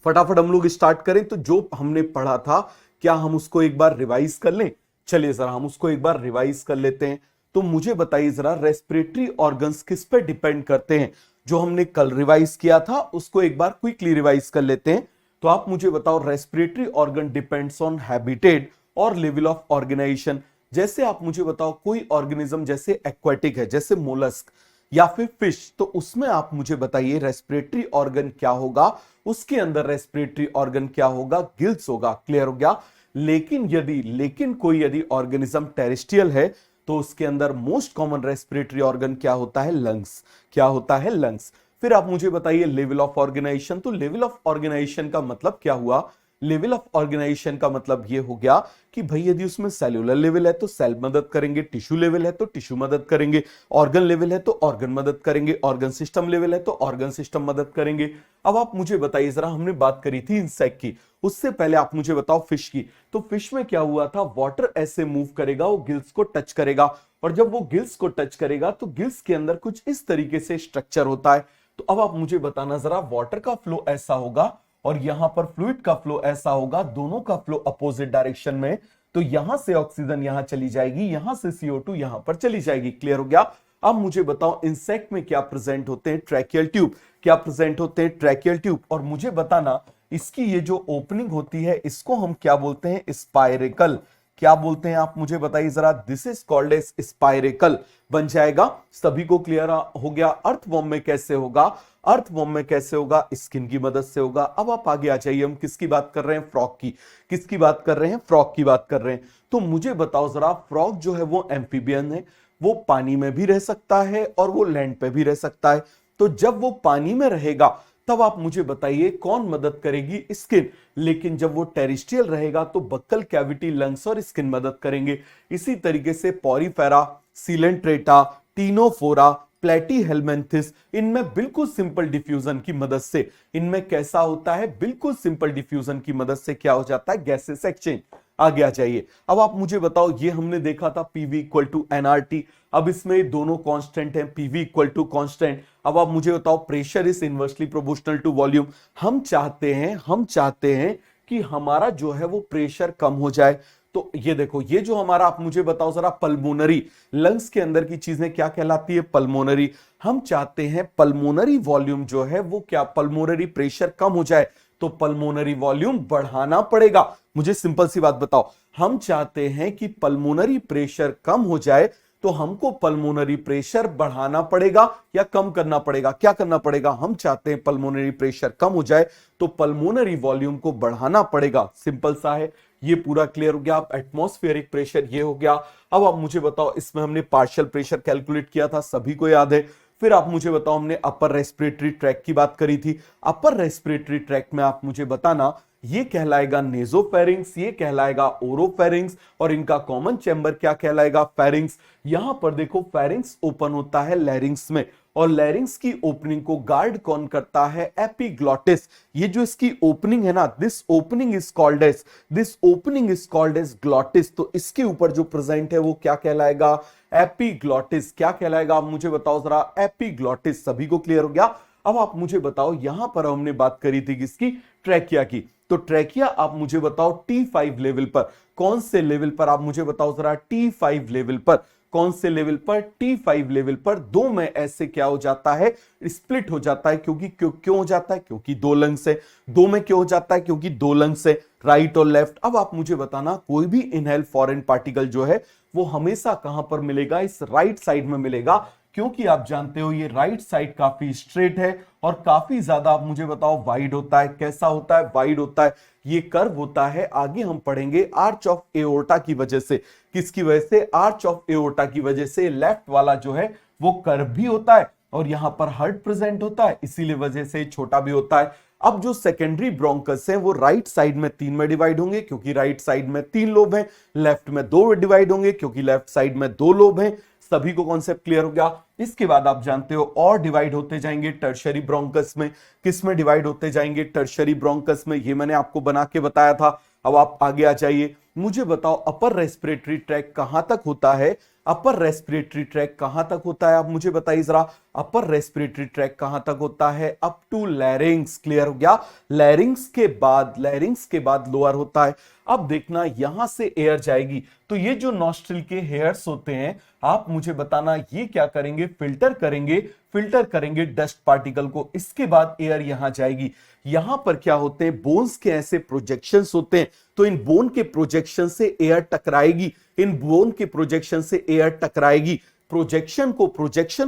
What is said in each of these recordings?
फटाफट हम लोग स्टार्ट करें। तो जो हमने पढ़ा था क्या हम उसको एक बार रिवाइज कर लें? चलिए जरा हम उसको एक बार रिवाइज कर लेते हैं। तो मुझे बताइए जरा, रेस्पिरेटरी ऑर्गन्स किस पे डिपेंड करते हैं? जो हमने कल रिवाइज किया था उसको एक बार क्विकली रिवाइज कर लेते हैं। तो आप मुझे बताओ, respiratory organ depends on habitat और लेवल ऑफ ऑर्गेनाइजेशन। जैसे आप मुझे बताओ कोई ऑर्गेनिज्म जैसे एक्वाटिक है, जैसे मोलस्क या फिर फिश, तो उसमें आप मुझे बताइए रेस्पिरेटरी ऑर्गन क्या होगा, उसके अंदर रेस्पिरेटरी ऑर्गन क्या होगा? गिल्स होगा। क्लियर हो गया? लेकिन कोई यदि ऑर्गेनिज्म टेरेस्ट्रियल है तो उसके अंदर मोस्ट कॉमन रेस्पिरेटरी ऑर्गन क्या होता है? लंग्स। क्या होता है? लंग्स। फिर आप मुझे बताइए लेवल ऑफ ऑर्गेनाइजेशन। तो लेवल ऑफ ऑर्गेनाइजेशन का मतलब क्या हुआ? लेवल ऑफ ऑर्गेनाइजेशन का मतलब यह हो गया कि भाई यदि उसमें सेलुलर लेवल है तो सेल मदद करेंगे, टिश्यू लेवल है तो टिश्यू मदद करेंगे, ऑर्गन लेवल है तो ऑर्गन मदद करेंगे, ऑर्गन सिस्टम लेवल है तो ऑर्गन सिस्टम मदद करेंगे। अब आप मुझे बताइए जरा, हमने बात करी थी इंसेक्ट की, उससे पहले आप मुझे बताओ फिश की। तो फिश में क्या हुआ था? वाटर ऐसे मूव करेगा, वो गिल्स को टच करेगा, और जब वो गिल्स को टच करेगा तो गिल्स के अंदर कुछ इस तरीके से स्ट्रक्चर होता है। तो अब आप मुझे बताना जरा, वाटर का फ्लो ऐसा होगा और यहां पर फ्लूइड का फ्लो ऐसा होगा, दोनों का फ्लो अपोजिट डायरेक्शन में। तो यहां से ऑक्सीजन यहां चली जाएगी, यहां से CO2 यहां पर चली जाएगी। क्लियर हो गया? अब मुझे बताओ इंसेक्ट में क्या प्रेजेंट होते हैं? Tracheal tube. क्या प्रेजेंट होते हैं? Tracheal tube. और मुझे बताना इसकी ये जो ओपनिंग होती है इसको हम क्या बोलते हैं? स्पाइरेकल। क्या बोलते हैं आप मुझे बताइए जरा? This is called as spiracle बन जाएगा। सभी को क्लियर हो गया? अर्थवॉर्म में कैसे होगा? अर्थवॉर्म में कैसे होगा? स्किन की मदद से होगा। अब आप आगे आ जाइए, हम किसकी बात कर रहे हैं? फ्रॉग की। किसकी बात कर रहे हैं? फ्रॉग की बात कर रहे हैं। तो मुझे बताओ जरा, फ्रॉग जो है वो एम्फीबियन है, वो पानी में भी रह सकता है और वो लैंड पे भी रह सकता है। तो जब वो पानी में रहेगा तब आप मुझे बताइए कौन मदद करेगी? स्किन। लेकिन जब वो टेरेस्ट्रियल रहेगा तो बक्कल कैविटी, लंग्स और स्किन मदद करेंगे। इसी तरीके से पॉरीफेरा, सिलेंट्रेटा, टीनोफोरा, प्लेटीहेल्मिन्थिस, इनमें बिल्कुल सिंपल डिफ्यूजन की मदद से, इनमें कैसा होता है? बिल्कुल सिंपल डिफ्यूजन की मदद से क्या हो जाता है? Gases exchange. आगे आ जाइए। अब आप मुझे बताओ, ये हमने देखा था पीवी इक्वल टू एनआरटी। अब इसमें दोनों कांस्टेंट हैं, पीवी इक्वल टू कांस्टेंट। अब आप मुझे बताओ, pressure is inversely proportional to volume. हम चाहते हैं कि हमारा जो है वो प्रेशर कम हो जाए। तो ये देखो, ये जो हमारा, आप मुझे बताओ जरा, पल्मोनरी, लंग्स के अंदर की चीजें क्या कहलाती है? पल्मोनरी। हम चाहते हैं पल्मोनरी वॉल्यूम जो है वो क्या, पल्मोनरी प्रेशर कम हो जाए, तो पल्मोनरी वॉल्यूम बढ़ाना पड़ेगा। मुझे सिंपल सी बात बताओ, हम चाहते हैं कि पल्मोनरी प्रेशर कम हो जाए तो हमको पल्मोनरी प्रेशर बढ़ाना पड़ेगा या कम करना पड़ेगा? क्या करना पड़ेगा? हम चाहते हैं पल्मोनरी प्रेशर कम हो जाए तो पल्मोनरी वॉल्यूम को बढ़ाना पड़ेगा। सिंपल सा है, ये पूरा क्लियर हो गया। आप एटमॉस्फेरिक प्रेशर ये हो गया। अब आप मुझे बताओ, इसमें हमने पार्शियल प्रेशर कैलकुलेट किया था, सभी को याद है। फिर आप मुझे बताओ, हमने अपर रेस्पिरेटरी ट्रैक की बात करी थी। अपर रेस्पिरेटरी ट्रैक में आप मुझे बताना, ये कहलाएगा नेजोफेरिंग्स, ये कहलाएगा ओरोफेरिंग्स, और इनका कॉमन चैम्बर क्या कहलाएगा? फेरिंग्स। यहां पर देखो, फेरिंग्स ओपन होता है लैरिंग्स में, और लैरिंग्स की ओपनिंग को गार्ड कौन करता है? एपिग्लॉटिस। ये जो इसकी ओपनिंग है ना, this opening is called as glottis. तो इसके ऊपर जो प्रेजेंट है वो क्या कहलाएगा? एपिग्लॉटिस। क्या कहलाएगा? आप मुझे बताओ जरा, एपिग्लॉटिस। सभी को क्लियर हो गया? अब आप मुझे बताओ, यहां पर हमने बात करी थी किसकी? ट्रैकिया की। तो ट्रैकिया आप मुझे बताओ T5 लेवल पर, कौन से लेवल पर? आप मुझे बताओ जरा, T5 लेवल पर। कौन से लेवल पर? T5 लेवल पर। दो में ऐसे क्या हो जाता है? स्प्लिट हो जाता है। क्यों हो जाता है? क्योंकि दो लंग्स है। दो में क्यों हो जाता है? क्योंकि दो लंग्स है, राइट और लेफ्ट। अब आप मुझे बताना, कोई भी इनहेल फॉरेन पार्टिकल जो है वो हमेशा कहां पर मिलेगा? इस राइट साइड में मिलेगा, क्योंकि आप जानते हो ये राइट साइड काफी स्ट्रेट है और काफी ज्यादा, आप मुझे बताओ, वाइड होता है। कैसा होता है? वाइड होता है। ये कर्व होता है, आगे हम पढ़ेंगे, आर्च ऑफ एओर्टा की वजह से। किसकी वजह से? आर्च ऑफ एओर्टा की वजह से। लेफ्ट वाला जो है वो कर्व भी होता है और यहां पर हार्ट प्रेजेंट होता है, इसीलिए वजह से छोटा भी होता है। अब जो सेकेंडरी ब्रोंकस हैं वो राइट साइड में 3 में डिवाइड होंगे, क्योंकि राइट साइड में 3 लोब हैं। लेफ्ट में 2 डिवाइड होंगे, क्योंकि लेफ्ट साइड में 2 लोब हैं। सभी को कॉन्सेप्ट क्लियर हो गया? इसके बाद आप जानते हो और डिवाइड होते जाएंगे टर्शरी ब्रोंकस में। किस में डिवाइड होते जाएंगे? टर्शरी ब्रोंकस में। ये मैंने आपको बना के बताया था। अब आप आगे आ जाइए, मुझे बताओ अपर रेस्पिरेटरी ट्रैक कहां तक होता है? अपर रेस्पिरेटरी ट्रैक कहां तक होता है? आप मुझे बताइए जरा, अपर रेस्पिरेटरी ट्रैक कहां तक होता है? Up to लैरिंग्स। क्लियर हो गया? लैरिंग्स के बाद लोअर होता है। अब देखना यहां से एयर जाएगी तो ये जो नॉस्ट्रिल के हेयर्स होते हैं, आप मुझे बताना ये क्या करेंगे? फिल्टर करेंगे डस्ट पार्टिकल को। इसके बाद एयर यहां जाएगी। यहां पर क्या होते हैं? बोन्स के ऐसे प्रोजेक्शंस होते हैं, तो इन बोन के प्रोजेक्शन से एयर टकराएगी। प्रोजेक्शन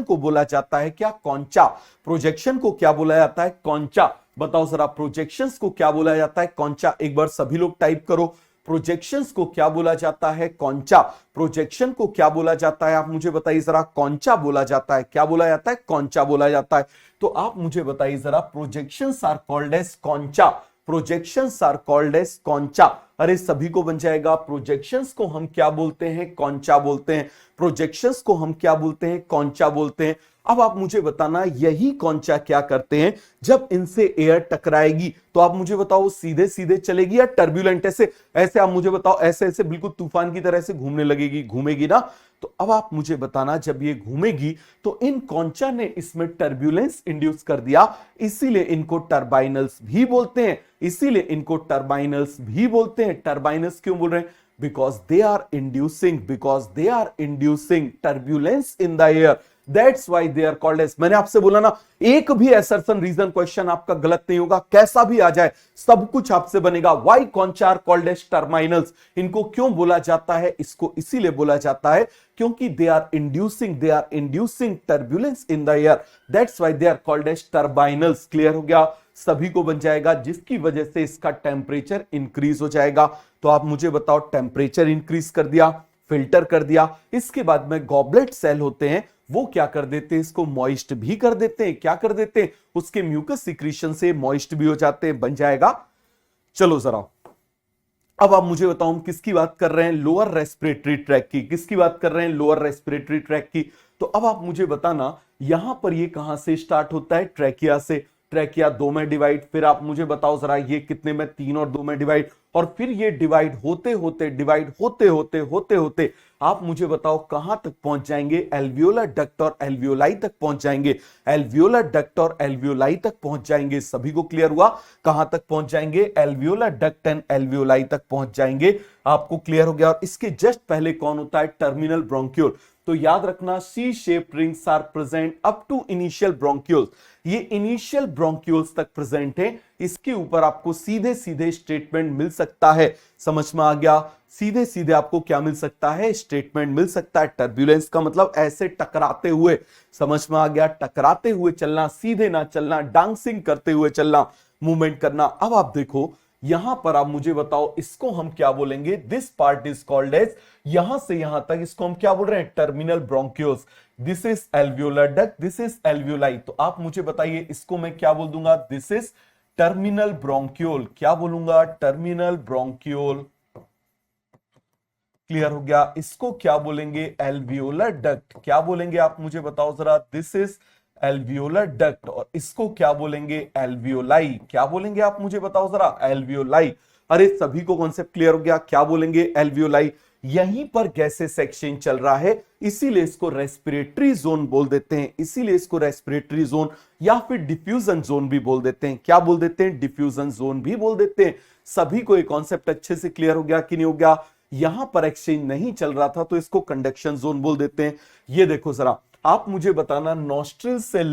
को बोला जाता है क्या? कॉन्चा। प्रोजेक्शन को क्या बोला जाता है? कॉन्चा। बताओ जरा, प्रोजेक्शंस को क्या बोला जाता है? कॉन्चा। एक बार सभी लोग टाइप करो, प्रोजेक्शंस को क्या बोला जाता है? कॉन्चा। प्रोजेक्शन को क्या बोला जाता है? आप मुझे बताइए जरा। कॉन्चा बोला जाता है। क्या बोला जाता है? कॉन्चा बोला जाता है। तो आप मुझे बताइए जरा, projections are called as concha. Projections are called as concha. अरे सभी को बन जाएगा। प्रोजेक्शंस को हम क्या बोलते हैं? कॉन्चा बोलते हैं। प्रोजेक्शंस को हम क्या बोलते हैं? कॉन्चा बोलते हैं। अब आप मुझे बताना, यही कॉन्चा क्या करते हैं? जब इनसे एयर टकराएगी तो आप मुझे बताओ, सीधे सीधे चलेगी या टर्ब्यूलेंट? ऐसे ऐसे आप मुझे बताओ, ऐसे ऐसे बिल्कुल तूफान की तरह से घूमने लगेगी, घूमेगी ना? तो अब आप मुझे बताना, जब ये घूमेगी तो इन कॉन्चा ने इसमें टर्ब्यूलेंस इंड्यूस कर दिया, इसीलिए इनको टर्बाइनल्स भी बोलते हैं। टर्बाइनल्स क्यों बोल रहे हैं? Because they are inducing turbulence in the air, that's why they are called as. मैंने आपसे बोला ना, एक भी असर्शन रीजन क्वेश्चन आपका गलत नहीं होगा, कैसा भी आ जाए सब कुछ आपसे बनेगा। Why concha are called as terminals? इनको क्यों बोला जाता है? इसको इसीलिए बोला जाता है क्योंकि they are inducing turbulence in the air, that's why they are called as turbinals. Clear हो गया? सभी को बन जाएगा, जिसकी वजह से इसका टेम्परेचर इंक्रीज हो जाएगा। तो आप मुझे बताओ, टेम्परेचर इंक्रीज कर दिया, फिल्टर कर दिया, इसके बाद में गॉबलेट सेल होते हैं, वो क्या कर देते हैं? इसको मॉइस्ट भी कर देते हैं। क्या कर देते हैं? उसके म्यूकस सिक्रीशन से मॉइस्ट भी हो जाते हैं। बन जाएगा। चलो जरा, अब आप मुझे बताओ, हम किसकी बात कर रहे हैं? लोअर रेस्पिरेटरी ट्रैक की। किसकी बात कर रहे हैं? लोअर रेस्पिरेटरी ट्रैक की। तो अब आप मुझे बताना, यहां पर ये कहां से स्टार्ट होता है? ट्रैकिया से। ट्रैकिया दो में डिवाइड, फिर आप मुझे बताओ जरा, ये कितने में? 3 और 2 में डिवाइड, और फिर ये डिवाइड होते होते आप मुझे बताओ कहां तक पहुंच जाएंगे? एल्वियोलर डक्ट और एल्वियोलाई तक पहुंच जाएंगे। सभी को क्लियर हुआ? कहां तक पहुंच जाएंगे? एल्वियोलर डक्ट एंड एल्वियोलाई तक पहुंच जाएंगे। आपको क्लियर हो गया? और इसके जस्ट पहले कौन होता है? Terminal bronchiole. तो याद रखना, C shaped rings are present up to initial bronchioles. ये इनिशियल ब्रोंक्यूल्स तक प्रेजेंट है। इसके ऊपर आपको सीधे सीधे स्टेटमेंट मिल सकता है। समझ में आ गया? सीधे सीधे आपको क्या मिल सकता है? स्टेटमेंट मिल सकता है। टर्ब्यूलेंस का मतलब ऐसे टकराते हुए। समझ में आ गया? टकराते हुए चलना, सीधे ना चलना, डांसिंग करते हुए चलना, मूवमेंट करना। अब आप देखो, यहां पर आप मुझे बताओ, इसको हम क्या बोलेंगे? This part is called as, यहां से यहां तक इसको हम क्या बोल रहे हैं? Terminal bronchioles. This is alveolar duct, this is alveoli. तो आप मुझे बताइए, इसको मैं क्या बोल दूंगा? This is terminal bronchiole. क्या बोलूंगा? Terminal bronchiole. क्लियर हो गया? इसको क्या बोलेंगे? Alveolar duct. क्या बोलेंगे आप मुझे बताओ जरा? This is alveolar duct. और इसको क्या बोलेंगे? एल्वियोलाई। क्या बोलेंगे आप मुझे बताओ जरा? एल्वियोलाई। अरे सभी को कॉन्सेप्ट क्लियर हो गया? क्या बोलेंगे? एल्वियोलाई। यहीं पर गैसेस एक्सचेंज चल रहा है, इसीलिए इसको रेस्पिरेटरी जोन बोल देते हैं। इसीलिए इसको रेस्पिरेटरी जोन या फिर डिफ्यूजन जोन भी बोल देते हैं। क्या बोल देते हैं? डिफ्यूजन जोन भी बोल देते हैं। सभी को ये कॉन्सेप्ट अच्छे से क्लियर हो गया कि नहीं हो गया? यहां पर एक्सचेंज नहीं चल रहा था तो इसको कंडक्शन जोन बोल देते हैं। ये देखो जरा, आप मुझे बताना, नॉस्ट्रिल से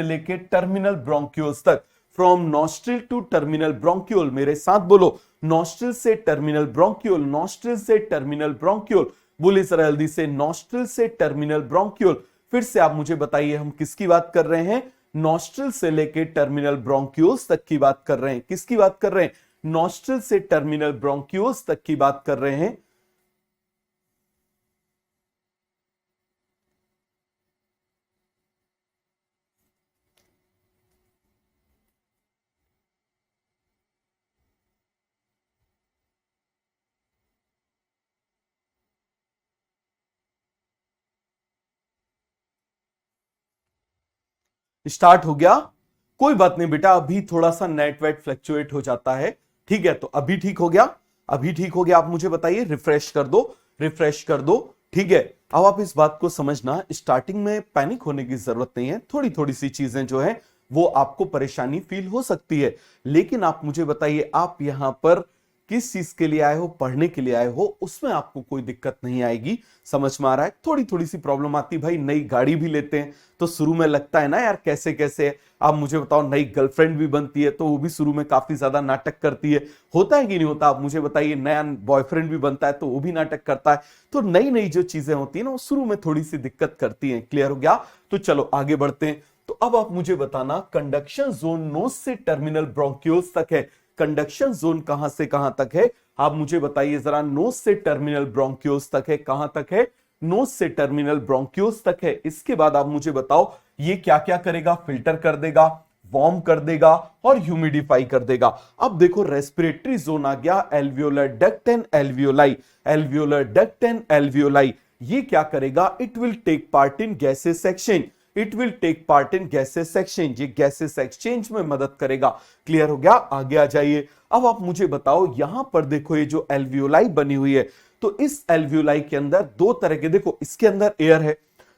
लेके टर्मिनल ब्रोंक्यूल्स तक, from nostril to terminal bronchiole. मेरे साथ बोलो, नॉस्ट्रिल से टर्मिनल ब्रोंक्यूल, नॉस्ट्रिल से टर्मिनल ब्रोंक्यूल। बोलिए जरा जल्दी से, नॉस्ट्रिल से टर्मिनल ब्रोंक्यूल। फिर से आप मुझे बताइए, हम किसकी बात कर रहे हैं? नॉस्ट्रिल से लेके टर्मिनल ब्रोंक्यूल्स तक की बात कर रहे हैं। किसकी बात कर रहे हैं? नॉस्ट्रिल से टर्मिनल ब्रोंक्यूल्स तक की बात कर रहे हैं। स्टार्ट हो गया? कोई बात नहीं बेटा, अभी थोड़ा सा नेट वेट फ्लक्चुएट हो जाता है। ठीक है, तो अभी ठीक हो गया? अभी ठीक हो गया? आप मुझे बताइए, रिफ्रेश कर दो, रिफ्रेश कर दो। ठीक है, अब आप इस बात को समझना, स्टार्टिंग में पैनिक होने की जरूरत नहीं है, थोड़ी थोड़ी सी चीजें जो है वो आपको परेशानी फील हो सकती है, लेकिन आप मुझे बताइए आप यहां पर किस चीज के लिए आए हो, पढ़ने के लिए आए हो, उसमें आपको कोई दिक्कत नहीं आएगी। समझ में आ रहा है? थोड़ी थोड़ी सी प्रॉब्लम आती, भाई नई गाड़ी भी लेते हैं तो शुरू में लगता है ना यार कैसे कैसे है। आप मुझे बताओ नई गर्लफ्रेंड भी बनती है तो वो भी शुरू में काफी ज्यादा नाटक करती है, होता है कि नहीं होता? आप मुझे बताइए नया बॉयफ्रेंड भी बनता है तो वो भी नाटक करता है। तो नई नई जो चीजें होती है ना वो शुरू में थोड़ी सी दिक्कत करती है। क्लियर हो गया? तो चलो आगे बढ़ते हैं। तो अब आप मुझे बताना, कंडक्शन जोन नोज से टर्मिनल ब्रोंक्यूल्स तक है। कंडक्शन जोन कहां से कहां तक है? आप मुझे बताइए जरा। नोज से टर्मिनल ब्रोंक्यूल्स तक है। कहां तक है? नोज से टर्मिनल ब्रोंक्यूल्स तक है। इसके बाद आप मुझे बताओ ये क्या क्या करेगा? फिल्टर कर देगा, वार्म कर देगा और ह्यूमिडिफाई कर देगा। अब देखो रेस्पिरेटरी जोन आ गया, alveolar duct and alveoli. Alveolar duct and alveoli ये क्या करेगा? It will take part in gases exchange. It will take part in gases exchange. ये गैसेस एक्सचेंज में मदद करेगा। क्लियर हो गया? आगे आ जाइए। अब आप मुझे बताओ यहां पर देखो ये जो एल्वियोलाई बनी हुई है, तो इस एल्वियोलाई के अंदर दो तरह के, देखो इसके अंदर एयर है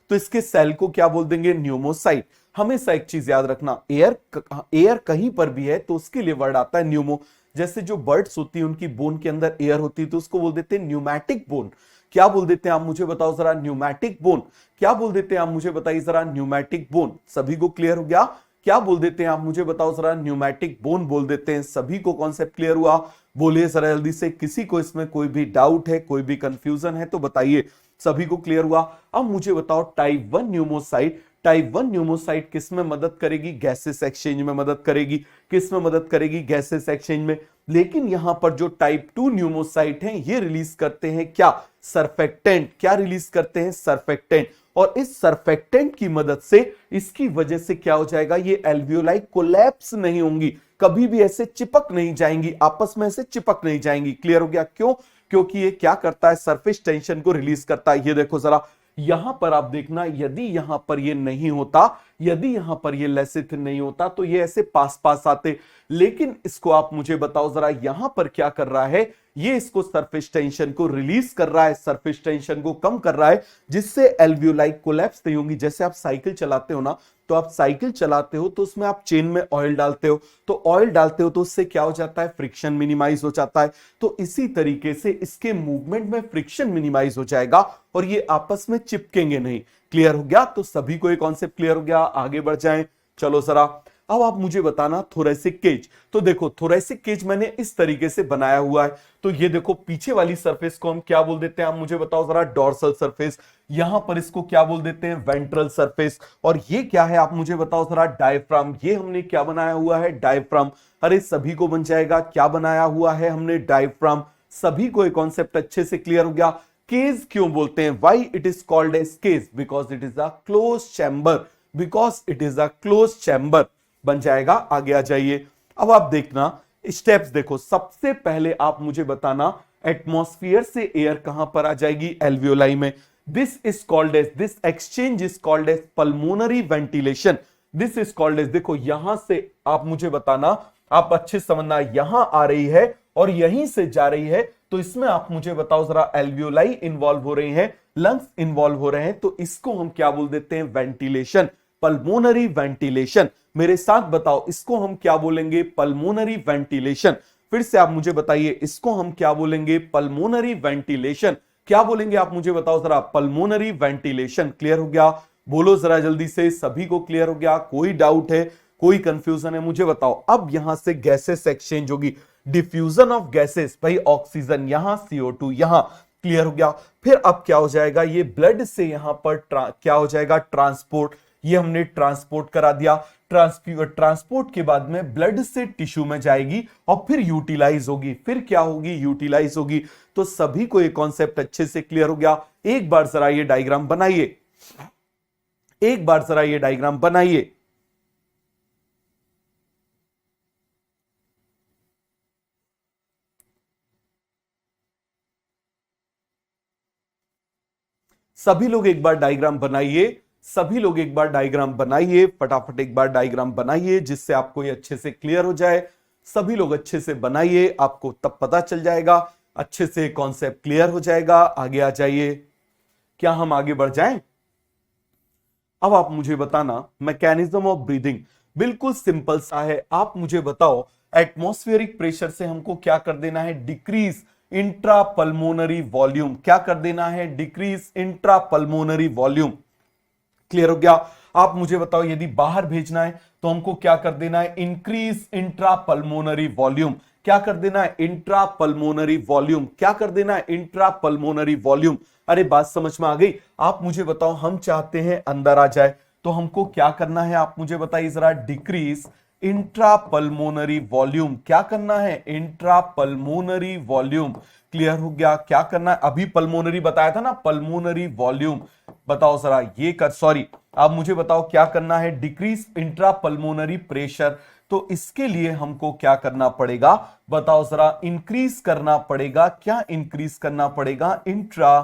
तो इसके सेल को क्या बोल देंगे? न्यूमोसाइट। हमेशा एक चीज याद रखना, एयर कहीं पर भी है तो उसके लिए वर्ड आता है न्यूमो। जैसे जो बर्ड्स होती है उनकी बोन के अंदर एयर होती है तो उसको बोल देते हैं न्यूमैटिक बोन। क्या बोल देते हैं आप मुझे बताओ जरा? Pneumatic bone. क्या बोल देते हैं आप मुझे बताइए जरा? Pneumatic bone. सभी को क्लियर हो गया? क्या बोल देते हैं आप मुझे बताओ जरा? न्यूमैटिक बोन बोल देते हैं। सभी को कॉन्सेप्ट क्लियर हुआ? बोलिए जरा जल्दी से। किसी को इसमें कोई भी डाउट है, कोई भी कंफ्यूजन है तो बताइए। सभी को क्लियर हुआ? अब मुझे बताओ टाइप 1 न्यूमोसाइट। टाइप 1 न्यूमोसाइट किस में मदद करेगी? गैसेस एक्सचेंज में मदद करेगी। किस में मदद करेगी? गैसेस एक्सचेंज में। लेकिन यहां पर जो टाइप 2 न्यूमोसाइट हैं ये रिलीज करते हैं क्या? सरफेक्टेंट। क्या रिलीज करते हैं? सरफेक्टेंट। और इस सरफेक्टेंट की मदद से, इसकी वजह से क्या हो जाएगा? ये एल्वियोलाई कोलैप्स नहीं होंगी, कभी भी ऐसे चिपक नहीं जाएंगी, आपस में ऐसे चिपक नहीं जाएंगी। क्लियर हो गया? क्यों? क्योंकि ये क्या करता है? सरफेस टेंशन को रिलीज करता है। ये देखो जरा, यहां पर आप देखना, यदि यहां पर ये नहीं होता, यदि यहां पर ये लेसिथिन नहीं होता तो ये ऐसे पास पास आते। लेकिन इसको आप मुझे बताओ जरा, यहां पर क्या कर रहा है? ये इसको सरफेस टेंशन को रिलीज कर रहा है, सरफेस टेंशन को कम कर रहा है, जिससे एल्वियोलाई कोलैप्स नहीं होंगी। जैसे आप साइकिल चलाते हो ना, तो आप साइकिल चलाते हो तो उसमें आप चेन में ऑयल डालते हो, तो ऑयल डालते हो तो उससे क्या हो जाता है? फ्रिक्शन मिनिमाइज हो जाता है। तो इसी तरीके से इसके मूवमेंट में फ्रिक्शन मिनिमाइज हो जाएगा और ये आपस में चिपकेंगे नहीं। क्लियर हो गया? तो सभी को ये कॉन्सेप्ट क्लियर हो गया? आगे बढ़ जाएं। चलो जरा, अब आप मुझे बताना थोरेसिक केज। तो देखो थोरेसिक केज मैंने इस तरीके से बनाया हुआ है। तो ये देखो पीछे वाली सरफेस को हम क्या बोल देते हैं? आप मुझे बताओ जरा? Dorsal surface. यहां पर इसको क्या बोल देते हैं? Ventral surface. और ये क्या है? आप मुझे बताओ जरा? डायफ्राम। ये हमने क्या बनाया हुआ है? डायफ्राम। अरे सभी को बन जाएगा, क्या बनाया हुआ है हमने? डायफ्राम। सभी को एक कॉन्सेप्ट अच्छे से क्लियर हो गया? केज क्यों बोलते हैं? Why it is called as cage? Because it is a close chamber. Because it is a close chamber बन जाएगा। आगे आ जाइए। अब आप देखना स्टेप्स देखो। सबसे पहले आप मुझे बताना, एटमॉस्फेयर से एयर कहां पर आ जाएगी? एल्वियोलाई में। This is called as, this exchange is called as pulmonary ventilation. This is called as, देखो यहां से आप मुझे बताना, आप अच्छे समझना, यहां आ रही है और यहीं से जा रही है, तो इसमें आप मुझे बताओ जरा? एल्वियोलाई इन्वॉल्व हो रही हैं, लंग्स इन्वॉल्व हो रहे हैं, तो इसको हम क्या बोल देते हैं? वेंटिलेशन। Pulmonary ventilation. मेरे साथ बताओ, इसको हम क्या बोलेंगे? Pulmonary ventilation. फिर से आप मुझे बताइए, इसको हम क्या बोलेंगे? Pulmonary ventilation. क्या बोलेंगे आप मुझे बताओ जरा? Pulmonary ventilation. क्लियर हो गया? बोलो जरा जल्दी से। सभी को क्लियर हो गया? कोई डाउट है, कोई कंफ्यूजन है? मुझे बताओ। अब यहां से गैसेस एक्सचेंज होगी, डिफ्यूजन ऑफ गैसेस। भाई ऑक्सीजन यहां, CO2 यहां। क्लियर हो गया? फिर अब क्या हो जाएगा? ये ब्लड से यहां पर क्या हो जाएगा? ट्रांसपोर्ट। ये हमने ट्रांसपोर्ट करा दिया। ट्रांसपोर्ट के बाद में ब्लड से टिश्यू में जाएगी और फिर यूटिलाइज होगी। फिर क्या होगी? यूटिलाइज होगी। तो सभी को ये कॉन्सेप्ट अच्छे से क्लियर हो गया? एक बार जरा ये डायग्राम बनाइए, एक बार जरा ये डायग्राम बनाइए। सभी लोग एक बार डायग्राम बनाइए, सभी लोग एक बार डायग्राम बनाइए, फटाफट एक बार डायग्राम बनाइए जिससे आपको ये अच्छे से क्लियर हो जाए। सभी लोग अच्छे से बनाइए, आपको तब पता चल जाएगा, अच्छे से कॉन्सेप्ट क्लियर हो जाएगा। आगे आ जाइए। क्या हम आगे बढ़ जाएं? अब आप मुझे बताना मैकेनिज्म ऑफ ब्रीदिंग बिल्कुल सिंपल सा है। आप मुझे बताओ एटमॉस्फेरिक प्रेशर से हमको क्या कर देना है? Decrease intra pulmonary volume. क्या कर देना है? Decrease intra pulmonary volume. Clear हो गया? आप मुझे बताओ यदि बाहर भेजना है तो हमको क्या कर देना है? Increase intra pulmonary volume. क्या कर देना है? Intra pulmonary volume. क्या कर देना है? Intra pulmonary volume. अरे बात समझ में आ गई? आप मुझे बताओ हम चाहते हैं अंदर आ जाए तो हमको क्या करना है? आप मुझे बताइए जरा। Decrease intra pulmonary volume. क्या करना है? Intra pulmonary volume. क्लियर हो गया? क्या करना है? अभी पल्मोनरी बताया था ना, पल्मोनरी वॉल्यूम। बताओ जरा ये कर, सॉरी आप मुझे बताओ क्या करना है? Decrease intra pulmonary pressure. तो इसके लिए हमको क्या करना पड़ेगा? बताओ जरा। इंक्रीज करना पड़ेगा। क्या इंक्रीज करना पड़ेगा? Intra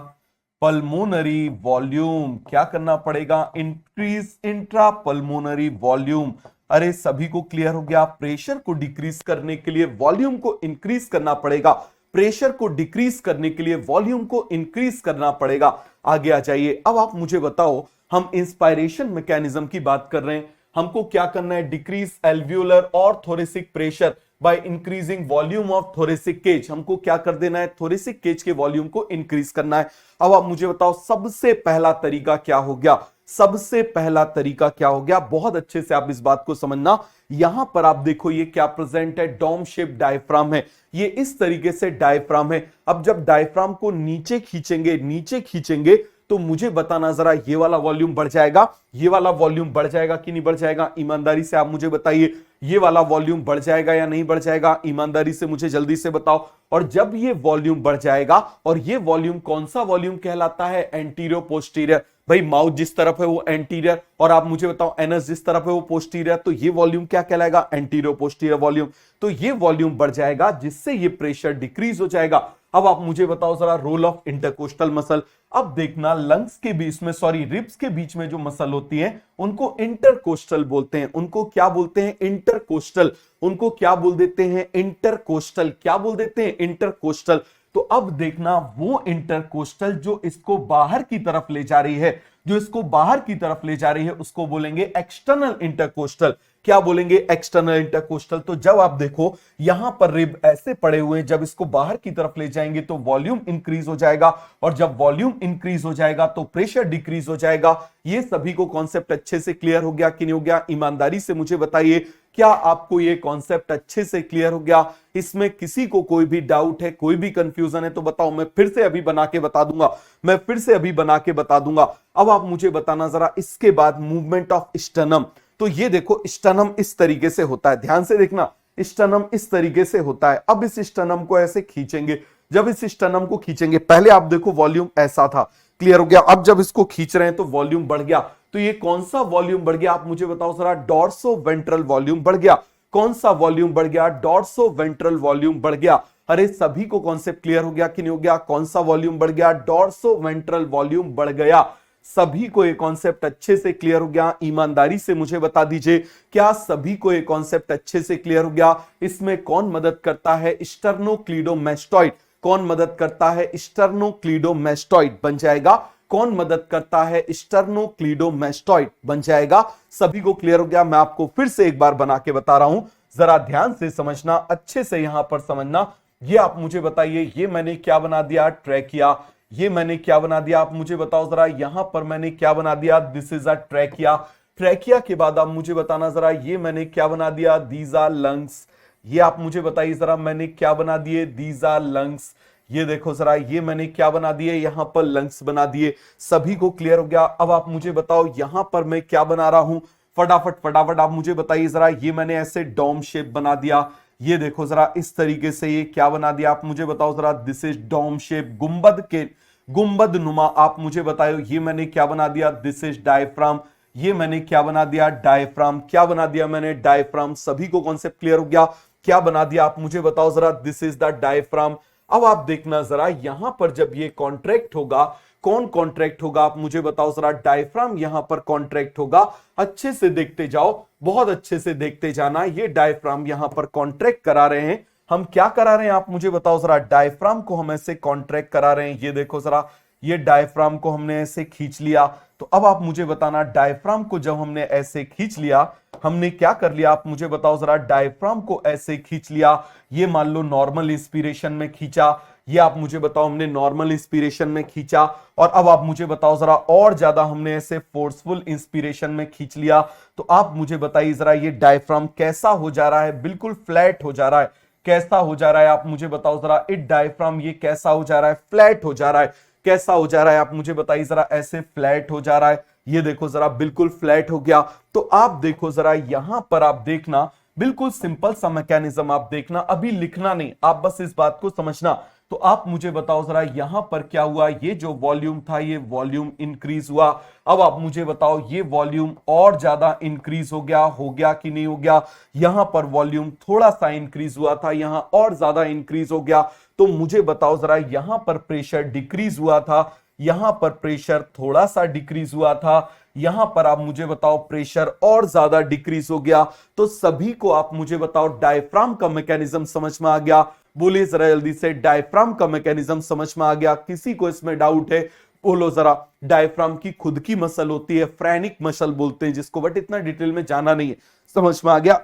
pulmonary volume. क्या करना पड़ेगा? Increase intra pulmonary volume. अरे सभी को क्लियर हो गया? प्रेशर को डिक्रीज करने के लिए वॉल्यूम को इंक्रीज करना पड़ेगा। प्रेशर को डिक्रीज करने के लिए वॉल्यूम को इंक्रीज करना पड़ेगा। आगे आ जाइए। अब आप मुझे बताओ, हम इंस्पायरेशन मैकेनिज्म की बात कर रहे हैं। हमको क्या करना है? डिक्रीज एल्वियोलर और thoracic pressure by increasing volume of thoracic cage. हमको क्या कर देना है? थोरेसिक केज के वॉल्यूम को इंक्रीज करना है। अब आप मुझे बताओ सबसे पहला तरीका क्या हो गया? सबसे पहला तरीका क्या हो गया? बहुत अच्छे से आप इस बात को समझना। यहां पर आप देखो ये क्या प्रेजेंट है? डोम शेप डायफ्राम है। ये इस तरीके से डायफ्राम है। अब जब डायफ्राम को नीचे खींचेंगे, नीचे खींचेंगे तो मुझे बताना जरा, ये वाला वॉल्यूम बढ़ जाएगा? ये वाला वॉल्यूम बढ़ जाएगा कि नहीं बढ़ जाएगा? ईमानदारी से आप मुझे बताइए, ये वाला वॉल्यूम बढ़ जाएगा या नहीं बढ़ जाएगा? ईमानदारी से मुझे जल्दी से बताओ। और जब ये वॉल्यूम बढ़ जाएगा, और ये वॉल्यूम कौन सा वॉल्यूम कहलाता है? Anterior posterior. भाई माउथ जिस तरफ है वो एंटीरियर, और आप मुझे बताओ एनस जिस तरफ है वो पोस्टीरियर, तो ये वॉल्यूम क्या कहलाएगा? Anterior posterior volume. तो ये वॉल्यूम बढ़ जाएगा जिससे ये प्रेशर डिक्रीज हो जाएगा। अब आप मुझे बताओ जरा रोल ऑफ इंटरकोस्टल मसल। अब देखना लंग्स के बीच में, सॉरी रिब्स के बीच में जो मसल होती है उनको इंटरकोस्टल बोलते हैं। उनको क्या बोलते हैं? इंटरकोस्टल। उनको क्या बोल देते हैं? इंटरकोस्टल। क्या बोल देते हैं? इंटरकोस्टल। तो अब देखना वो इंटरकोस्टल जो इसको बाहर की तरफ ले जा रही है, जो इसको बाहर की तरफ ले जा रही है उसको बोलेंगे एक्सटर्नल इंटरकोस्टल। क्या बोलेंगे? External intercostal. तो जब आप देखो यहां पर रिब ऐसे पड़े हुए हैं, जब इसको बाहर की तरफ ले जाएंगे तो वॉल्यूम इंक्रीज हो जाएगा, और जब वॉल्यूम इंक्रीज हो जाएगा तो प्रेशर डिक्रीज हो जाएगा। ये सभी को कॉन्सेप्ट अच्छे से क्लियर हो गया कि नहीं हो गया? ईमानदारी से मुझे बताइए, क्या आपको ये कॉन्सेप्ट अच्छे से क्लियर हो गया? इसमें किसी को कोई भी डाउट है, कोई भी कंफ्यूजन है तो बताओ, मैं फिर से अभी बना के बता दूंगा, मैं फिर से अभी बना के बता दूंगा। अब आप मुझे बताना जरा, इसके बाद मूवमेंट ऑफ स्टर्नम। तो ये देखो स्टर्नम इस तरीके से होता है, ध्यान से देखना, स्टर्नम इस तरीके से होता है। अब इस स्टर्नम को ऐसे खींचेंगे, जब इस स्टर्नम को खींचेंगे, पहले आप देखो वॉल्यूम ऐसा था, क्लियर हो गया? अब जब इसको खींच रहे हैं तो वॉल्यूम बढ़ गया। तो ये कौन सा वॉल्यूम बढ़ गया? आप मुझे बताओ जरा। डॉर्सो वेंट्रल वॉल्यूम बढ़ गया। कौन सा वॉल्यूम बढ़ गया? डॉर्सो वेंट्रल वॉल्यूम बढ़ गया। अरे सभी को कॉन्सेप्ट क्लियर हो गया कि नहीं हो गया? कौन सा वॉल्यूम बढ़ गया? डॉर्सो वेंट्रल वॉल्यूम बढ़ गया। सभी को ये कॉन्सेप्ट अच्छे से क्लियर हो गया? ईमानदारी से मुझे बता दीजिए, क्या सभी को ये कॉन्सेप्ट अच्छे से क्लियर हो गया? इसमें कौन मदद करता है? स्टर्नोक्लीडोमास्टॉइड। कौन मदद करता है? स्टर्नोक्लीडोमास्टॉइड बन जाएगा। कौन मदद करता है? स्टर्नोक्लीडोमास्टॉइड बन जाएगा। सभी को क्लियर हो गया? मैं आपको फिर से एक बार बना के बता रहा हूं, जरा ध्यान से समझना, अच्छे से यहां पर समझना। ये आप मुझे बताइए, ये मैंने क्या बना दिया? ट्रैकिया। ये मैंने क्या बना दिया? आप मुझे बताओ जरा। यहां पर मैंने क्या बना दिया? This is a trachea. Trachea के बाद आप मुझे बताना जरा, ये मैंने क्या बना दिया? These are lungs. ये आप मुझे बताइए जरा, मैंने क्या बना दिए? These are lungs. ये देखो जरा, ये मैंने क्या बना दिए? यहां पर लंग्स बना दिए। सभी को क्लियर हो गया? अब आप मुझे बताओ यहां पर मैं क्या बना रहा हूं? फटाफट फटाफट आप मुझे बताइए जरा। ये मैंने ऐसे डोम शेप बना दिया। ये देखो जरा इस तरीके से, ये क्या बना दिया? आप मुझे बताओ जरा। दिस इज डोम शेप, गुंबद के गुंबद नुमा। आप मुझे बताओ ये मैंने क्या बना दिया? This is diaphragm. ये मैंने क्या बना दिया? डायफ्राम। क्या बना दिया मैंने? डायफ्राम। सभी को कॉन्सेप्ट क्लियर हो गया? क्या बना दिया आप मुझे बताओ जरा। This is the diaphragm. अब आप देखना जरा, यहां पर जब ये कॉन्ट्रैक्ट होगा, कौन कॉन्ट्रैक्ट होगा? आप मुझे बताओ जरा। डायफ्राम यहां पर कॉन्ट्रैक्ट होगा। अच्छे से देखते जाओ, बहुत अच्छे से देखते जाना। ये डायफ्राम यहां पर कॉन्ट्रैक्ट करा रहे हैं। हम क्या करा रहे हैं? आप मुझे बताओ जरा। डायफ्राम को हम ऐसे कॉन्ट्रैक्ट करा रहे हैं। ये देखो जरा, ये डायफ्राम को हमने ऐसे खींच लिया। तो अब आप मुझे बताना, डायफ्राम को जब हमने ऐसे खींच लिया, हमने क्या कर लिया, आप मुझे बताओ जरा। डायफ्राम को ऐसे खींच लिया, ये मान लो नॉर्मल इंस्पिरेशन में खींचा, ये आप मुझे बताओ हमने नॉर्मल इंस्पिरेशन में खींचा। और अब आप मुझे बताओ जरा, और ज्यादा हमने ऐसे फोर्सफुल इंस्पिरेशन में खींच लिया। तो आप मुझे बताइए जरा, ये डायफ्राम कैसा हो जा रहा है? बिल्कुल फ्लैट हो जा रहा है। कैसा हो जा रहा है आप मुझे बताओ जरा। इट डायफ्राम ये कैसा हो जा रहा है? फ्लैट हो जा रहा है। कैसा हो जा रहा है आप मुझे बताइए जरा। ऐसे फ्लैट हो जा रहा है। ये देखो जरा, बिल्कुल फ्लैट हो गया। तो आप देखो जरा, यहां पर आप देखना, बिल्कुल सिंपल सा मैकेनिज्म आप देखना, अभी लिखना नहीं, आप बस इस बात को समझना। तो आप मुझे बताओ जरा, यहां पर क्या हुआ, ये जो वॉल्यूम था ये वॉल्यूम इंक्रीज हुआ। अब आप मुझे बताओ, ये वॉल्यूम और ज्यादा इंक्रीज हो गया कि नहीं हो गया? यहां पर वॉल्यूम थोड़ा सा इंक्रीज हुआ था, यहां और ज्यादा इंक्रीज हो गया। तो मुझे बताओ जरा, यहां पर प्रेशर डिक्रीज हुआ था, यहां पर प्रेशर थोड़ा सा डिक्रीज हुआ था, यहां पर आप मुझे बताओ प्रेशर और ज्यादा डिक्रीज हो गया। तो सभी को आप मुझे बताओ, डायफ्राम का मैकेनिज्म समझ में आ गया? बोलिए जरा जल्दी से, डायफ्राम का मैकेनिज्म समझ में आ गया? किसी को इसमें डाउट है? बोलो जरा। डायफ्राम की खुद की मसल होती है, फ्रेनिक मसल बोलते हैं जिसको, बट इतना डिटेल में जाना नहीं है। समझ में आ गया?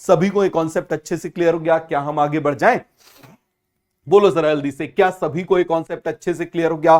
सभी को ये कॉन्सेप्ट अच्छे से क्लियर हो गया? क्या हम आगे बढ़ जाएं? बोलो जरा जल्दी से, क्या सभी को ये कॉन्सेप्ट अच्छे से क्लियर हो गया?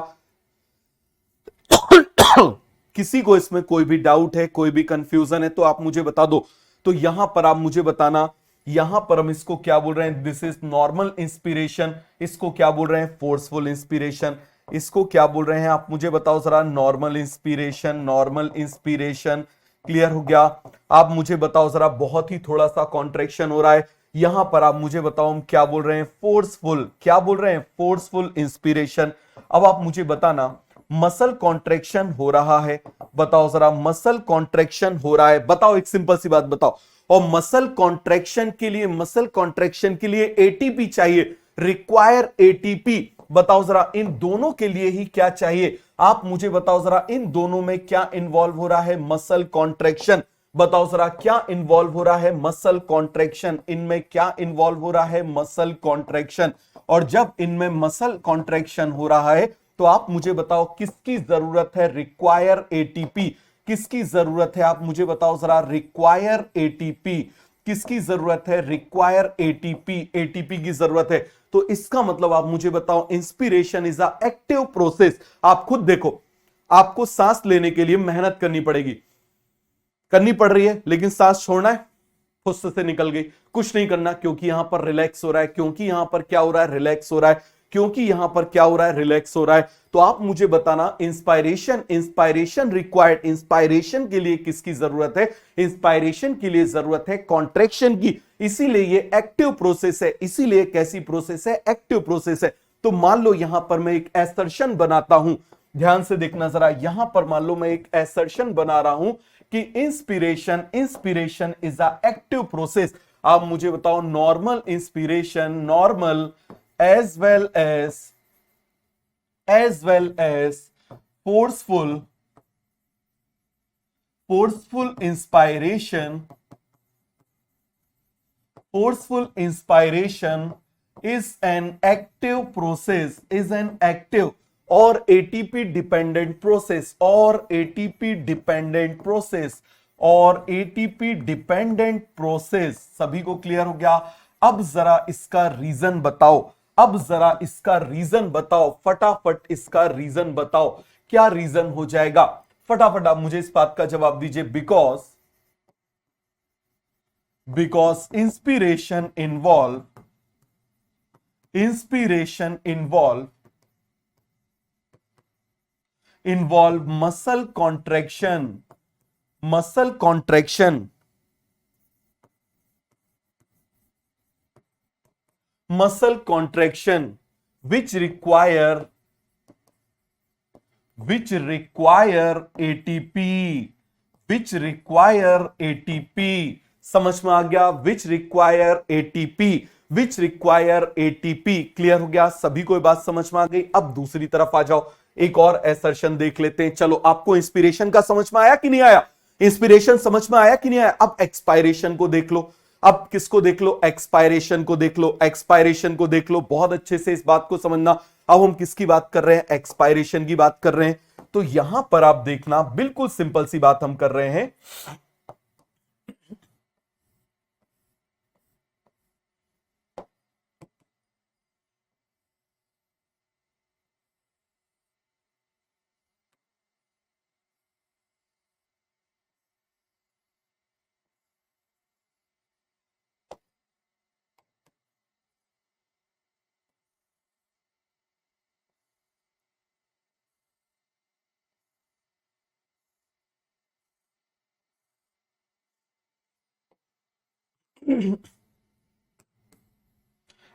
किसी को इसमें कोई भी डाउट है, कोई भी कंफ्यूजन है तो आप मुझे बता दो। तो यहां पर आप मुझे बताना, यहां पर हम इसको क्या बोल रहे हैं? This is normal inspiration. इसको क्या बोल रहे हैं? Forceful inspiration. इसको क्या बोल रहे हैं आप मुझे बताओ जरा? Normal inspiration. Normal inspiration. Clear हो गया? आप मुझे बताओ जरा, बहुत ही थोड़ा सा कॉन्ट्रैक्शन हो रहा है। यहां पर आप मुझे बताओ हम क्या बोल रहे हैं? फोर्सफुल। क्या बोल रहे हैं? Forceful inspiration. अब आप मुझे बताना, मसल कॉन्ट्रैक्शन हो रहा है, बताओ जरा, मसल कॉन्ट्रैक्शन हो रहा है, बताओ, एक सिंपल सी बात बताओ। और मसल कॉन्ट्रैक्शन के लिए एटीपी चाहिए, रिक्वायर एटीपी। बताओ जरा, इन दोनों के लिए ही क्या चाहिए? आप मुझे बताओ जरा, इन दोनों में क्या इन्वॉल्व हो रहा है? Muscle contraction. बताओ जरा, क्या इन्वॉल्व हो रहा है? Muscle contraction. इनमें क्या इन्वॉल्व हो रहा है? Muscle contraction. और जब इनमें मसल कॉन्ट्रैक्शन हो रहा है तो आप मुझे बताओ, किसकी जरूरत है? Require ATP. किसकी जरूरत है? आप मुझे बताओ जरा। Require ATP. किसकी जरूरत है? Require ATP. एटीपी की जरूरत है। तो इसका मतलब आप मुझे बताओ, inspiration is a active process. आप खुद देखो, आपको सांस लेने के लिए मेहनत करनी पड़ेगी, करनी पड़ रही है, लेकिन सांस छोड़ना है, फुस से निकल गई, कुछ नहीं करना, क्योंकि यहां पर रिलैक्स हो रहा है। क्योंकि यहां पर क्या हो रहा है? रिलैक्स हो रहा है। क्योंकि यहां पर क्या हो रहा है? रिलैक्स हो रहा है। तो आप मुझे बताना, इंस्पायरेशन रिक्वायर्ड। इंस्पायरेशन के लिए किसकी जरूरत है? इंस्पायरेशन के लिए जरूरत है कॉन्ट्रैक्शन की। इसीलिए ये एक्टिव प्रोसेस है। इसीलिए कैसी प्रोसेस है? एक्टिव प्रोसेस है। तो मान लो यहां पर मैं एक एसर्शन बनाता हूं, ध्यान से देखना जरा। यहां पर मान लो मैं एक एसर्शन बना रहा हूं कि inspiration is a active process. आप मुझे बताओ, normal inspiration, normal as well as forceful inspiration is an active process, is an active और एटीपी डिपेंडेंट प्रोसेस, और एटीपी डिपेंडेंट प्रोसेस, और एटीपी डिपेंडेंट प्रोसेस। सभी को क्लियर हो गया? अब जरा इसका रीजन बताओ। अब जरा इसका रीजन बताओ, फटाफट इसका रीजन बताओ। क्या रीजन हो जाएगा? फटाफट आप मुझे इस बात का जवाब दीजिए। Because inspiration involve muscle contraction which require ATP। समझ में आ गया? which require ATP। क्लियर हो गया? सभी को ये बात समझ में आ गई? अब दूसरी तरफ आ जाओ, एक और एसर्शन देख लेते हैं। चलो, आपको इंस्पिरेशन का समझ में आया कि नहीं आया? इंस्पिरेशन समझ में आया कि नहीं आया? अब एक्सपायरेशन को देख लो। अब किसको देख लो, एक्सपायरेशन को देख लो, एक्सपायरेशन को देख लो, बहुत अच्छे से इस बात को समझना। अब हम किसकी बात कर रहे हैं, एक्सपायरेशन की बात कर रहे हैं। तो यहां पर आप देखना, बिल्कुल सिंपल सी बात हम कर रहे हैं।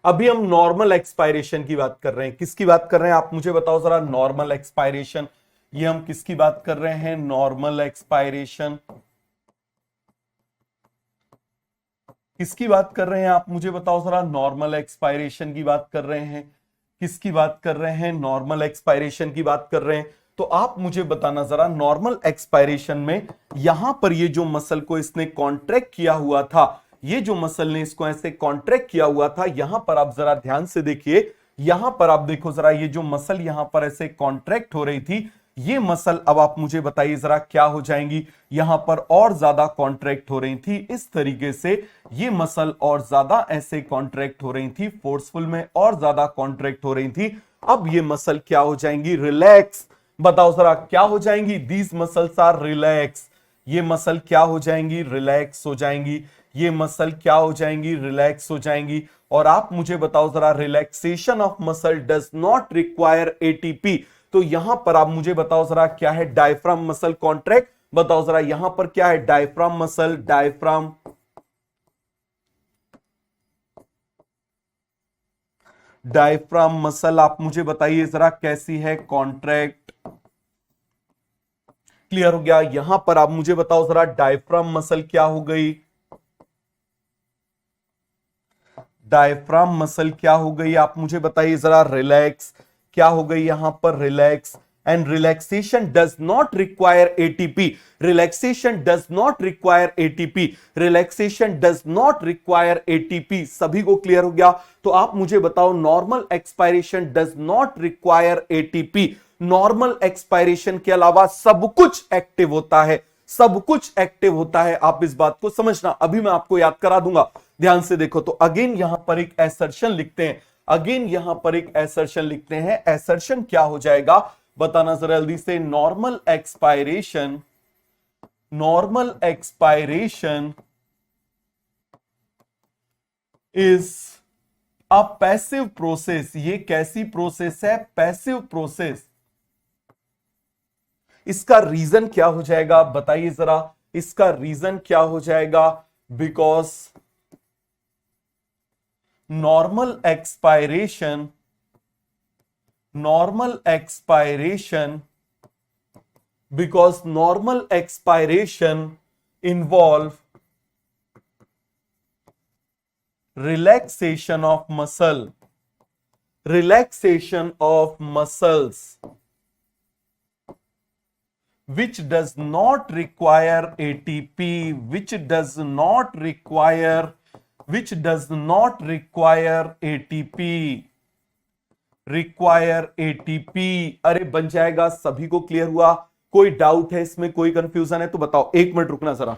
अभी हम नॉर्मल एक्सपायरेशन की बात कर रहे हैं। किसकी बात कर रहे हैं, आप मुझे बताओ जरा। नॉर्मल एक्सपायरेशन, ये हम किसकी बात कर रहे हैं, नॉर्मल एक्सपायरेशन। किसकी बात कर रहे हैं, आप मुझे बताओ जरा। नॉर्मल एक्सपायरेशन की बात कर रहे हैं। किसकी बात कर रहे हैं, नॉर्मल एक्सपायरेशन की बात कर रहे हैं। तो आप मुझे बताना जरा, नॉर्मल एक्सपायरेशन में यहां पर ये जो मसल को इसने कॉन्ट्रैक्ट किया हुआ था, ये जो मसल ने इसको ऐसे कॉन्ट्रैक्ट किया हुआ था, यहां पर आप जरा ध्यान से देखिए, यहां पर आप देखो जरा, ये जो मसल यहां पर ऐसे कॉन्ट्रैक्ट हो रही थी, ये मसल अब आप मुझे बताइए जरा क्या हो जाएंगी, यहां पर और ज्यादा कॉन्ट्रैक्ट हो रही थी। इस तरीके से ये मसल और ज्यादा ऐसे कॉन्ट्रैक्ट हो रही थी, फोर्सफुल में और ज्यादा कॉन्ट्रैक्ट हो रही थी। अब ये मसल क्या हो जाएंगी, रिलैक्स। बताओ जरा क्या हो जाएंगी, दीज मसल्स आर रिलैक्स। ये मसल क्या हो जाएंगी, रिलैक्स हो जाएंगी। ये मसल क्या हो जाएंगी, रिलैक्स हो जाएंगी। और आप मुझे बताओ जरा, relaxation of muscle does not require ATP. तो यहां पर आप मुझे बताओ जरा क्या है, डायफ्राम मसल कॉन्ट्रैक्ट। बताओ जरा यहां पर क्या है, diaphragm muscle, diaphragm diaphragm muscle आप मुझे बताइए जरा कैसी है, कॉन्ट्रैक्ट। क्लियर हो गया। यहां पर आप मुझे बताओ जरा, डायफ्राम मसल क्या हो गई, डायफ्राम मसल क्या हो गई, आप मुझे बताइए जरा, रिलैक्स। क्या हो गई यहां पर, relax. And relaxation does not require ATP, relaxation does not require ATP, relaxation does not require ATP. सभी को क्लियर हो गया। तो आप मुझे बताओ, normal expiration does not require ATP. Normal expiration के अलावा सब कुछ एक्टिव होता है, सब कुछ एक्टिव होता है। आप इस बात को समझना, अभी मैं आपको याद करा दूंगा, ध्यान से देखो। तो अगेन यहां पर एक एसर्शन लिखते हैं, अगेन यहां पर एक एसर्शन लिखते हैं। एसर्शन क्या हो जाएगा, बताना जरा जल्दी से। Normal expiration, normal expiration is a passive process. ये कैसी प्रोसेस है, पैसिव प्रोसेस। इसका रीजन क्या हो जाएगा, बताइए जरा, इसका रीजन क्या हो जाएगा। Because normal expiration, normal expiration, because normal expiration involve relaxation of muscle, relaxation of muscles which does not require ATP, which does not require, which does not require ATP, require ATP। अरे बन जाएगा, सभी को clear हुआ, कोई doubt है इसमें, कोई कंफ्यूजन है तो बताओ, एक मिनट रुकना जरा।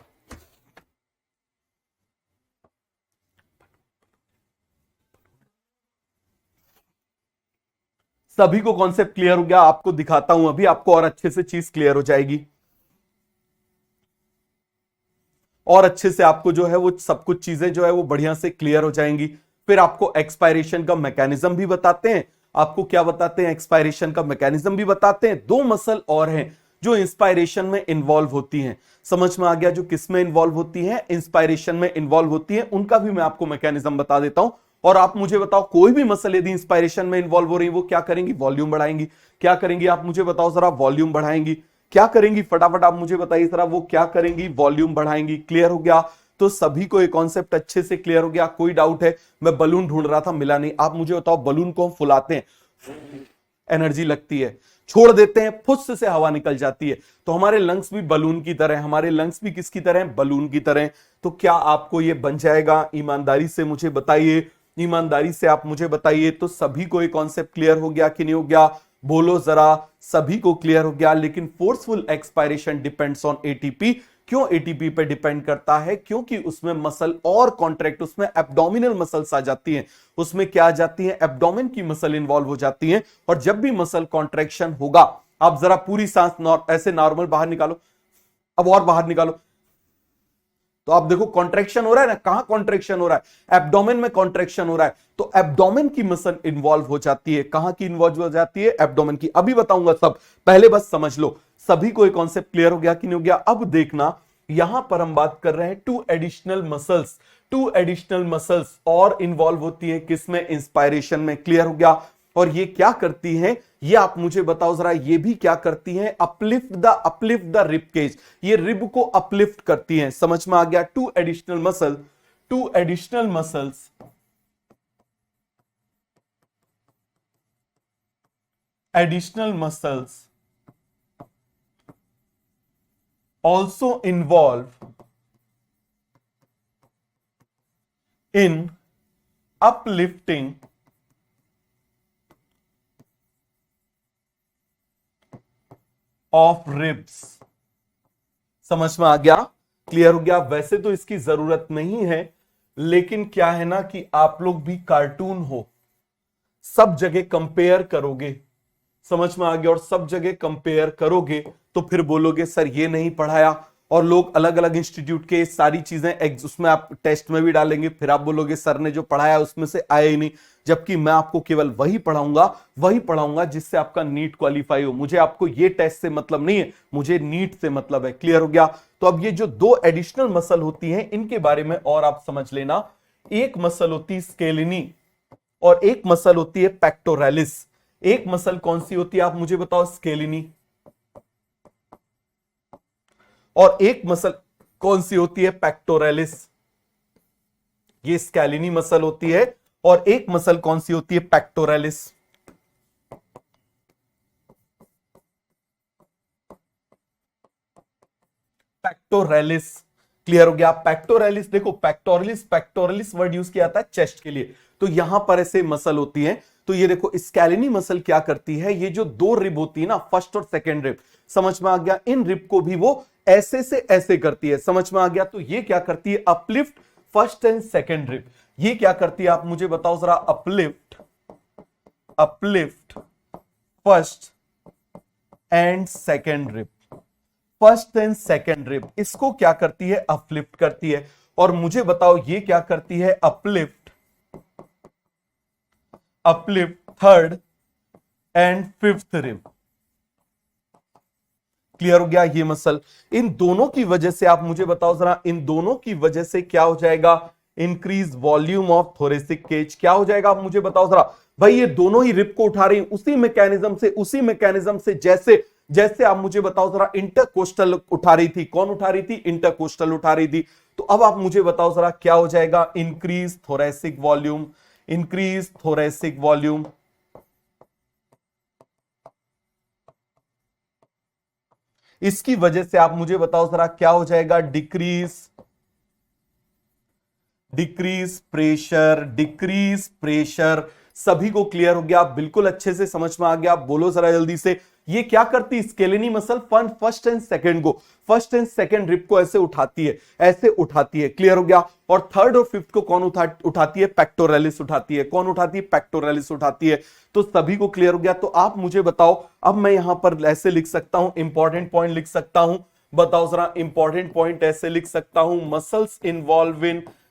सभी को कॉन्सेप्ट क्लियर हो गया, आपको दिखाता हूं अभी, आपको और अच्छे से चीज क्लियर हो जाएगी, और अच्छे से आपको जो है वो सब कुछ चीजें जो है वो बढ़िया से क्लियर हो जाएंगी। फिर आपको एक्सपायरेशन का मैकेनिज्म भी बताते हैं। आपको क्या बताते हैं, एक्सपायरेशन का मैकेनिज्म भी बताते हैं। दो मसल और हैं जो इंस्पायरेशन में इन्वॉल्व होती हैं। समझ में आ गया, जो किस में इन्वॉल्व होती हैं, इंस्पायरेशन में इन्वॉल्व होती हैं, उनका भी मैं आपको मैकेनिज्म बता देता हूं। और आप मुझे बताओ, कोई भी मसल यदि इंस्पायरेशन में इन्वॉल्व हो रही है, वो क्या करेंगी, वॉल्यूम बढ़ाएंगी। क्या करेंगी, आप मुझे बताओ जरा, वॉल्यूम बढ़ाएंगी। क्या करेंगी, फटाफट आप मुझे बताइए जरा, वो क्या करेंगी, वॉल्यूम बढ़ाएंगी। क्लियर हो गया। तो सभी को ये कॉन्सेप्ट अच्छे से क्लियर हो गया। कोई डाउट है, मैं बलून ढूंढ रहा था मिला नहीं, आप मुझे बताओ, बलून को हम फुलाते हैं, एनर्जी लगती है, छोड़ देते हैं, फुस से हवा निकल जाती है। तो हमारे लंग्स भी बलून की तरह, हमारे लंग्स भी किसकी तरह? बलून की तरह। तो क्या आपको ये बन जाएगा? ईमानदारी से मुझे बताइए, ईमानदारी से आप मुझे बताइए। तो सभी को ये कॉन्सेप्ट क्लियर हो गया कि नहीं हो गया? बोलो जरा, सभी को क्लियर हो गया। लेकिन forceful expiration depends on ATP. क्यों एटीपी पे डिपेंड करता है? क्योंकि उसमें मसल और कॉन्ट्रैक्ट, उसमें एब्डोमिनल मसल्स आ जाती हैं। उसमें क्या आ जाती है? एब्डोमेन की मसल इन्वॉल्व हो जाती है। और जब भी मसल कॉन्ट्रैक्शन होगा, आप जरा पूरी सांस ऐसे नॉर्मल बाहर निकालो, अब और बाहर निकालो, तो आप देखो कॉन्ट्रैक्शन हो रहा है ना। कहां कॉन्ट्रैक्शन हो रहा है? एब्डोमेन में कॉन्ट्रैक्शन हो रहा है। तो एब्डोमेन की मसल इन्वॉल्व हो जाती है। कहां की इन्वॉल्व हो जाती है? एब्डोमेन की। अभी बताऊंगा सब, पहले बस समझ लो। सभी को एक कॉन्सेप्ट क्लियर हो गया कि नहीं हो गया? अब देखना, यहां पर हम बात कर रहे हैं two additional muscles. Two additional muscles और इन्वॉल्व होती है किसमें? इंस्पायरेशन में। क्लियर हो गया? और ये क्या करती हैं? ये आप मुझे बताओ जरा, ये भी क्या करती हैं? Uplift the rib cage. ये रिब को अपलिफ्ट करती हैं। समझ में आ गया? Two additional muscle, two additional muscles additional muscles also involve in uplifting of ribs। समझ में आ गया? क्लियर हो गया? वैसे तो इसकी जरूरत नहीं है, लेकिन क्या है ना कि आप लोग भी कार्टून हो, सब जगह कंपेयर करोगे। समझ में आ गया? और सब जगह कंपेयर करोगे तो फिर बोलोगे सर ये नहीं पढ़ाया। और लोग अलग अलग इंस्टीट्यूट के सारी चीजें उसमें आप टेस्ट में भी डालेंगे, फिर आप बोलोगे सर ने जो पढ़ाया उसमें से आया ही नहीं। जबकि मैं आपको केवल वही पढ़ाऊंगा जिससे आपका नीट क्वालिफाई हो। मुझे आपको ये टेस्ट से मतलब नहीं है, मुझे नीट से मतलब है। क्लियर हो गया? तो अब ये जो दो एडिशनल मसल होती हैं, इनके बारे में और आप समझ लेना। एक मसल होती है स्केलिनी और एक मसल होती है पेक्टोरैलिस। एक मसल कौन सी होती है आप मुझे बताओ? स्केलिनी। और एक मसल कौन सी होती है? पेक्टोरैलिस। ये स्केलिनी मसल होती है और एक मसल कौन सी होती है? पेक्टोरैलिस। पेक्टोरैलिस। क्लियर हो गया? पेक्टोरैलिस, देखो पेक्टोरलिस वर्ड यूज किया जाता है चेस्ट के लिए। तो यहां पर ऐसे मसल होती है। तो ये देखो स्केलिनी मसल क्या करती है? ये जो दो रिब होती है ना, फर्स्ट और सेकंड रिब, समझ में आ गया? इन रिब को भी वो ऐसे से ऐसे करती है। समझ में आ गया? तो ये क्या करती है? Uplift first and second rib. ये क्या करती है आप मुझे बताओ जरा? Uplift first and second rib. First and second rib इसको क्या करती है? अपलिफ्ट करती है। और मुझे बताओ ये क्या करती है? Uplift third and fifth rib. Clear हो गया? ये मसल, इन दोनों की वजह से आप मुझे बताओ जरा, इन दोनों की वजह से क्या हो जाएगा? Increase volume of thoracic cage. क्या हो जाएगा आप मुझे बताओ जरा? भाई ये दोनों ही रिब को उठा रही हैं उसी मैकेनिज्म से जैसे जैसे आप मुझे बताओ जरा इंटरकोस्टल उठा रही थी। कौन उठा रही थी? इंटरकोस्टल उठा रही थी। तो अब आप मुझे बताओ जरा क्या हो जाएगा? Increase thoracic volume, increase thoracic volume. इसकी वजह से आप मुझे बताओ जरा क्या हो जाएगा? Decrease pressure. सभी को क्लियर हो गया? बिल्कुल अच्छे से समझ में आ गया? बोलो जरा जल्दी से। ये क्या करती है? Scaleni muscle first and second rib को ऐसे उठाती है, क्लियर हो गया? और थर्ड और फिफ्थ को कौन उठाती है? पेक्टोरैलिस उठाती है। कौन उठाती है? पेक्टोरैलिस उठाती है। तो सभी को क्लियर हो गया? तो आप मुझे बताओ, अब मैं यहां पर ऐसे लिख सकता हूं, इंपॉर्टेंट पॉइंट लिख सकता हूं। बताओ जरा, इंपॉर्टेंट पॉइंट ऐसे लिख सकता हूं,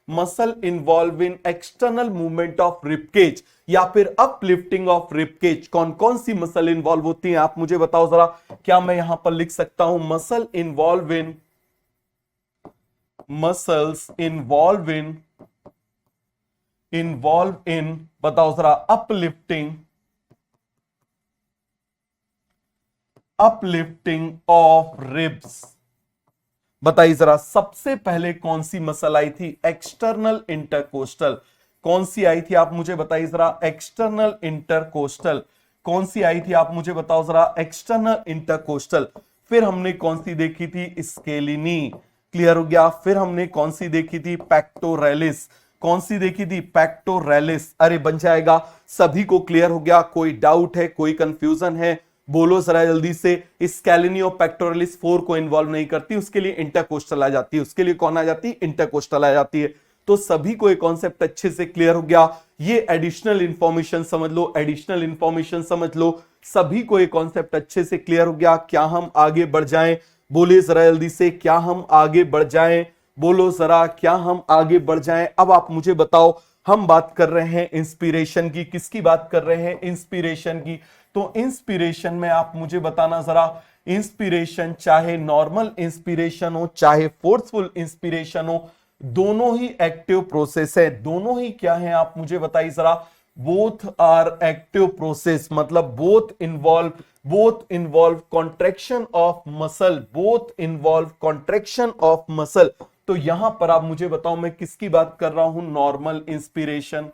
muscle involve in external movement of ribcage या फिर अपलिफ्टिंग ऑफ रिबकेज। कौन कौन सी मसल इन्वॉल्व होती हैं आप मुझे बताओ जरा? क्या मैं यहां पर लिख सकता हूं मसल्स इन्वॉल्व इन बताओ जरा अपलिफ्टिंग ऑफ रिब्स। बताइए जरा, सबसे पहले कौन सी मसल आई थी? External intercostal. कौन सी आई थी आप मुझे बताइए जरा? External intercostal. कौन सी आई थी आप मुझे बताओ जरा, एक्सटर्नल इंटरकोस्टल। फिर हमने कौन सी देखी थी, स्केलिनी, क्लियर हो गया। फिर हमने कौन सी देखी थी, पैक्टोरेलिस, कौन सी देखी थी, पैक्टोरेलिस। अरे बन जाएगा, सभी को क्लियर हो गया, कोई डाउट है, कोई कंफ्यूजन है, बोलो जरा जल्दी से। स्केलिनी और पैक्टोरेलिस 4 को इन्वॉल्व नहीं करती, उसके लिए इंटरकोस्टल आ जाती है, उसके लिए कौन आ जाती है, इंटरकोस्टल आ जाती है। तो सभी को ये कॉन्सेप्ट अच्छे से क्लियर हो गया। ये एडिशनल इंफॉर्मेशन समझ लो, एडिशनल इंफॉर्मेशन समझ लो, सभी को ये कॉन्सेप्ट अच्छे से क्लियर हो गया। क्या हम आगे बढ़ जाएं, बोले जरा जल्दी से, क्या हम आगे बढ़ जाएं, बोलो जरा, क्या हम आगे बढ़ जाएं। अब आप मुझे बताओ, हम बात कर रहे हैं इंस्पिरेशन की, किसकी बात कर रहे हैं, इंस्पिरेशन की। तो इंस्पिरेशन में आप मुझे बताना जरा, इंस्पिरेशन चाहे नॉर्मल इंस्पिरेशन हो चाहे फोर्सफुल इंस्पिरेशन हो, दोनों ही एक्टिव प्रोसेस है, दोनों ही क्या है आप मुझे बताइए जरा, बोथ आर एक्टिव प्रोसेस, मतलब both involve contraction of muscle, both involve contraction of muscle. तो यहां पर आप मुझे बताओ मैं किसकी बात कर रहा हूं, नॉर्मल इंस्पिरेशन,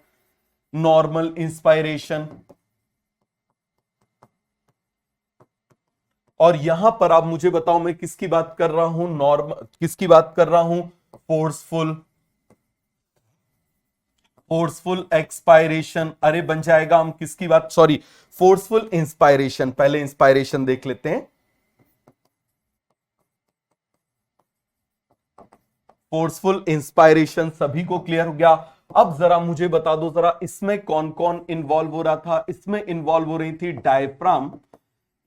नॉर्मल इंस्पायरेशन। और यहां पर आप मुझे बताओ मैं किसकी बात कर रहा हूं, नॉर्मल, किसकी बात कर रहा हूं, फोर्सफुल, फोर्सफुल एक्सपायरेशन। अरे बन जाएगा, हम किसकी बात, सॉरी, फोर्सफुल इंस्पायरेशन। पहले इंस्पायरेशन देख लेते हैं, फोर्सफुल इंस्पायरेशन, सभी को क्लियर हो गया। अब जरा मुझे बता दो जरा, इसमें कौन कौन इन्वॉल्व हो रहा था, इसमें इन्वॉल्व हो रही थी डायफ्राम,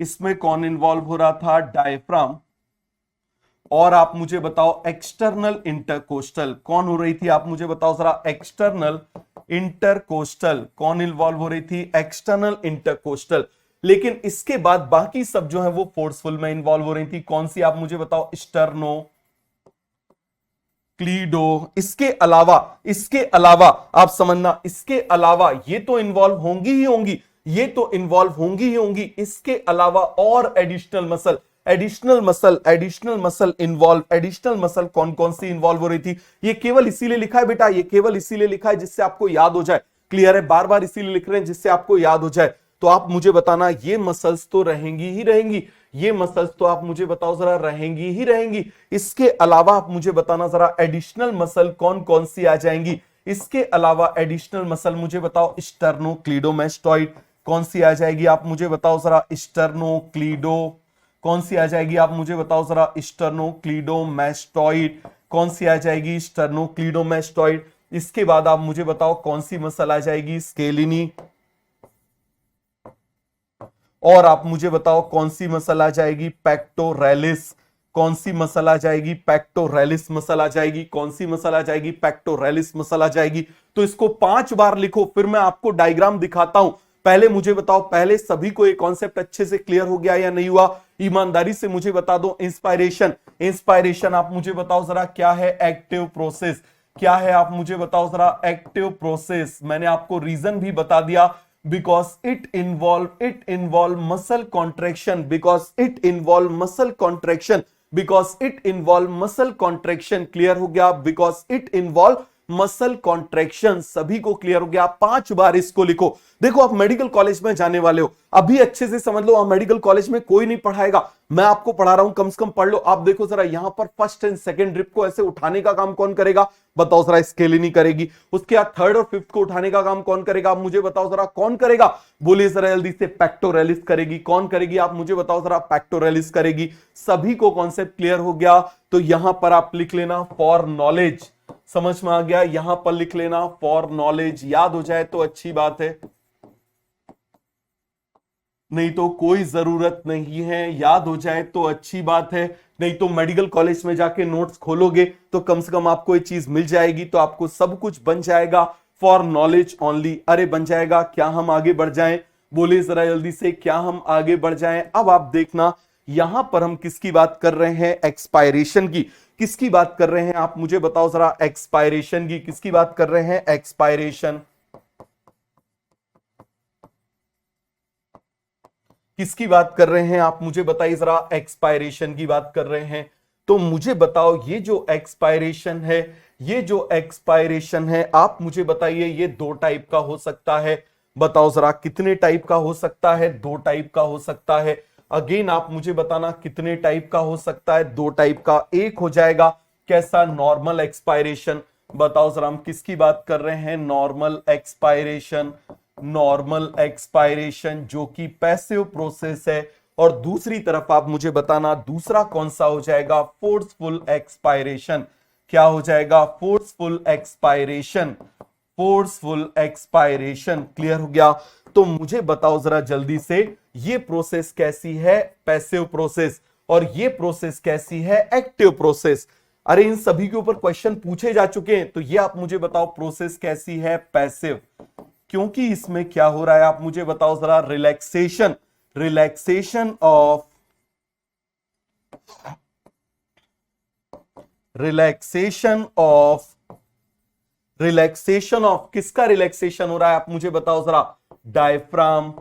इसमें कौन इन्वॉल्व हो रहा था, डायफ्राम। और आप मुझे बताओ एक्सटर्नल इंटरकोस्टल कौन हो रही थी, आप मुझे बताओ जरा, एक्सटर्नल इंटरकोस्टल कौन इन्वॉल्व हो रही थी, एक्सटर्नल इंटरकोस्टल। लेकिन इसके बाद बाकी सब जो है वो फोर्सफुल में इन्वॉल्व हो रही थी, कौन सी आप मुझे बताओ, स्टर्नो, क्लीडो। इसके अलावा आप समझना, इसके अलावा ये तो इन्वॉल्व होंगी ही होंगी, ये तो इन्वॉल्व होंगी ही होंगी, इसके अलावा और एडिशनल मसल, एडिशनल मसल कौन कौन सी इन्वॉल्व हो रही थी। ये केवल इसीलिए लिखा है बेटा, ये केवल इसीलिए लिखा है जिससे आपको याद हो जाए, क्लियर है, बार बार इसीलिए लिख रहे हैं जिससे आपको याद हो जाए। तो आप मुझे बताना, ये मसल्स तो रहेंगी ही रहेंगी, ये मसल्स तो आप मुझे बताओ जरा, रहेंगी ही रहेंगी। इसके अलावा आप मुझे बताना जरा, एडिशनल मसल कौन कौन सी आ जाएंगी। इसके अलावा एडिशनल मसल मुझे बताओ, स्टर्नोक्लीडोमास्टॉइड कौन सी आ जाएगी, आप मुझे बताओ जरा, स्टर्नोक्लीडो कौन सी आ जाएगी, आप मुझे बताओ जरा, स्टर्नोक्लीडोमास्टॉइड कौन सी आ जाएगी, स्टर्नोक्लीडोमास्टॉइड। इसके बाद आप मुझे बताओ कौन सी मसल आ जाएगी, स्केलिनी। और आप मुझे बताओ कौन सी मसल आ जाएगी, पैक्टोरेलिस। कौन सी मसल आ जाएगी, पैक्टोरेलिस मसल आ जाएगी। कौन सी मसल आ जाएगी, पैक्टोरेलिस मसल आ जाएगी। तो इसको 5 बार लिखो, फिर मैं आपको डायग्राम दिखाता हूं। पहले मुझे बताओ, पहले सभी को ये कॉन्सेप्ट अच्छे से क्लियर हो गया या नहीं हुआ, ईमानदारी से मुझे बता दो। इंस्पायरेशन आप मुझे बताओ जरा, क्या है, एक्टिव प्रोसेस। क्या है आप मुझे बताओ जरा, एक्टिव प्रोसेस। मैंने आपको रीजन भी बता दिया, because it involve muscle contraction, because it involve muscle contraction, clear हो गया, because it involve muscle contraction, सभी को क्लियर हो गया। 5 बार इसको लिखो। देखो आप मेडिकल कॉलेज में जाने वाले हो, अभी अच्छे से समझ लो, आप मेडिकल कॉलेज में कोई नहीं पढ़ाएगा, मैं आपको पढ़ा रहा हूं, कम से कम पढ़ लो। आप देखो जरा, यहां पर फर्स्ट एंड सेकंड ड्रिप को ऐसे उठाने का काम कौन करेगा, बताओ जरा, स्केलिनी करेगी। उसके बाद थर्ड और फिफ्थ को उठाने का काम कौन करेगा, आप मुझे बताओ जरा, कौन करेगा, बोलिए जरा जल्दी से, पैक्टोरेलिस करेगी। कौन करेगी, आप मुझे बताओ जरा, पैक्टोरेलिस करेगी। सभी को कॉन्सेप्ट क्लियर हो गया। तो यहां पर आप लिख लेना फॉर नॉलेज, समझ में आ गया, यहां पर लिख लेना फॉर नॉलेज। याद हो जाए तो अच्छी बात है, नहीं तो कोई जरूरत नहीं है, याद हो जाए तो अच्छी बात है। नहीं तो मेडिकल कॉलेज में जाके नोट्स खोलोगे तो कम से कम आपको ये चीज मिल जाएगी, तो आपको सब कुछ बन जाएगा फॉर नॉलेज ओनली। अरे बन जाएगा। क्या हम आगे बढ़ जाएं, बोले जरा जल्दी से, क्या हम आगे बढ़ जाएं। अब आप देखना, यहां पर हम किसकी बात कर रहे हैं, एक्सपायरेशन की। किसकी बात कर रहे हैं, आप मुझे बताओ जरा, एक्सपायरेशन की। किसकी बात कर रहे हैं, एक्सपायरेशन। किसकी बात कर रहे हैं, आप मुझे बताइए जरा, एक्सपायरेशन की बात कर रहे हैं। तो मुझे बताओ, ये जो एक्सपायरेशन है, ये जो एक्सपायरेशन है, आप मुझे बताइए, ये 2 टाइप का हो सकता है। बताओ जरा कितने टाइप का हो सकता है? 2 टाइप का हो सकता है। अगेन आप मुझे बताना कितने टाइप का हो सकता है? 2 टाइप का। एक हो जाएगा कैसा? Normal expiration. बताओ जरा हम किसकी बात कर रहे हैं? Normal expiration. नॉर्मल एक्सपायरेशन जो कि पैसिव प्रोसेस है। और दूसरी तरफ आप मुझे बताना दूसरा कौन सा हो जाएगा? Forceful expiration. क्या हो जाएगा? Forceful expiration. Forceful expiration. Clear हो गया? तो मुझे बताओ जरा जल्दी से, ये प्रोसेस कैसी है? Passive process. और ये प्रोसेस कैसी है? Active process. अरे इन सभी के ऊपर क्वेश्चन पूछे जा चुके हैं, तो ये आप मुझे बताओ प्रोसेस कैसी है? पैसिव। क्योंकि इसमें क्या हो रहा है आप मुझे बताओ जरा? Relaxation. Relaxation of relaxation of relaxation of किसका रिलैक्सेशन हो रहा है आप मुझे बताओ जरा? डायफ्राम।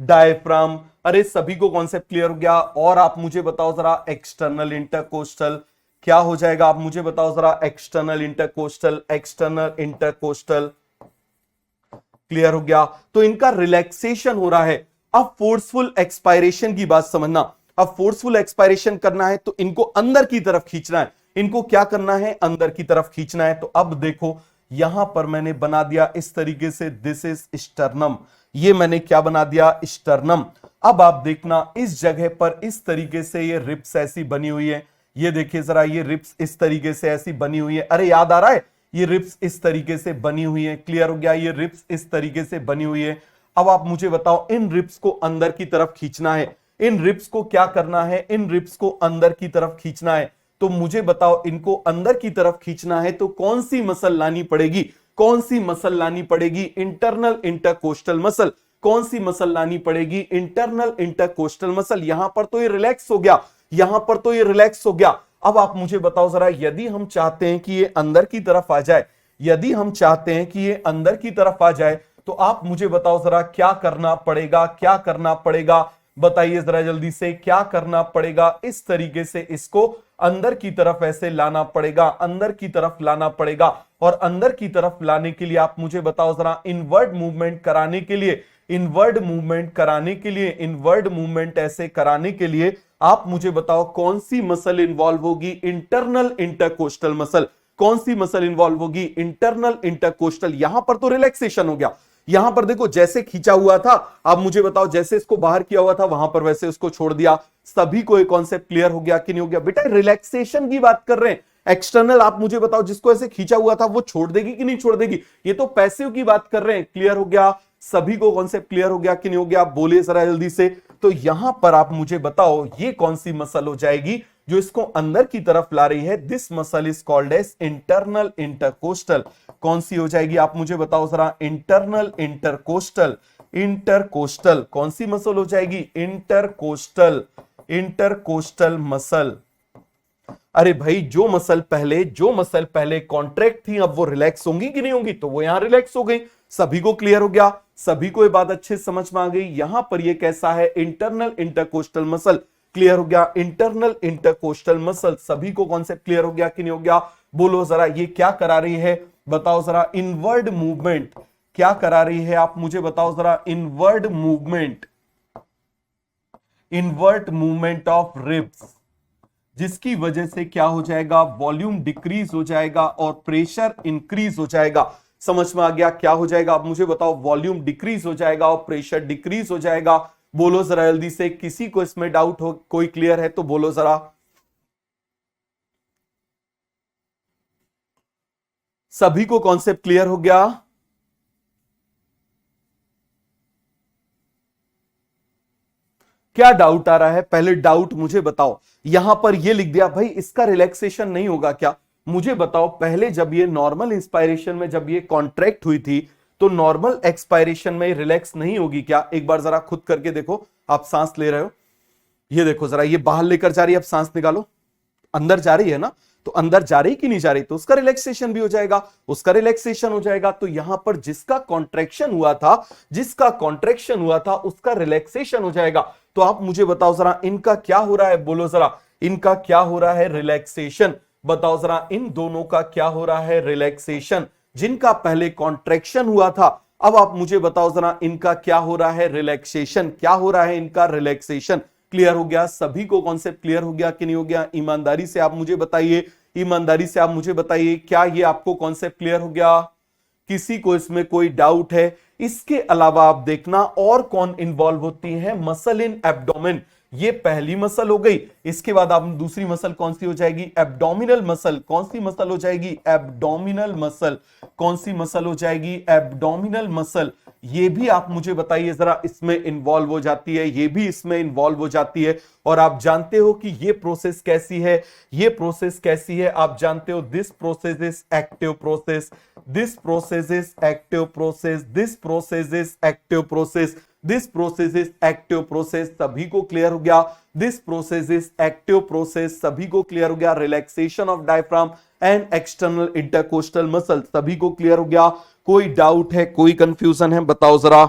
डायफ्राम। अरे सभी को कॉन्सेप्ट क्लियर हो गया? और आप मुझे बताओ जरा एक्सटर्नल इंटरकोस्टल। क्या हो जाएगा आप मुझे बताओ जरा? External intercostal. External intercostal. Clear हो गया? तो इनका रिलैक्सेशन हो रहा है। अब फोर्सफुल एक्सपायरेशन की बात समझना। अब फोर्सफुल एक्सपायरेशन करना है तो इनको अंदर की तरफ खींचना है। इनको क्या करना है? अंदर की तरफ खींचना है। तो अब देखो यहां पर मैंने बना दिया इस तरीके से, दिस इज स्टर्नम। ये मैंने क्या बना दिया? स्टर्नम। अब आप देखना इस जगह पर इस तरीके से ये रिप्स ऐसी बनी हुई है। ये देखिए जरा, ये रिप्स इस तरीके से ऐसी बनी हुई है। अरे याद आ रहा है? ये रिप्स इस तरीके से बनी हुई है। क्लियर हो गया? ये रिप्स इस तरीके से बनी हुई है। अब आप मुझे बताओ इन रिप्स को अंदर की तरफ खींचना है। इन रिप्स को क्या करना है? इन रिप्स को अंदर की तरफ खींचना है। तो मुझे बताओ इनको अंदर की तरफ खींचना है तो कौन सी मसल लानी पड़ेगी? कौन सी मसल लानी पड़ेगी? Internal intercostal muscle. कौन सी मसल लानी पड़ेगी? Internal intercostal muscle. यहां पर तो ये रिलैक्स हो गया, यहां पर तो ये रिलैक्स हो गया। अब आप मुझे बताओ जरा, यदि हम चाहते हैं कि ये अंदर की तरफ आ जाए, यदि हम चाहते हैं कि ये अंदर की तरफ आ जाए, तो आप मुझे बताओ जरा क्या करना पड़ेगा? क्या करना पड़ेगा? बताइए जरा जल्दी से, क्या करना पड़ेगा? इस तरीके से इसको अंदर की तरफ ऐसे लाना पड़ेगा, अंदर की तरफ लाना पड़ेगा। और अंदर की तरफ लाने के लिए आप मुझे बताओ जरा, इनवर्ड मूवमेंट कराने के लिए, इनवर्ड मूवमेंट कराने के लिए, इनवर्ड मूवमेंट ऐसे कराने के लिए आप मुझे बताओ कौन सी मसल इंवॉल्व होगी? Internal intercostal muscle. कौन सी मसल इंवॉल्व होगी? Internal intercostal. यहां पर तो रिलैक्सेशन हो गया। यहां पर देखो जैसे खींचा हुआ था, आप मुझे बताओ जैसे इसको बाहर किया हुआ था वहां पर वैसे उसको छोड़ दिया। सभी को एक कॉन्सेप्ट क्लियर हो गया कि नहीं हो गया? बेटा रिलैक्सेशन की बात कर रहे हैं। एक्सटर्नल आप मुझे बताओ जिसको ऐसे खींचा हुआ था वो छोड़ देगी कि नहीं छोड़ देगी? ये तो पैसिव की बात कर रहे हैं। क्लियर हो गया? सभी को कॉन्सेप्ट क्लियर हो गया कि नहीं हो गया? बोलिए जरा जल्दी से। तो यहां पर आप मुझे बताओ ये कौन सी मसल हो जाएगी जो इसको अंदर की तरफ ला रही है? This muscle is called as internal intercostal. कौन सी हो जाएगी आप मुझे बताओ जरा? Internal intercostal. इंटरकोस्टल कौन सी मसल हो जाएगी? इंटरकोस्टल। Intercostal muscle. अरे भाई जो मसल पहले कॉन्ट्रैक्ट थी अब वो रिलैक्स होंगी कि नहीं होंगी? तो वो यहां रिलैक्स हो गई। सभी को क्लियर हो गया? सभी को ये बात अच्छे से समझ में आ गई? यहां पर ये कैसा है? Internal intercostal muscle. क्लियर हो गया? Internal intercostal muscle. सभी को कॉन्सेप्ट क्लियर हो गया कि नहीं हो गया? बोलो जरा ये क्या करा रही है? बताओ जरा। इनवर्ड मूवमेंट क्या करा रही है आप मुझे बताओ जरा? Inward movement, invert movement of ribs, जिसकी वजह से क्या हो जाएगा? वॉल्यूम डिक्रीज हो जाएगा और प्रेशर इंक्रीज हो जाएगा। समझ में आ गया? क्या हो जाएगा आप मुझे बताओ? वॉल्यूम डिक्रीज हो जाएगा और प्रेशर डिक्रीज हो जाएगा। बोलो जरा जल्दी से। किसी को इसमें डाउट हो, कोई क्लियर है तो बोलो जरा। सभी को कॉन्सेप्ट क्लियर हो गया? क्या डाउट आ रहा है? पहले डाउट मुझे बताओ। यहां पर ये लिख दिया भाई इसका रिलैक्सेशन नहीं होगा क्या? मुझे बताओ पहले जब ये नॉर्मल इंस्पायरेशन में जब ये कॉन्ट्रैक्ट हुई थी तो नॉर्मल एक्सपायरेशन में रिलैक्स नहीं होगी क्या? एक बार जरा खुद करके देखो। आप सांस ले रहे हो, ये देखो जरा, ये बाहर लेकर जा रही है, अब सांस निकालो, अंदर जा रही है ना? तो अंदर जा रही कि नहीं जा रही? तो उसका रिलैक्सेशन भी हो जाएगा, उसका रिलैक्सेशन हो जाएगा। तो यहां पर जिसका कॉन्ट्रैक्शन हुआ था, जिसका कॉन्ट्रैक्शन हुआ था उसका रिलैक्सेशन हो जाएगा। तो आप मुझे बताओ जरा इनका क्या हो रहा है? बोलो जरा, इनका क्या हो रहा है? रिलैक्सेशन। बताओ जरा इन दोनों का क्या हो रहा है, रिलैक्सेशन। जिनका पहले कॉन्ट्रैक्शन हुआ था, अब आप मुझे बताओ जरा इनका क्या हो रहा है, रिलैक्सेशन। क्या हो रहा है इनका, रिलैक्सेशन। क्लियर हो गया सभी को, कॉन्सेप्ट क्लियर हो गया कि नहीं हो गया? ईमानदारी से आप मुझे बताइए, ईमानदारी से आप मुझे बताइए, क्या ये आपको कॉन्सेप्ट क्लियर हो गया? किसी को इसमें कोई डाउट है? इसके अलावा आप देखना और कौन इंवॉल्व होती है, मसल इन एब्डोमेन। ये पहली मसल हो गई। इसके बाद आप दूसरी मसल कौन सी हो जाएगी, एब्डोमिनल मसल। कौन सी मसल हो जाएगी, एब्डोमिनल मसल। कौन सी मसल हो जाएगी, एब्डोमिनल मसल। ये भी आप मुझे बताइए जरा, इसमें इन्वॉल्व हो जाती है, ये भी इसमें इन्वॉल्व हो जाती है। और आप जानते हो कि ये प्रोसेस कैसी है, ये प्रोसेस कैसी है, आप जानते हो, this process is active process, this process is active process, this process is active process, this process is active process. सभी को क्लियर हो गया? This process is active process, सभी को क्लियर हो गया? Relaxation of diaphragm and external intercostal muscle, सभी को क्लियर हो गया? कोई डाउट है, कोई कंफ्यूजन है, बताओ जरा।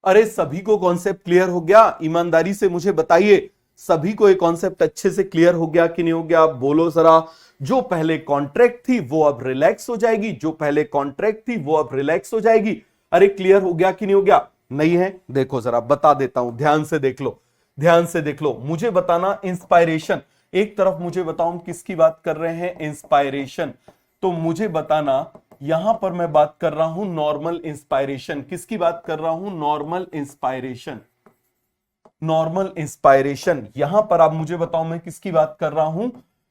अरे सभी को कॉन्सेप्ट क्लियर हो गया? ईमानदारी से मुझे बताइए, सभी को ये कॉन्सेप्ट अच्छे से क्लियर हो गया कि नहीं हो गया? बोलो जरा। जो पहले कॉन्ट्रैक्ट थी वो अब रिलैक्स हो जाएगी, जो पहले कॉन्ट्रैक्ट थी वो अब रिलैक्स हो जाएगी। अरे क्लियर हो गया कि नहीं हो गया? नहीं है? देखो जरा बता देता हूं, ध्यान से देख लो, ध्यान से देख लो। मुझे बताना इंस्पायरेशन। एक तरफ मुझे बताओ किसकी बात कर रहे हैं, इंस्पायरेशन। तो मुझे बताना, यहां पर मैं बात कर रहा हूं नॉर्मल इंस्पायरेशन। किसकी बात कर रहा हूं, नॉर्मल इंस्पायरेशन। Normal inspiration. यहां पर आप मुझे बताओ मैं किसकी बात कर रहा हूं,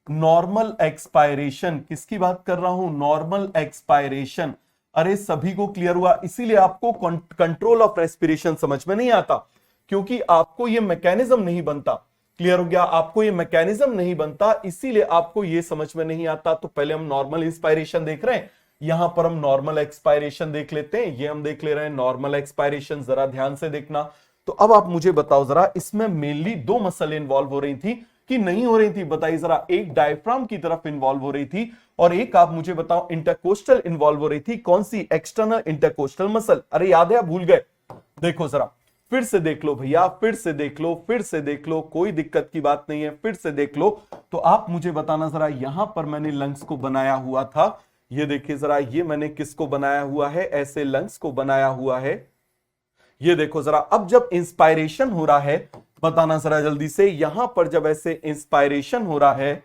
नॉर्मल एक्सपायरेशन। किसकी बात कर रहा हूं, नॉर्मल एक्सपायरेशन। अरे सभी को क्लियर हुआ? इसीलिए आपको कंट्रोल ऑफ रेस्पिरेशन समझ में नहीं आता, क्योंकि आपको यह मैकेनिज्म नहीं बनता। क्लियर हो गया? आपको ये मैकेनिज्म नहीं बनता, इसीलिए आपको ये समझ में नहीं आता। तो पहले हम नॉर्मल इंस्पायरेशन देख रहे हैं, यहां पर हम नॉर्मल एक्सपायरेशन देख लेते हैं। ये हम देख ले रहे हैं नॉर्मल एक्सपायरेशन, जरा ध्यान से देखना। तो अब आप मुझे बताओ जरा, इसमें मेनली दो मसल इन्वॉल्व हो रही थी कि नहीं हो रही थी, बताइए जरा। एक डायफ्राम की तरफ इन्वॉल्व हो रही थी और एक आप मुझे बताओ इंटरकोस्टल इन्वॉल्व हो रही थी। कौन सी, एक्सटर्नल इंटरकोस्टल मसल। अरे याद है या भूल गए? देखो जरा, फिर से देख लो भैया, फिर से देख लो, फिर से देख लो, कोई दिक्कत की बात नहीं है, फिर से देख लो। तो आप मुझे बताना जरा, यहां पर मैंने लंग्स को बनाया हुआ था, ये देखिए जरा, ये मैंने किसको बनाया हुआ है, ऐसे लंग्स को बनाया हुआ है। ये देखो जरा, अब जब इंस्पायरेशन हो रहा है, बताना जरा जल्दी से, यहां पर जब ऐसे इंस्पायरेशन हो रहा है,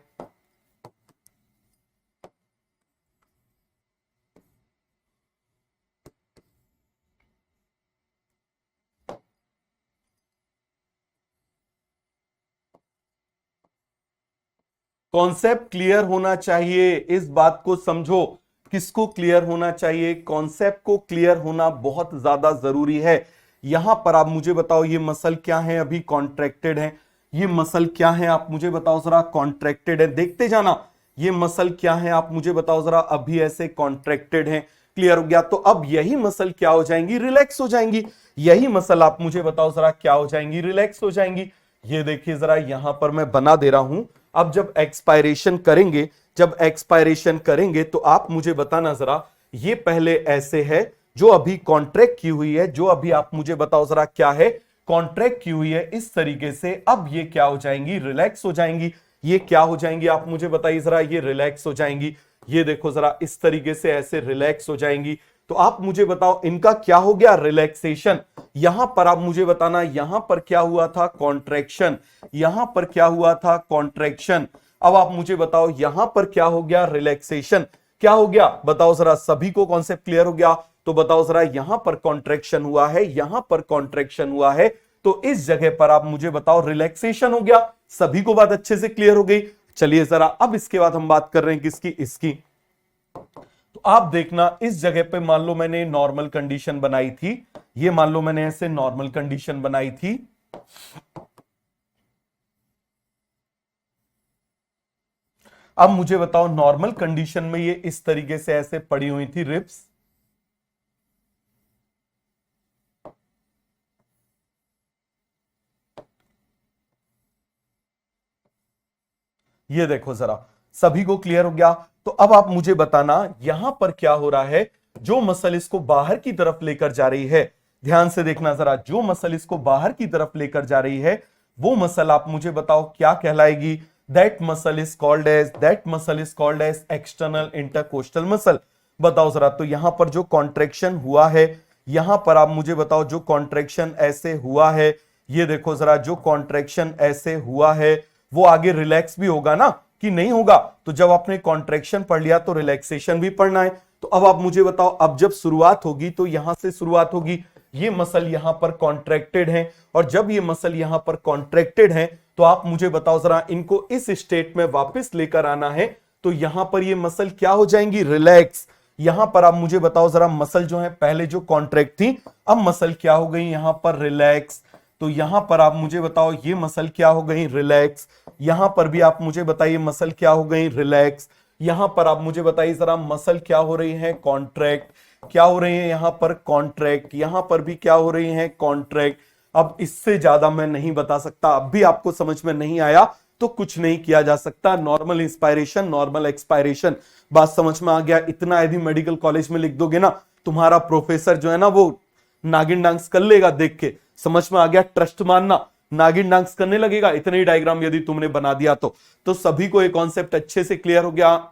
कॉन्सेप्ट क्लियर होना चाहिए, इस बात को समझो। किसको क्लियर होना चाहिए, कॉन्सेप्ट को क्लियर होना बहुत ज्यादा जरूरी है। यहां पर आप मुझे बताओ, ये मसल क्या है, अभी कॉन्ट्रैक्टेड है। ये मसल क्या है, आप मुझे बताओ जरा, कॉन्ट्रैक्टेड है। देखते जाना, ये मसल क्या है, आप मुझे बताओ जरा, अभी ऐसे कॉन्ट्रैक्टेड है। क्लियर हो गया? तो अब यही मसल क्या हो जाएंगी, रिलैक्स हो जाएंगी। यही मसल आप मुझे बताओ जरा, क्या हो जाएंगी, रिलैक्स हो जाएंगी। ये देखिए जरा, यहां पर मैं बना दे रहा हूं। अब जब एक्सपायरेशन करेंगे, जब एक्सपायरेशन करेंगे तो आप मुझे बताना जरा, ये पहले ऐसे है, जो अभी कॉन्ट्रैक्ट की हुई है, जो अभी आप मुझे बताओ जरा क्या है, कॉन्ट्रैक्ट की हुई है इस तरीके से। अब ये क्या हो जाएंगी, रिलैक्स हो जाएंगी। ये क्या हो जाएंगी, आप मुझे बताइए जरा, ये रिलैक्स हो जाएंगी। ये देखो जरा, इस तरीके से ऐसे रिलैक्स हो जाएंगी। तो आप मुझे बताओ, इनका क्या हो गया, रिलैक्सेशन। यहां पर आप मुझे बताना, यहां पर क्या हुआ था, कॉन्ट्रैक्शन। यहां पर क्या हुआ था, कॉन्ट्रैक्शन। अब आप मुझे बताओ, यहां पर क्या हो गया, रिलैक्सेशन। क्या हो गया, बताओ जरा, सभी को कॉन्सेप्ट क्लियर हो गया? तो बताओ जरा, यहां पर कॉन्ट्रैक्शन हुआ है, यहां पर कॉन्ट्रैक्शन हुआ है, तो इस जगह पर आप मुझे बताओ, रिलैक्सेशन हो गया। सभी को बात अच्छे से क्लियर हो गई? चलिए जरा, अब इसके बाद हम बात कर रहे हैं किसकी, इसकी। तो आप देखना, इस जगह पे मान लो मैंने नॉर्मल कंडीशन बनाई थी, ये मान लो मैंने ऐसे नॉर्मल कंडीशन बनाई थी। अब मुझे बताओ, नॉर्मल कंडीशन में ये इस तरीके से ऐसे पड़ी हुई थी रिब्स। ये देखो जरा, सभी को क्लियर हो गया? तो अब आप मुझे बताना यहां पर क्या हो रहा है। जो मसल इसको बाहर की तरफ लेकर जा रही है, ध्यान से देखना जरा, जो मसल इसको बाहर की तरफ लेकर जा रही है वो मसल आप मुझे बताओ क्या कहलाएगी? That muscle is called as external intercostal muscle. बताओ जरा, तो यहां पर जो कॉन्ट्रैक्शन हुआ है, यहां पर आप मुझे बताओ जो कॉन्ट्रैक्शन ऐसे हुआ है, ये देखो जरा, जो कॉन्ट्रैक्शन ऐसे हुआ है वो आगे रिलैक्स भी होगा ना कि नहीं होगा? तो जब आपने कॉन्ट्रैक्शन पढ़ लिया तो रिलैक्सेशन भी पढ़ना है। तो अब आप मुझे बताओ, अब जब शुरुआत होगी तो यहां से शुरुआत होगी, ये मसल यहां पर कॉन्ट्रैक्टेड है, और जब ये मसल यहां पर कॉन्ट्रैक्टेड है तो आप मुझे बताओ जरा, इनको इस स्टेट में वापस लेकर आना है तो यहां पर ये मसल क्या हो जाएंगी? रिलैक्स। यहां पर आप मुझे बताओ जरा, मसल जो है पहले जो कॉन्ट्रैक्ट थी, अब मसल क्या हो गई? यहां पर रिलैक्स। तो यहां पर आप मुझे बताओ ये मसल क्या हो गई? रिलैक्स। यहां पर भी आप मुझे बताइए मसल क्या हो गई? रिलैक्स। यहां पर आप मुझे बताइए जरा, मसल क्या हो रही है? कॉन्ट्रैक्ट। क्या हो रही है यहां पर? कॉन्ट्रैक्ट। यहां पर भी क्या हो रही है? कॉन्ट्रैक्ट। अब इससे ज्यादा मैं नहीं बता सकता। अब भी आपको समझ में नहीं आया तो कुछ नहीं किया जा सकता। नॉर्मल इंस्पायरेशन, नॉर्मल एक्सपायरेशन, बात समझ में आ गया? इतना यदि मेडिकल कॉलेज में लिख दोगे ना, तुम्हारा प्रोफेसर जो है ना वो नागिन डांस कर लेगा देख के। समझ में आ गया? ट्रस्ट मानना, नागिन डांस करने लगेगा इतने ही डायग्राम यदि तुमने बना दिया तो सभी को ये कॉन्सेप्ट अच्छे से क्लियर हो गया?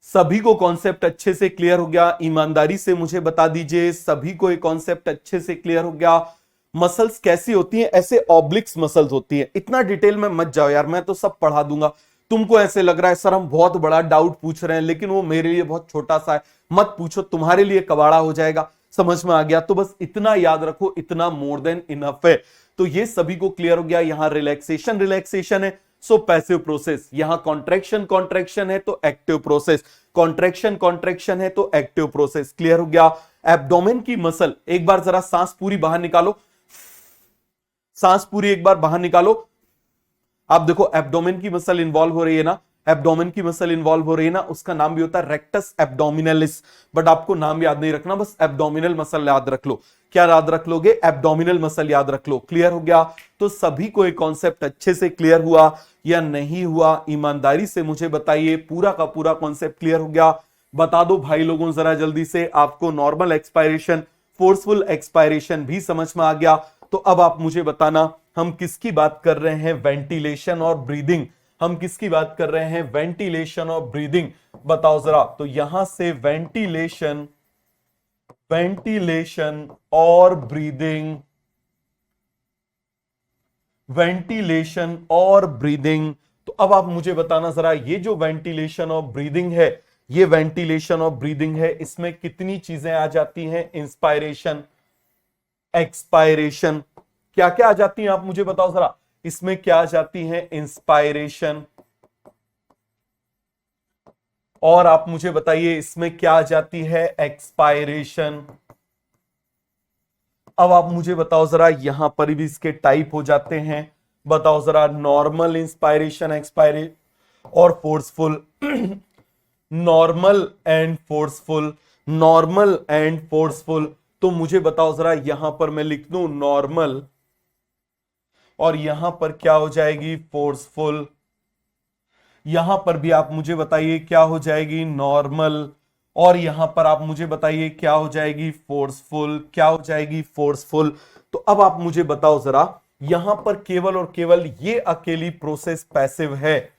सभी को कॉन्सेप्ट अच्छे से क्लियर हो गया? ईमानदारी से मुझे बता दीजिए, सभी को ये कॉन्सेप्ट अच्छे से क्लियर हो गया? मसल्स कैसी होती हैं? ऐसे ऑब्लिक्स मसल्स होती हैं। इतना डिटेल में मत जाओ यार, मैं तो सब पढ़ा दूंगा। तुमको ऐसे लग रहा है सर हम बहुत बड़ा डाउट पूछ रहे हैं, लेकिन वो मेरे लिए बहुत छोटा सा है। मत पूछो, तुम्हारे लिए कबाड़ा हो जाएगा। समझ में आ गया? तो बस इतना याद रखो, इतना मोर देन इनफ है। तो ये सभी को क्लियर हो गया? यहां रिलैक्सेशन रिलैक्सेशन है, सो पैसिव प्रोसेस। यहां कॉन्ट्रैक्शन कॉन्ट्रैक्शन है तो एक्टिव प्रोसेस। कॉन्ट्रैक्शन कॉन्ट्रैक्शन है तो एक्टिव प्रोसेस। क्लियर हो गया? एब्डोमेन की मसल, एक बार जरा सांस पूरी बाहर निकालो, सांस पूरी एक बार बाहर निकालो। आप देखो एब्डोमेन की मसल इन्वॉल्व हो रही है ना, एब्डोमेन की मसल इन्वॉल्व हो रही है ना, उसका नाम भी होता है रेक्टस एब्डोमिनलिस। बट आपको नाम याद नहीं रखना, बस एब्डोमिनल मसल याद रख लो। क्या याद रख लोगे? एब्डोमिनल मसल याद रख लो। क्लियर हो गया? तो सभी को एक कॉन्सेप्ट अच्छे से क्लियर हुआ या नहीं हुआ? ईमानदारी से मुझे बताइए, पूरा का पूरा कॉन्सेप्ट क्लियर हो गया? बता दो भाई लोगों जरा जल्दी से, आपको नॉर्मल एक्सपायरेशन, फोर्सफुल एक्सपायरेशन भी समझ में आ गया? तो अब आप मुझे बताना, हम किसकी बात कर रहे हैं? वेंटिलेशन और ब्रीदिंग। हम किसकी बात कर रहे हैं? वेंटिलेशन और ब्रीदिंग। बताओ जरा, तो यहां से वेंटिलेशन, वेंटिलेशन और ब्रीदिंग, वेंटिलेशन और ब्रीदिंग। तो अब आप मुझे बताना जरा, ये जो वेंटिलेशन और ब्रीदिंग है, ये वेंटिलेशन और ब्रीदिंग है, इसमें कितनी चीजें आ जाती हैं? इंस्पायरेशन, एक्सपायरेशन, क्या क्या आ जाती हैं आप मुझे बताओ जरा? इसमें क्या आ जाती हैं? इंस्पायरेशन। और आप मुझे बताइए इसमें क्या आ जाती है? एक्सपायरेशन। अब आप मुझे बताओ जरा, यहां पर भी इसके टाइप हो जाते हैं। बताओ जरा, नॉर्मल इंस्पायरेशन एक्सपायरेशन और forceful. Normal and forceful, normal and forceful. तो मुझे बताओ जरा, यहां पर मैं लिख दूं नॉर्मल, और यहां पर क्या हो जाएगी? फोर्सफुल। यहां पर भी आप मुझे बताइए क्या हो जाएगी? नॉर्मल। और यहां पर आप मुझे बताइए क्या हो जाएगी? फोर्सफुल। क्या हो जाएगी? फोर्सफुल। तो अब आप मुझे बताओ जरा, यहां पर केवल और केवल ये अकेली प्रोसेस पैसिव है,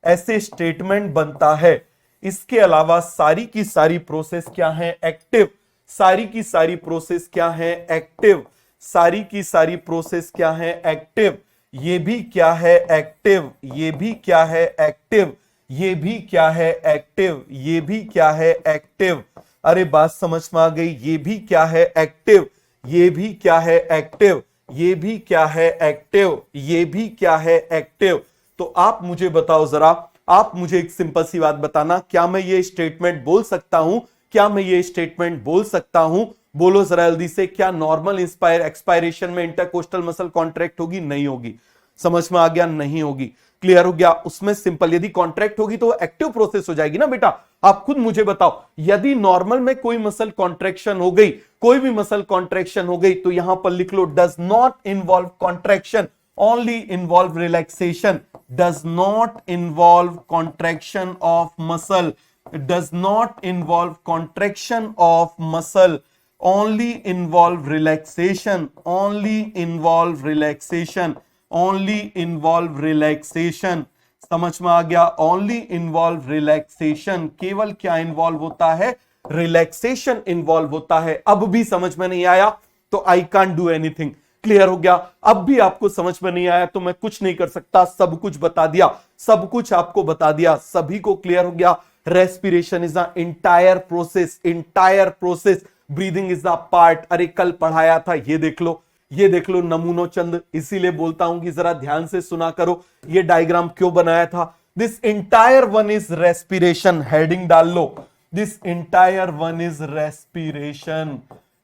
ऐसे स्टेटमेंट बनता है। इसके अलावा सारी की सारी प्रोसेस क्या है? एक्टिव। सारी की सारी प्रोसेस क्या है? एक्टिव। सारी की सारी प्रोसेस क्या है? एक्टिव। ये भी क्या है? एक्टिव। ये भी क्या है? एक्टिव। ये भी क्या है? एक्टिव। ये भी क्या है? एक्टिव। अरे बात समझ में आ गई? ये भी क्या है? एक्टिव। ये भी क्या है? एक्टिव। ये भी क्या है? एक्टिव। ये भी क्या है? एक्टिव। तो आप मुझे बताओ जरा, आप मुझे एक सिंपल सी बात बताना, क्या मैं ये स्टेटमेंट बोल सकता हूं? क्या मैं ये स्टेटमेंट बोल सकता हूं? बोलो जरा जल्दी से, क्या नॉर्मल इंस्पायर एक्सपायरेशन में इंटरकोस्टल मसल कॉन्ट्रैक्ट होगी? नहीं होगी। समझ में आ गया? नहीं होगी। क्लियर हो गया। उसमें सिंपल, यदि कॉन्ट्रैक्ट होगी तो वो एक्टिव प्रोसेस हो जाएगी ना बेटा। आप खुद मुझे बताओ, यदि नॉर्मल में कोई मसल कॉन्ट्रैक्शन हो गई, कोई भी मसल कॉन्ट्रैक्शन हो गई, तो यहां पर लिख लो does not involve contraction, only involve relaxation. Does not involve contraction of muscle, does not involve contraction of muscle, only involve relaxation, only involve relaxation, only involve relaxation। समझ में आ गया? only involve relaxation, केवल क्या involve होता है? Relaxation involve होता है। अब भी समझ में नहीं आया तो I can't do anything. Clear हो गया? अब भी आपको समझ में नहीं आया तो मैं कुछ नहीं कर सकता, सब कुछ बता दिया, सब कुछ आपको बता दिया, सभी को क्लियर हो गया। Respiration is a entire process, entire process, breathing is a part. अरे कल पढ़ाया था, ये देख लो, ये देख लो नमूनो चंद, इसीलिए बोलता हूं कि जरा ध्यान से सुना करो। ये डायग्राम क्यों बनाया था? This entire one is respiration, heading डाल लो, this entire one is respiration.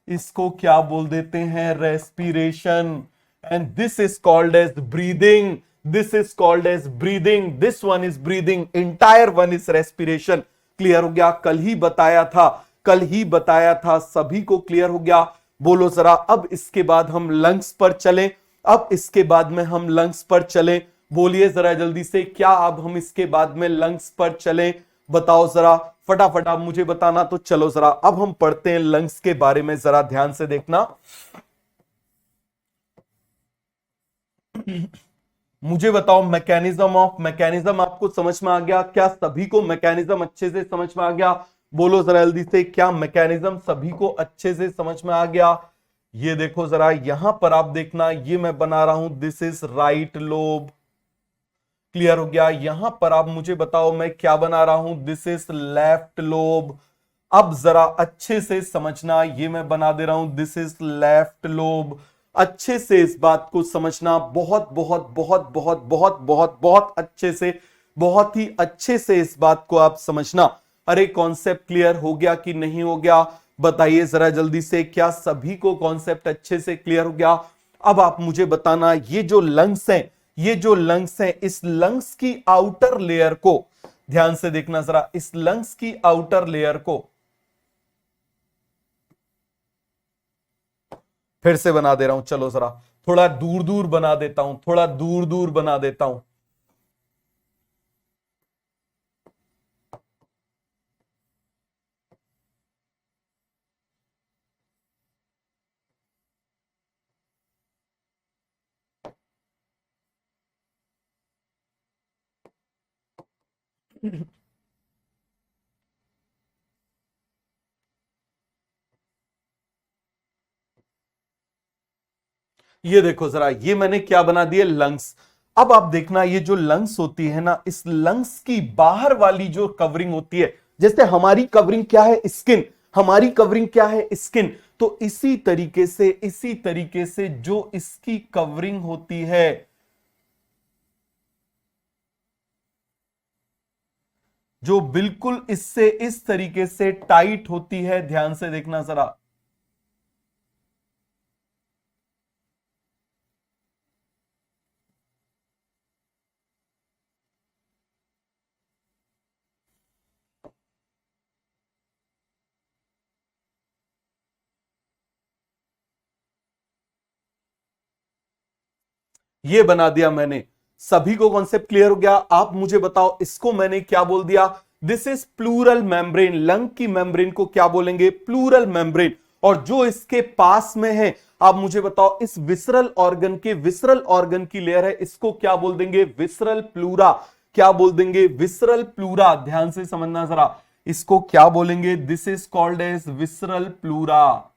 इसको क्या बोल देते हैं? Respiration. And this is called as breathing, this is called as breathing, this one is breathing, entire one is respiration. Clear हो गया? कल ही बताया था, कल ही बताया था, सभी को क्लियर हो गया? बोलो जरा। अब इसके बाद हम लंग्स पर चलें, अब इसके बाद में हम लंग्स पर चलें। बोलिए जरा जल्दी से, क्या अब हम इसके बाद में लंग्स पर चलें? बताओ जरा फटाफट, आप मुझे बताना। तो चलो जरा अब हम पढ़ते हैं लंग्स के बारे में, जरा ध्यान से देखना। मुझे बताओ मैकेनिज्म ऑफ, मैकेनिज्म आपको समझ में आ गया? क्या सभी को मैकेनिज्म अच्छे से समझ में आ गया? बोलो जरा जल्दी से, क्या मैकेनिज्म सभी को अच्छे से समझ में आ गया? ये देखो जरा, यहां पर आप देखना, ये मैं बना रहा हूं, this is right lobe. Clear हो गया? यहां पर आप मुझे बताओ मैं क्या बना रहा हूं, दिस इज लेफ्ट लोब। अब जरा अच्छे से समझना, ये मैं बना दे रहा हूं, दिस इज लेफ्ट लोब। अच्छे से इस बात को समझना, बहुत बहुत बहुत बहुत बहुत बहुत बहुत अच्छे से, बहुत ही अच्छे से इस बात को आप समझना। अरे कॉन्सेप्ट क्लियर हो गया कि नहीं हो गया? बताइए जरा जल्दी से, क्या सभी को कॉन्सेप्ट अच्छे से क्लियर हो गया? अब आप मुझे बताना, ये जो लंग्स हैं, ये जो लंग्स हैं, इस लंग्स की आउटर लेयर को ध्यान से देखना जरा, इस लंग्स की आउटर लेयर को फिर से बना दे रहा हूं। चलो जरा थोड़ा दूर दूर बना देता हूं, थोड़ा दूर दूर बना देता हूं। ये देखो जरा, ये मैंने क्या बना दिए, लंग्स। अब आप देखना, ये जो लंग्स होती है ना, इस लंग्स की बाहर वाली जो कवरिंग होती है, जैसे हमारी कवरिंग क्या है, स्किन, हमारी कवरिंग क्या है, स्किन। तो इसी तरीके से, इसी तरीके से जो इसकी कवरिंग होती है, जो बिल्कुल इससे इस तरीके से टाइट होती है, ध्यान से देखना जरा। ये बना दिया मैंने। सभी को कॉन्सेप्ट क्लियर हो गया? आप मुझे बताओ, इसको मैंने क्या बोल दिया? This is pleural membrane. Lung की मेम्ब्रेन को क्या बोलेंगे? Pleural membrane. और जो इसके पास में है, आप मुझे बताओ, इस विसरल ऑर्गन के, विसरल ऑर्गन की लेयर है, इसको क्या बोल देंगे? Visceral pleura. क्या बोल देंगे? Visceral pleura. ध्यान से समझना जरा, इसको क्या बोलेंगे? This is called as visceral pleura.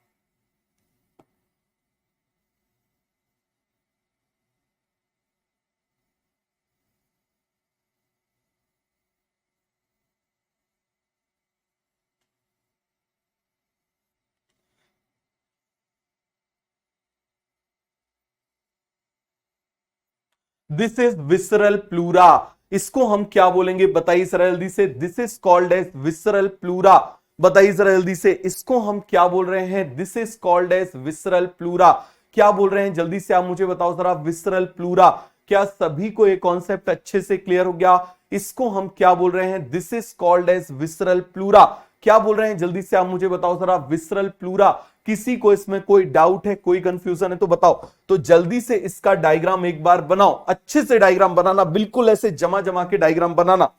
This is visceral pleura. इसको हम क्या बोलेंगे? बताइए जरा जल्दी से। This is called as visceral pleura. बताइए जरा जल्दी से, इसको हम क्या बोल रहे हैं? This is called as visceral pleura. क्या बोल रहे हैं? जल्दी से आप मुझे बताओ जरा। Visceral pleura. क्या सभी को ये कॉन्सेप्ट अच्छे से क्लियर हो गया? इसको हम क्या बोल रहे हैं? This is called as visceral pleura. क्या बोल रहे हैं जल्दी से आप मुझे बताओ जरा, विसरल प्लूरा। किसी को इसमें कोई डाउट है, कोई कंफ्यूजन है तो बताओ। तो जल्दी से इसका डायग्राम एक बार बनाओ, अच्छे से डायग्राम बनाना, बिल्कुल ऐसे जमा जमा के डायग्राम बनाना।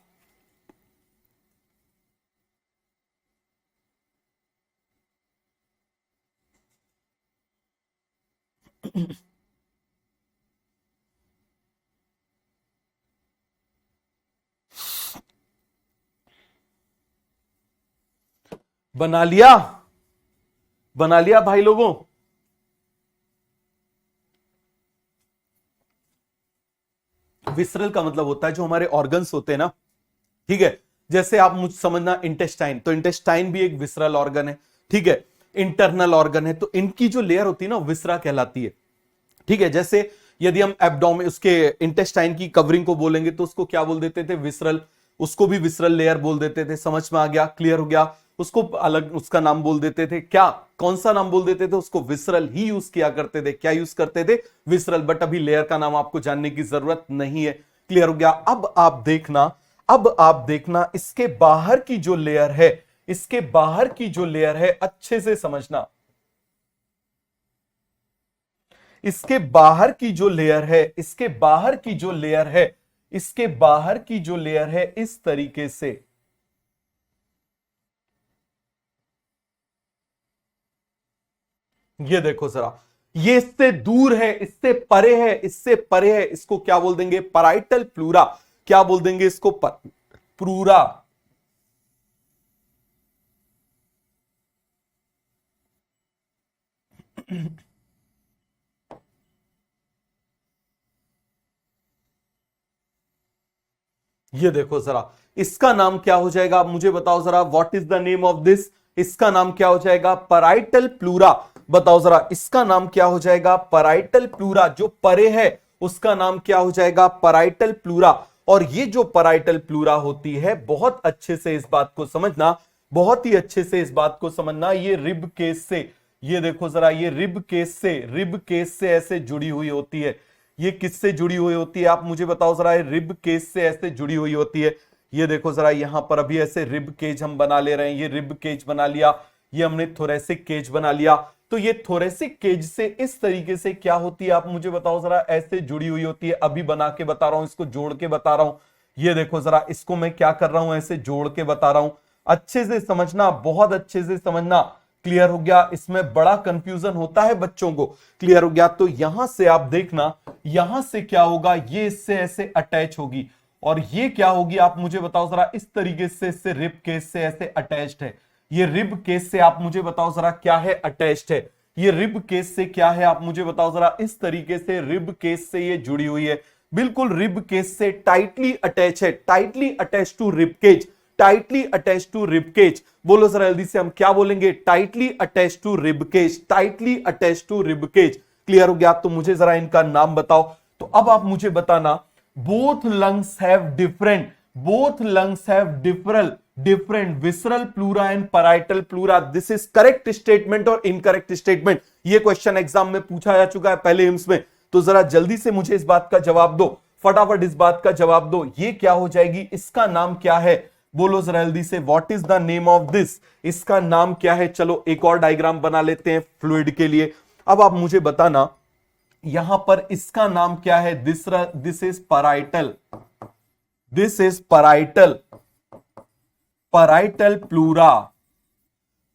बना लिया? बना लिया भाई लोगों? विसरल का मतलब होता है जो हमारे ऑर्गन्स होते हैं ना, ठीक है। जैसे आप मुझे समझना, इंटेस्टाइन, तो इंटेस्टाइन भी एक विसरल ऑर्गन है, ठीक है, इंटरनल ऑर्गन है। तो इनकी जो लेयर होती है ना, विसरा कहलाती है, ठीक है। जैसे यदि हम एब्डोमेन, उसके इंटेस्टाइन की कवरिंग को बोलेंगे तो उसको क्या बोल देते थे? विसरल। उसको भी विसरल लेयर बोल देते थे। समझ में आ गया? क्लियर हो गया? उसको अलग उसका नाम बोल देते थे, क्या, कौन सा नाम बोल देते थे उसको? विसरल ही यूज किया करते थे। क्या यूज करते थे? विसरल। बट अभी लेयर का नाम आपको जानने की जरूरत नहीं है। क्लियर हो गया? अब आप देखना, अब आप देखना, इसके बाहर की जो लेयर है, इसके बाहर की जो लेयर है, अच्छे से समझना। इसके बाहर की जो लेयर है, इसके बाहर की जो लेयर है, इसके बाहर की जो लेयर है, इस तरीके से, ये देखो जरा, ये इससे दूर है, इससे परे है, इससे परे है, इसको क्या बोल देंगे? Parietal pleura. क्या बोल देंगे इसको? प्लूरा। ये देखो जरा, इसका नाम क्या हो जाएगा? आप मुझे बताओ जरा, what is the name of this? इसका नाम क्या हो जाएगा? Parietal pleura. बताओ जरा, इसका नाम क्या हो जाएगा? Parietal pleura. जो परे है उसका नाम क्या हो जाएगा? Parietal pleura. और ये जो पैराइटल प्लूरा होती है, बहुत अच्छे से इस बात को समझना, बहुत ही अच्छे से इस बात को समझना, ये रिब केस से, ये देखो जरा, ये रिब केस से, रिब केस से ऐसे जुड़ी हुई होती है। ये किससे जुड़ी हुई होती है? आप मुझे बताओ जरा, रिब केज से ऐसे जुड़ी हुई होती है। ये देखो जरा, यहां पर अभी ऐसे रिब केज हम बना ले रहे हैं, ये रिब केज बना लिया, ये हमने थोरेसिक केज बना लिया। तो ये थोरेसिक केज से इस तरीके से क्या होती है? आप मुझे बताओ जरा, ऐसे जुड़ी हुई होती है। अभी बना के बता रहा हूं, इसको जोड़ के बता रहा हूं। ये देखो जरा, इसको मैं क्या कर रहा हूं? ऐसे जोड़ के बता रहा हूं। अच्छे से समझना, बहुत अच्छे से समझना। क्लियर हो गया? इसमें बड़ा कंफ्यूजन होता है बच्चों को। क्लियर हो गया? तो यहां से आप देखना, यहां से क्या होगा? ये इससे ऐसे अटैच होगी, और ये क्या होगी? आप मुझे बताओ जरा, इस तरीके से इससे रिब केस से ऐसे अटैच्ड है। ये रिब केस से आप मुझे बताओ जरा क्या है? अटैच्ड है। ये रिब केस से क्या है? आप मुझे बताओ जरा, इस तरीके से रिब केस से ये जुड़ी हुई है, बिल्कुल रिब केस से टाइटली अटैच है, tightly attach to rib cage, tightly attach to rib cage. बोलो जरा जल्दी से, हम क्या बोलेंगे? Tightly attach to rib cage, tightly attach to rib cage. Clear हो गया? तो मुझे जरा इनका नाम बताओ। तो अब आप मुझे बताना, both lungs have different, both lungs have different visceral pleura and parietal pleura. This is correct statement और इनकरेक्ट स्टेटमेंट? ये क्वेश्चन एग्जाम में पूछा जा चुका है पहले एम्स में। तो जरा जल्दी से मुझे इस बात का जवाब दो, फटाफट इस बात का जवाब दो। ये क्या हो जाएगी? इसका नाम क्या है? बोलो जरा जल्दी से, what is the name of this? इसका नाम क्या है? चलो एक और डायग्राम बना लेते हैं फ्लूइड के लिए। अब आप मुझे बताना, यहां पर इसका नाम क्या है? This is parietal, this is parietal, parietal pleura,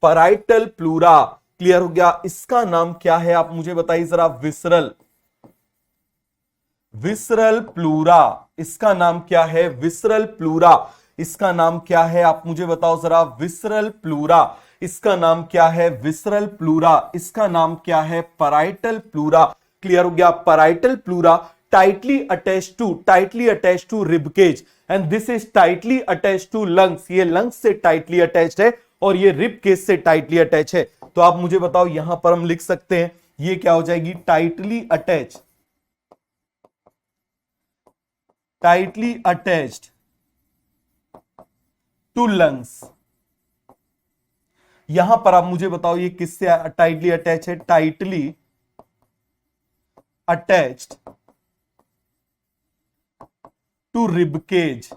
parietal pleura. Clear हो गया? इसका नाम क्या है? आप मुझे बताइए जरा। Visceral, visceral pleura. इसका नाम क्या है? Visceral pleura. इसका नाम क्या है? आप मुझे बताओ जरा। Visceral pleura. इसका नाम क्या है? Visceral pleura. इसका नाम क्या है? Parietal pleura. क्लियर हो गया? Parietal pleura tightly attach to rib cage, and this is tightly attach to lungs. ये लंग्स से टाइटली अटैच्ड है और ये रिब केज से टाइटली अटैच है। तो आप मुझे बताओ, यहां पर हम लिख सकते हैं, ये क्या हो जाएगी? Tightly attach, tightly attached to lungs. यहां पर आप मुझे बताओ, ये किससे टाइटली अटैच है? Tightly attached to ribcage.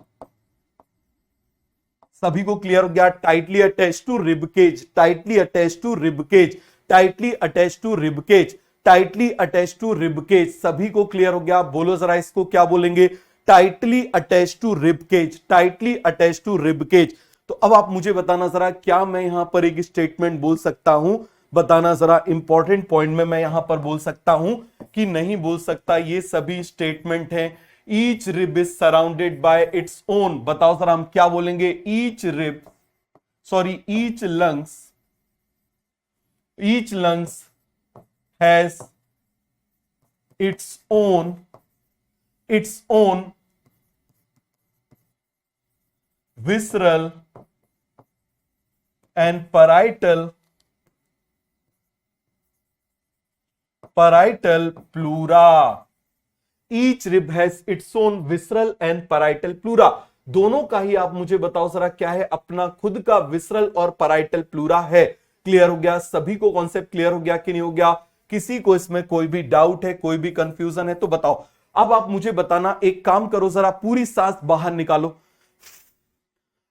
सभी को क्लियर हो गया? Tightly attach to ribcage, tightly attach to ribcage, tightly attach to ribcage, tightly attach to ribcage. सभी को क्लियर हो गया? बोलो जरा इसको क्या बोलेंगे? Tightly attach to ribcage, tightly attach to ribcage. तो अब आप मुझे बताना जरा, क्या मैं यहां पर एक स्टेटमेंट बोल सकता हूं? बताना जरा, इंपॉर्टेंट पॉइंट में मैं यहां पर बोल सकता हूं कि नहीं बोल सकता? ये सभी स्टेटमेंट हैं। Each rib is surrounded by its own. बताओ जरा हम क्या बोलेंगे? Each rib, sorry each lungs has its own visceral and parietal pleura. Each rib has its own visceral and parietal pleura. दोनों का ही आप मुझे बताओ जरा क्या है? अपना खुद का विसरल और पैराइटल प्लूरा है। क्लियर हो गया? सभी को कॉन्सेप्ट क्लियर हो गया कि नहीं हो गया? किसी को इसमें कोई भी डाउट है, कोई भी कंफ्यूजन है तो बताओ। अब आप मुझे बताना, एक काम करो जरा, पूरी सांस बाहर निकालो।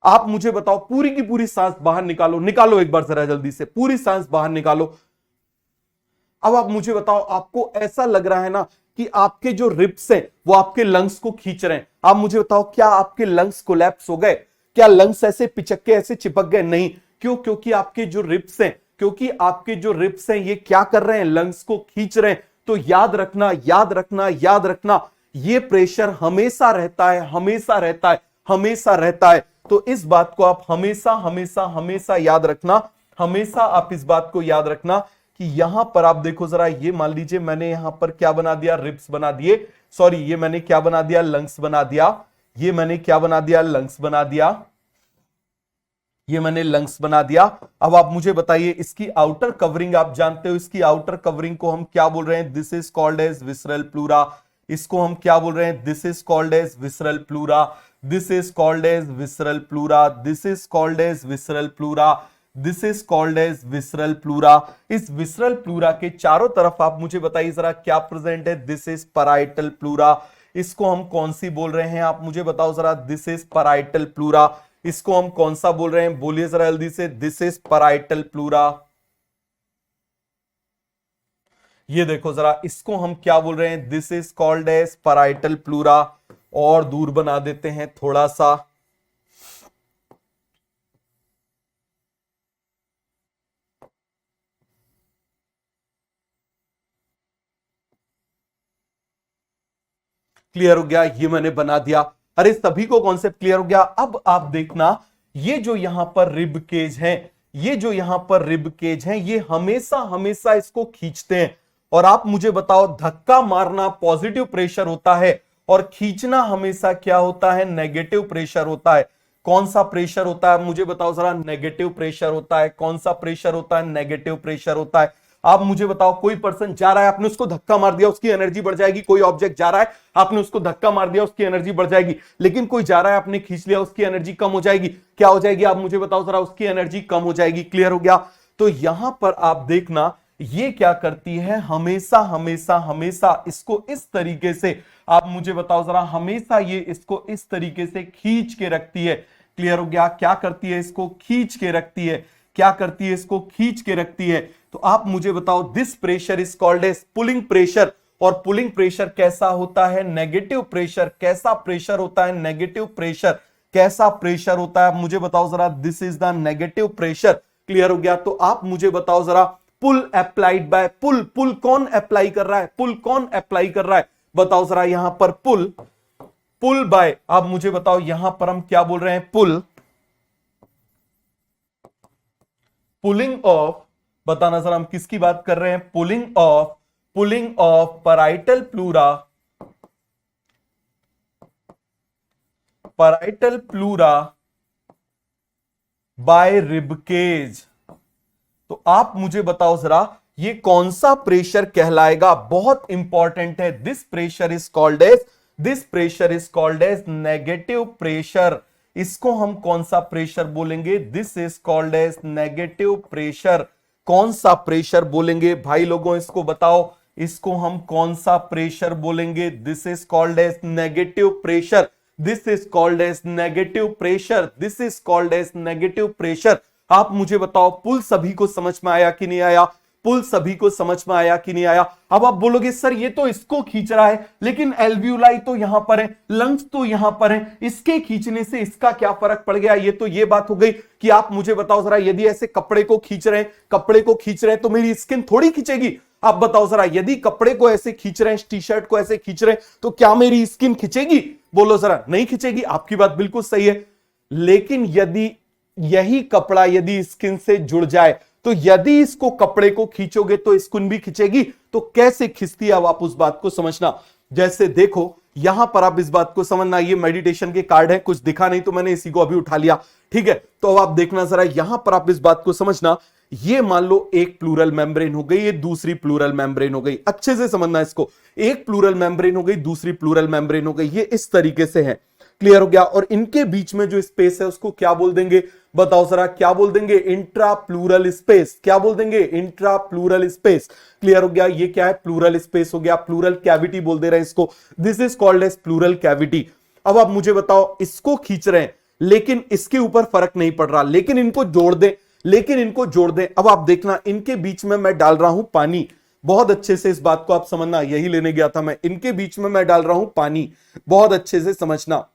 आप मुझे बताओ, पूरी की पूरी सांस बाहर निकालो, निकालो एक बार जरा जल्दी से, पूरी सांस बाहर निकालो। अब आप मुझे बताओ, आपको ऐसा लग रहा है ना कि आपके जो रिब्स हैं वो आपके लंग्स को खींच रहे हैं? आप मुझे बताओ, क्या आपके लंग्स कोलैप्स हो गए? क्या लंग्स ऐसे पिचक के ऐसे चिपक गए? नहीं। क्यों? क्योंकि आपके जो रिब्स हैं, क्योंकि आपके जो रिब्स हैं ये क्या कर रहे हैं? लंग्स को खींच रहे हैं। तो याद रखना, याद रखना, याद रखना, ये प्रेशर हमेशा रहता है, हमेशा रहता है, हमेशा रहता है। तो इस बात को आप हमेशा हमेशा हमेशा याद रखना, हमेशा आप इस बात को याद रखना कि यहां पर आप देखो जरा, ये मान लीजिए मैंने यहां पर क्या बना दिया? रिब्स बना दिए, सॉरी ये मैंने क्या बना दिया? लंग्स बना दिया। ये मैंने क्या बना दिया? लंग्स बना दिया। ये मैंने लंग्स बना दिया। अब आप मुझे बताइए, इसकी आउटर कवरिंग आप जानते हो, इसकी आउटर कवरिंग को हम क्या बोल रहे हैं? This is called as visceral pleura. इसको हम क्या बोल रहे हैं? This is called as visceral pleura. This is called as visceral pleura. This is called as visceral pleura. This is called as visceral pleura. इस विसरल प्लूरा के चारों तरफ आप मुझे बताइए जरा क्या प्रेजेंट है? This is parietal pleura. इसको हम कौन सी बोल रहे हैं? आप मुझे बताओ जरा। This is parietal pleura. इसको हम कौन सा बोल रहे हैं? बोलिए जरा जल्दी से। This is parietal pleura. ये देखो जरा, इसको हम क्या बोल रहे हैं? This is called as parietal pleura. और दूर बना देते हैं थोड़ा सा। क्लियर हो गया? ये मैंने बना दिया। अरे सभी को कॉन्सेप्ट क्लियर हो गया? अब आप देखना, ये जो यहां पर रिब केज है, ये जो यहां पर रिब केज है, ये हमेशा हमेशा इसको खींचते हैं। और आप मुझे बताओ, धक्का मारना पॉजिटिव प्रेशर होता है और खींचना हमेशा क्या होता है? नेगेटिव प्रेशर होता है। कौन सा प्रेशर होता है? मुझे बताओ जरा। नेगेटिव प्रेशर होता है। कौन सा प्रेशर होता है? नेगेटिव प्रेशर होता है। आप मुझे बताओ, कोई पर्सन जा रहा है, आपने उसको धक्का मार दिया, उसकी एनर्जी बढ़ जाएगी। कोई ऑब्जेक्ट जा रहा है, आपने उसको धक्का मार दिया, उसकी एनर्जी बढ़ जाएगी। लेकिन कोई जा रहा है, आपने खींच लिया, उसकी एनर्जी कम हो जाएगी। क्या हो जाएगी? आप मुझे बताओ जरा। उसकी एनर्जी कम हो जाएगी। क्लियर हो गया? तो यहां पर आप देखना, ये क्या करती है? हमेशा हमेशा हमेशा इसको इस तरीके से, आप मुझे बताओ जरा, हमेशा ये इसको इस तरीके से खींच के रखती है। क्लियर हो गया? क्या करती है? इसको खींच के रखती है। क्या करती है? इसको खींच के रखती है। तो आप मुझे बताओ, this pressure is called as pulling pressure. और पुलिंग प्रेशर कैसा होता है? Negative pressure. कैसा प्रेशर होता है? Negative pressure. कैसा प्रेशर होता है? मुझे बताओ जरा। This is the negative pressure. Clear हो गया? तो आप मुझे बताओ जरा, पुल अप्लाइड बाय पुल। पुल कौन अप्लाई कर रहा है? पुल कौन अप्लाई कर रहा है? बताओ जरा। यहां पर पुल, पुल बाय, आप मुझे बताओ यहां पर हम क्या बोल रहे हैं? Pull, pulling off. बताना सर, हम किसकी बात कर रहे हैं? Pulling off, pulling off parietal pleura, parietal pleura by ribcage. तो आप मुझे बताओ जरा, ये कौन सा प्रेशर कहलाएगा? बहुत इंपॉर्टेंट है। This pressure is called as, this pressure is called as negative pressure. इसको हम कौन सा प्रेशर बोलेंगे? This is called as negative pressure. कौन सा प्रेशर बोलेंगे भाई लोगों? इसको बताओ, इसको हम कौन सा प्रेशर बोलेंगे? This is called as negative pressure. This is called as negative pressure, this is called as negative pressure. आप मुझे बताओ पुल सभी को समझ में आया कि नहीं आया? पुल सभी को समझ में आया कि नहीं आया? अब आप बोलोगे सर ये तो इसको खींच रहा है, लेकिन एल्वियोलाई तो यहां पर है, लंग्स तो यहां पर है, इसके खींचने से इसका क्या फर्क पड़ गया? ये तो ये बात हो गई कि आप मुझे बताओ जरा, यदि ऐसे कपड़े को खींच रहे हैं, कपड़े को खींच रहे हैं, तो मेरी स्किन थोड़ी खींचेगी? आप बताओ जरा, यदि कपड़े को ऐसे खींच रहे हैं, टी शर्ट को ऐसे खींच रहे हैं, तो क्या मेरी स्किन खींचेगी? बोलो जरा, नहीं खींचेगी। आपकी बात बिल्कुल सही है। लेकिन यदि यही कपड़ा यदि स्किन से जुड़ जाए, तो यदि इसको कपड़े को खींचोगे तो स्किन भी खींचेगी। तो कैसे खींचती है, अब आप उस बात को समझना। जैसे देखो यहां पर आप इस बात को समझना, ये मेडिटेशन के कार्ड है, कुछ दिखा नहीं तो मैंने इसी को अभी उठा लिया, ठीक है। तो अब आप देखना जरा, यहां पर आप इस बात को समझना, ये मान लो एक प्लूरल मेम्ब्रेन हो गई, ये दूसरी प्लूरल मेम्ब्रेन हो गई। अच्छे से समझना इसको, एक प्लूरल मेम्ब्रेन हो गई, दूसरी प्लूरल मेम्ब्रेन हो गई, ये इस तरीके से है। क्लियर हो गया? और इनके बीच में जो स्पेस है उसको क्या बोल देंगे? बताओ जरा, क्या बोल देंगे? Intra plural space. क्या बोल देंगे? Intra plural space. क्लियर हो गया? ये क्या है? प्लूरल स्पेस हो गया, प्लूरल कैविटी बोल दे रहे हैं इसको। This is called as pleural cavity. अब आप मुझे बताओ, इसको खींच रहे हैं लेकिन इसके ऊपर फर्क नहीं पड़ रहा, लेकिन इनको जोड़ दें, लेकिन इनको जोड़ दें। अब आप देखना, इनके बीच में मैं डाल रहा हूं पानी। बहुत अच्छे से इस बात को आप समझना, यही लेने गया था मैं। इनके बीच में मैं डाल रहा हूं पानी, बहुत अच्छे से समझना।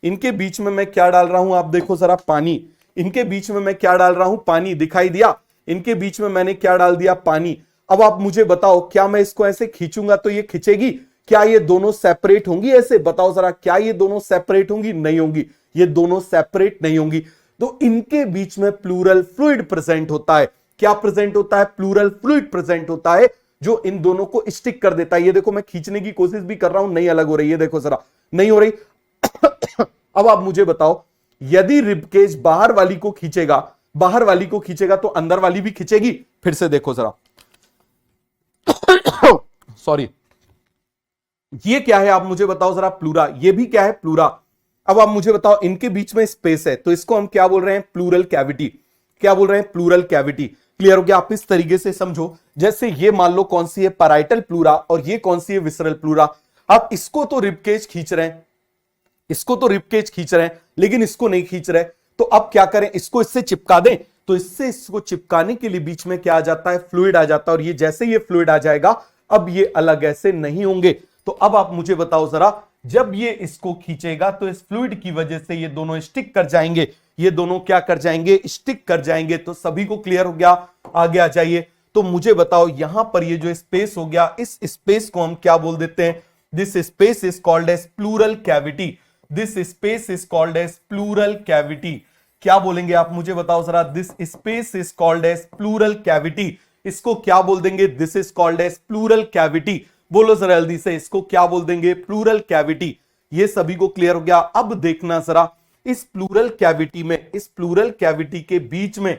इनके बीच में मैं क्या डाल रहा हूं, आप देखो जरा, पानी। इनके बीच में मैं क्या डाल रहा हूं? पानी। दिखाई दिया? इनके बीच में मैंने क्या डाल दिया? पानी। अब आप मुझे बताओ, क्या मैं इसको ऐसे खींचूंगा तो ये खींचेगी? क्या ये दोनों सेपरेट होंगी ऐसे? बताओ जरा, क्या ये दोनों सेपरेट होंगी? नहीं होंगी, ये दोनों सेपरेट नहीं होंगी। तो इनके बीच में प्लूरल फ्लूइड प्रेजेंट होता है। क्या प्रेजेंट होता है? प्लूरल फ्लूइड प्रेजेंट होता है, जो इन दोनों को स्टिक कर देता है। ये देखो, मैं खींचने की कोशिश भी कर रहा हूं, नहीं अलग हो रही है, देखो जरा, नहीं हो रही। अब आप मुझे बताओ, यदि रिबकेज बाहर वाली को खींचेगा, बाहर वाली को खींचेगा तो अंदर वाली भी खींचेगी। फिर से देखो जरा, सॉरी, ये क्या है आप मुझे बताओ जरा? प्लूरा। ये भी क्या है? प्लूरा। अब आप मुझे बताओ, इनके बीच में स्पेस है, तो इसको हम क्या बोल रहे हैं? Plural cavity. क्या बोल रहे हैं? Pleural cavity. क्लियर हो गया? आप इस तरीके से समझो, जैसे ये मान लो कौन सी है? पैराइटल प्लूरा, और ये कौन सी है? Visceral pleura. आप इसको तो रिबकेज खींच रहे हैं, इसको तो रिबकेज खींच रहे हैं, लेकिन इसको नहीं खींच रहे। तो अब क्या करें? इसको इससे चिपका दें। तो इससे इसको चिपकाने के लिए बीच में क्या आ जाता है? फ्लूइड आ जाता है। और ये जैसे ये फ्लूइड आ जाएगा, अब ये अलग ऐसे नहीं होंगे। तो अब आप मुझे बताओ जरा, जब ये इसको खींचेगा तो इस फ्लूइड की वजह से ये दोनों स्टिक कर जाएंगे। ये दोनों क्या कर जाएंगे? स्टिक कर जाएंगे। तो सभी को क्लियर हो गया? आगे आ जाइए। तो मुझे बताओ, यहां पर ये जो स्पेस हो गया, इस स्पेस को हम क्या बोल देते हैं? This space is called as pleural cavity. This space is called as pleural cavity. क्या बोलेंगे आप मुझे बताओ जरा? This space is called as pleural cavity. इसको क्या बोल देंगे? This is called as pleural cavity. बोलो जरा जल्दी से, इसको क्या बोल देंगे? Pleural cavity. ये सभी को क्लियर हो गया? अब देखना जरा, इस प्लूरल कैविटी में, इस प्लूरल कैविटी के बीच में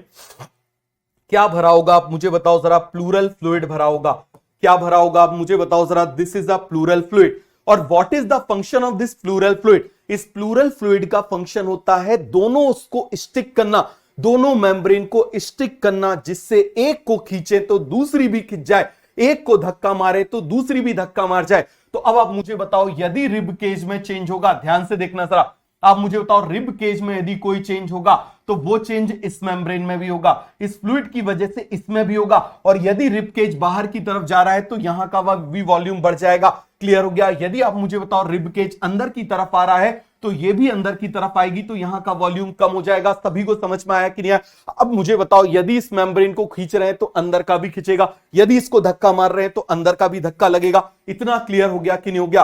क्या भरा होगा? आप मुझे बताओ जरा। प्लूरल फ्लूइड भरा होगा। क्या भरा होगा? आप मुझे बताओ जरा। This is the pleural fluid. और what is the function of this pleural fluid? इस प्लूरल फ्लूइड का फंक्शन होता है दोनों उसको स्टिक करना, दोनों मेम्ब्रेन को स्टिक करना, जिससे एक को खींचे तो दूसरी भी खींच जाए, एक को धक्का मारे तो दूसरी भी धक्का मार जाए। तो अब आप मुझे बताओ, यदि रिब केज में चेंज होगा, ध्यान से देखना जरा, आप मुझे बताओ, रिब केज में यदि कोई चेंज होगा तो वो चेंज इस मेम्ब्रेन में भी होगा, इस फ्लूइड की वजह से इसमें भी होगा। और यदि रिब केज बाहर की तरफ जा रहा है तो यहां का भी वॉल्यूम बढ़ जाएगा। क्लियर हो गया? यदि आप मुझे बताओ, रिब केज अंदर की तरफ आ रहा है तो ये भी अंदर की तरफ आएगी, तो यहां का वॉल्यूम कम हो जाएगा। सभी को समझ में आया कि नहीं? अब मुझे बताओ, यदि इस मेम्ब्रेन को खींच रहे हैं तो अंदर का भी खींचेगा, यदि इसको धक्का मार रहे हैं तो अंदर का भी धक्का लगेगा। इतना क्लियर हो गया कि नहीं हो गया?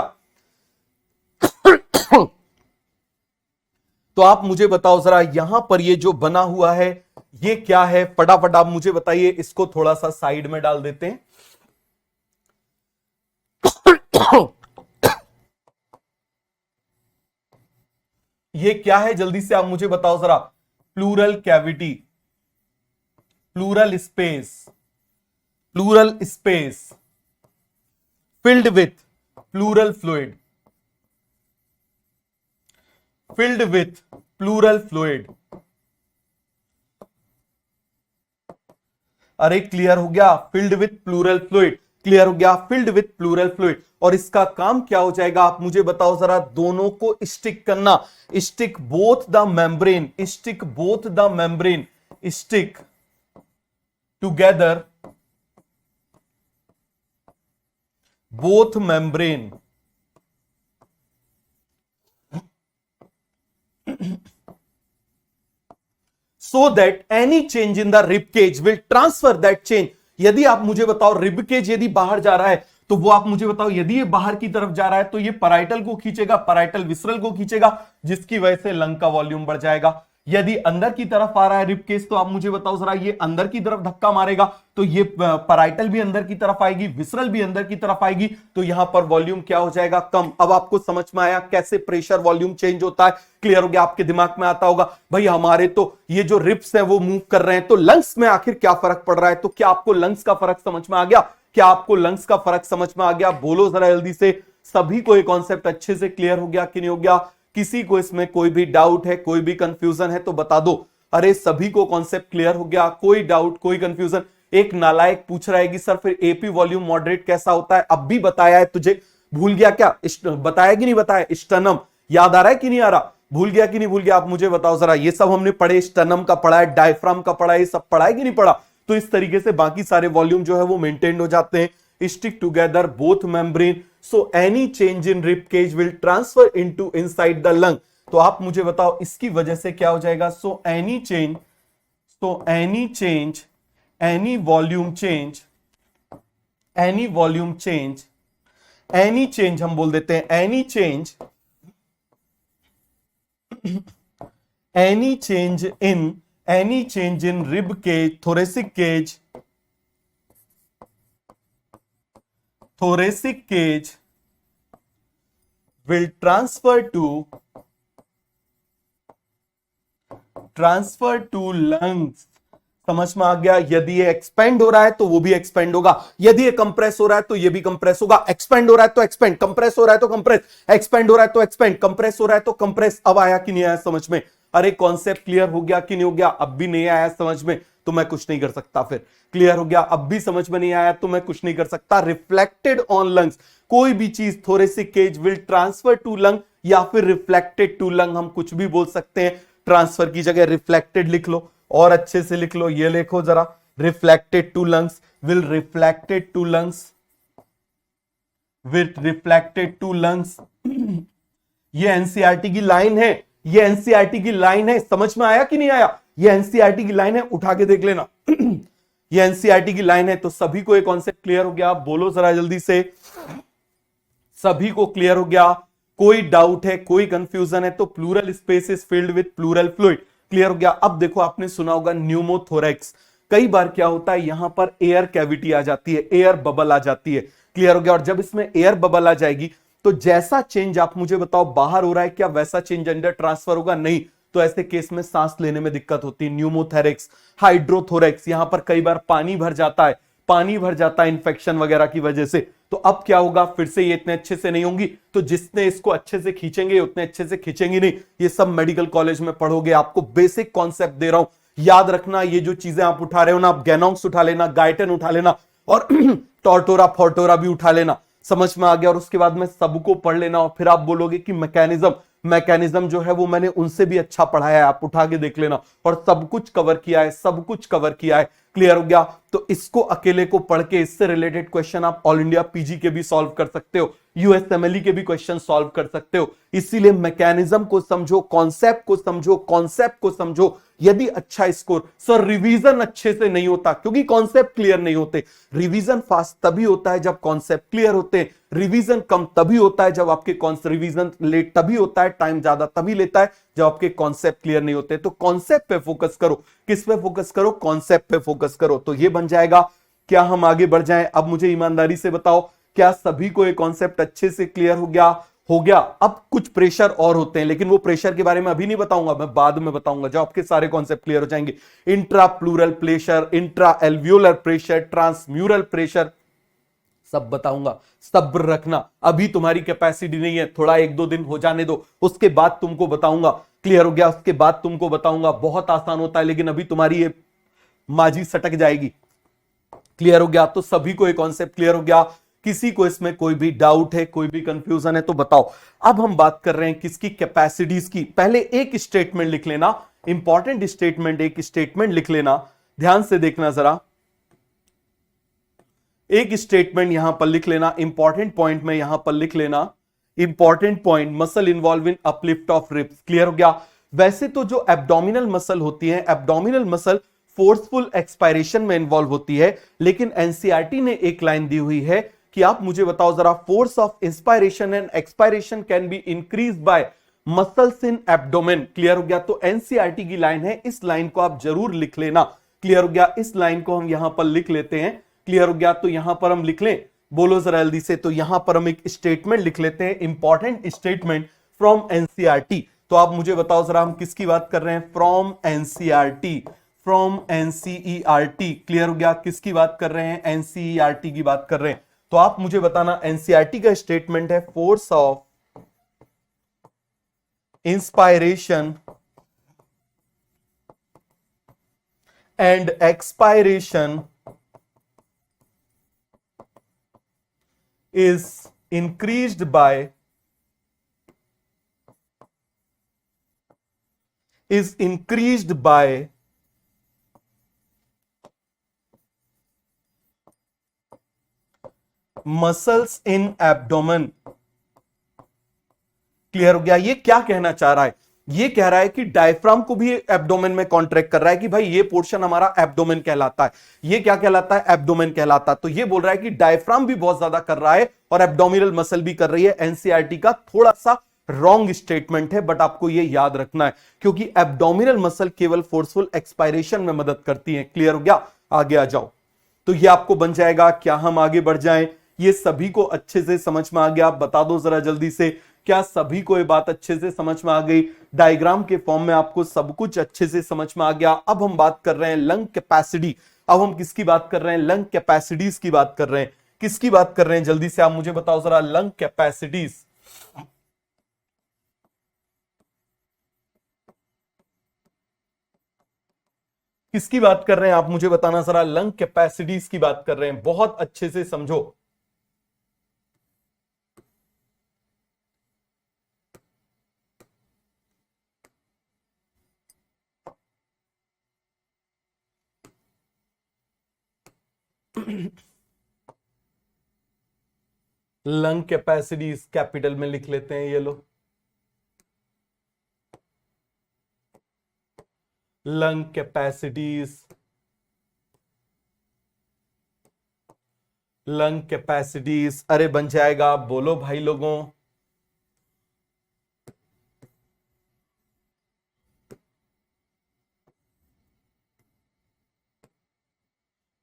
तो आप मुझे बताओ जरा, यहां पर ये जो बना हुआ है ये क्या है? फटाफट आप मुझे बताइए। इसको थोड़ा सा साइड में डाल देते हैं। ये क्या है? जल्दी से आप मुझे बताओ जरा। Pleural cavity, plural space, plural space filled with pleural fluid, filled with plural fluid। अरे क्लियर हो गया? filled with plural fluid। Clear हो गया, फिल्ड विथ प्लूरल फ्लूइड। और इसका काम क्या हो जाएगा, आप मुझे बताओ जरा, दोनों को स्टिक करना, stick both the membrane, stick both the membrane, stick together both membrane so that any change in the rib cage will transfer that change। यदि आप मुझे बताओ रिब केज यदि बाहर जा रहा है तो वो आप मुझे बताओ, यदि ये बाहर की तरफ जा रहा है तो ये पैराइटल को खींचेगा, पैराइटल विसरल को खींचेगा, जिसकी वजह से लंग का वॉल्यूम बढ़ जाएगा। यदि अंदर की तरफ आ रहा है रिब केज तो आप मुझे बताओ जरा, ये अंदर की तरफ धक्का मारेगा तो ये पैराइटल भी अंदर की तरफ आएगी, विसरल भी अंदर की तरफ आएगी, तो यहां पर वॉल्यूम क्या हो जाएगा, कम। अब आपको समझ में आया कैसे प्रेशर वॉल्यूम चेंज होता है, क्लियर हो गया। आपके दिमाग में आता होगा भाई हमारे तो ये जो रिब्स है वो मूव कर रहे हैं, तो लंग्स में आखिर क्या फर्क पड़ रहा है। तो क्या आपको लंग्स का फर्क समझ में आ गया, क्या आपको लंग्स का फर्क समझ में आ गया, बोलो जरा जल्दी से। सभी को ये कॉन्सेप्ट अच्छे से क्लियर हो गया कि नहीं हो गया, किसी को इसमें कोई भी डाउट है, कोई भी कंफ्यूजन है तो बता दो। अरे सभी को कॉन्सेप्ट क्लियर हो गया, कोई डाउट कोई कंफ्यूजन। एक नालायक पूछ रहा है कि सर फिर एपी वॉल्यूम मॉडरेट कैसा होता है, अब भी बताया है तुझे, भूल गया क्या, बताया कि नहीं बताया, स्टर्नम याद आ रहा है कि नहीं आ रहा, भूल गया कि नहीं भूल गया, आप मुझे बताओ जरा। ये सब हमने पढ़े, स्टर्नम का पढ़ा है, डायफ्राम का पढ़ा है, ये सब पढ़ा है कि नहीं पढ़ा। तो इस तरीके से बाकी सारे वॉल्यूम जो है वो मेंटेन हो जाते हैं। Stick together both membrane so any change in rib cage will transfer into inside the lung. तो आप मुझे बताओ इसकी वजह से क्या हो जाएगा, so any change, any volume change, any volume change, any change हम बोल देते हैं, any change, any change in rib cage, thoracic cage will transfer to lungs। समझ में आ गया। यदि ये एक्सपेंड हो रहा है तो वो भी एक्सपेंड होगा, यदि ये कंप्रेस हो रहा है तो ये भी कंप्रेस होगा। एक्सपेंड हो रहा है तो एक्सपेंड, कंप्रेस हो रहा है तो कंप्रेस, एक्सपेंड हो रहा है तो एक्सपेंड, कंप्रेस हो रहा है तो कंप्रेस। अब आया कि नहीं आया समझ में, अरे कॉन्सेप्ट क्लियर हो गया कि नहीं हो गया, अब भी नहीं आया समझ में तो मैं कुछ नहीं कर सकता, फिर क्लियर हो गया। अब भी समझ में नहीं आया तो मैं कुछ नहीं कर सकता। रिफ्लेक्टेड ऑन लंग्स, कोई भी चीज thoracic cage will transfer to lung या फिर रिफ्लेक्टेड टू लंग, हम कुछ भी बोल सकते हैं। ट्रांसफर की जगह रिफ्लेक्टेड लिख लो और अच्छे से लिख लो, ये लिखो जरा, reflected to lungs will reflected to lungs, with reflected to lungs. ये एनसीईआरटी की लाइन है, ये एनसीईआरटी की लाइन है, समझ में आया कि नहीं आया। ये एनसीईआरटी की लाइन है, उठा के देख लेना। ये एनसीईआरटी की लाइन है। तो सभी को एक कॉन्सेप्ट क्लियर हो गया, बोलो जरा जल्दी से, सभी को क्लियर हो गया, कोई डाउट है कोई कंफ्यूजन है तो plural space is filled with pleural fluid, clear हो गया। अब देखो आपने सुना होगा न्यूमोथोरैक्स, कई बार क्या होता है यहां पर एयर कैविटी आ जाती है, एयर बबल आ जाती है, क्लियर हो गया। और जब इसमें एयर बबल आ जाएगी तो जैसा चेंज आप मुझे बताओ बाहर हो रहा है क्या वैसा चेंज अंदर ट्रांसफर होगा, नहीं। तो ऐसे केस में सांस लेने में दिक्कत होती है। न्यूमोथोरैक्स, हाइड्रोथोरैक्स, यहां पर कई बार पानी भर जाता है, पानी भर जाता है इंफेक्शन वगैरह की वजह से। तो अब क्या होगा, फिर से ये इतने अच्छे से नहीं होंगी, तो जिसने इसको अच्छे से खींचेंगे उतने अच्छे से खींचेंगी नहीं। ये सब मेडिकल कॉलेज में पढ़ोगे, आपको बेसिक कॉन्सेप्ट दे रहा हूं, याद रखना। ये जो चीजें आप उठा रहे हो ना, आप गैनॉक्स उठा लेना, गाइटन उठा लेना और टॉर्टोरा फोर्टोरा भी उठा लेना, समझ में आ गया। और उसके बाद में सबको पढ़ लेना और फिर आप बोलोगे कि मैकेनिज्म जो है वो मैंने उनसे भी अच्छा पढ़ाया है, आप उठा के देख लेना और सब कुछ कवर किया है, सब कुछ कवर किया है, क्लियर हो गया। तो इसको अकेले को पढ़ के इससे रिलेटेड क्वेश्चन आप ऑल इंडिया पीजी के भी सॉल्व कर सकते हो, यूएसएमएलई के भी क्वेश्चन सॉल्व कर सकते हो। इसीलिए मैकेनिज्म को समझो, कॉन्सेप्ट को समझो, कॉन्सेप्ट को समझो। यदि अच्छा स्कोर, सर रिवीजन अच्छे से नहीं होता क्योंकि कॉन्सेप्ट क्लियर नहीं होते। रिवीजन फास्ट तभी होता है जब कॉन्सेप्ट क्लियर होते हैं, रिवीजन कम तभी होता है जब आपके रिवीजन लेट तभी होता है, टाइम ज्यादा तभी लेता है जब आपके कॉन्सेप्ट क्लियर नहीं होते। तो कॉन्सेप्ट पे फोकस करो, किस पे फोकस करो, कॉन्सेप्ट पे फोकस करो। तो ये बन जाएगा। क्या हम आगे बढ़ जाएं? अब मुझे ईमानदारी से बताओ, क्या सभी को ये कॉन्सेप्ट अच्छे से क्लियर हो गया? हो गया। अब कुछ प्रेशर और होते हैं, लेकिन वो प्रेशर के बारे में अभी नहीं बताऊंगा, मैं बाद में बताऊंगा जब आपके सारे कॉन्सेप्ट क्लियर हो जाएंगे। Intra plural pressure, intra alveolar pressure, transmural pressure, सब बताऊंगा, सब्र रखना। अभी तुम्हारी कैपेसिटी नहीं है, थोड़ा 1-2 दिन हो जाने दो, उसके बाद तुमको बताऊंगा, क्लियर हो गया। उसके बाद तुमको बताऊंगा, बहुत आसान होता है, लेकिन अभी तुम्हारी ये माजी सटक जाएगी, क्लियर हो गया? तो सभी को ये कॉन्सेप्ट क्लियर हो गया? किसी को इसमें कोई भी डाउट है, कोई भी कंफ्यूजन है तो बताओ। अब हम बात कर रहे हैं किसकी? कैपेसिटीज की। पहले एक स्टेटमेंट लिख लेना, इंपॉर्टेंट स्टेटमेंट, एक स्टेटमेंट लिख लेना, ध्यान से देखना जरा। एक स्टेटमेंट यहां पर लिख लेना, इंपॉर्टेंट पॉइंट में यहां पर लिख लेना, important point, muscle involve in uplift of ribs. Clear हो गया? वैसे तो जो एब्डोमिनल मसल होती है, एब्डोमिनल मसल फोर्सफुल एक्सपायरेशन में इन्वॉल्व होती है, लेकिन एनसीईआरटी ने एक लाइन दी हुई है कि आप मुझे बताओ जरा, force of inspiration and expiration can be increase by muscles in abdomen. Clear हो गया? तो एनसीईआरटी की लाइन है, इस लाइन को आप जरूर लिख लेना। क्लियर हो गया? इस लाइन को हम यहां पर लिख लेते हैं। क्लियर हो गया? तो यहां पर हम लिख लें, बोलो जरा जल्दी से। तो यहां पर हम एक स्टेटमेंट लिख लेते हैं, इंपॉर्टेंट स्टेटमेंट फ्रॉम एनसीईआरटी। तो आप मुझे बताओ जरा, हम किसकी बात कर रहे हैं? From NCERT, from NCERT. Clear हो गया? किसकी बात कर रहे हैं? एनसीईआरटी की बात कर रहे हैं। तो आप मुझे बताना, एनसीईआरटी का स्टेटमेंट है, force of inspiration and expiration is increased by muscles in abdomen। Clear हो गया? ये क्या कहना चाह रहा है? ये कह रहा है कि डायफ्राम को भी एब्डोमेन में कॉन्ट्रैक्ट कर रहा है कि भाई ये पोर्शन हमारा एब्डोमेन कहलाता है। ये क्या कहलाता है? एब्डोमेन कहलाता है। तो ये बोल रहा है कि डायफ्राम भी बहुत ज्यादा कर रहा है और एब्डोमिनल मसल भी कर रही है। एनसीईआरटी का थोड़ा सा रॉन्ग स्टेटमेंट है, बट आपको ये याद रखना है, क्योंकि एब्डोमिनल मसल केवल फोर्सफुल एक्सपायरेशन में मदद करती है। क्लियर हो गया? आगे आ जाओ। तो ये आपको बन जाएगा। क्या हम आगे बढ़ जाएं? ये सभी को अच्छे से समझ में आ गया? बता दो जरा जल्दी से, क्या सभी को ये बात अच्छे से समझ में आ गई? डायग्राम के फॉर्म में आपको सब कुछ अच्छे से समझ में आ गया? अब हम बात कर रहे हैं लंग कैपेसिटी। अब हम किसकी बात कर रहे हैं? लंग कैपेसिटीज की बात कर रहे हैं। किसकी बात कर रहे हैं? जल्दी से आप मुझे बताओ जरा, लंग कैपेसिटीज। किसकी बात कर रहे हैं? आप मुझे बताना जरा, लंग कैपेसिटीज की बात कर रहे हैं। बहुत अच्छे से समझो। लंग कैपेसिटीज कैपिटल में लिख लेते हैं, ये लो, लंग कैपेसिटीज, लंग कैपेसिटीज। अरे बन जाएगा, बोलो भाई लोगों।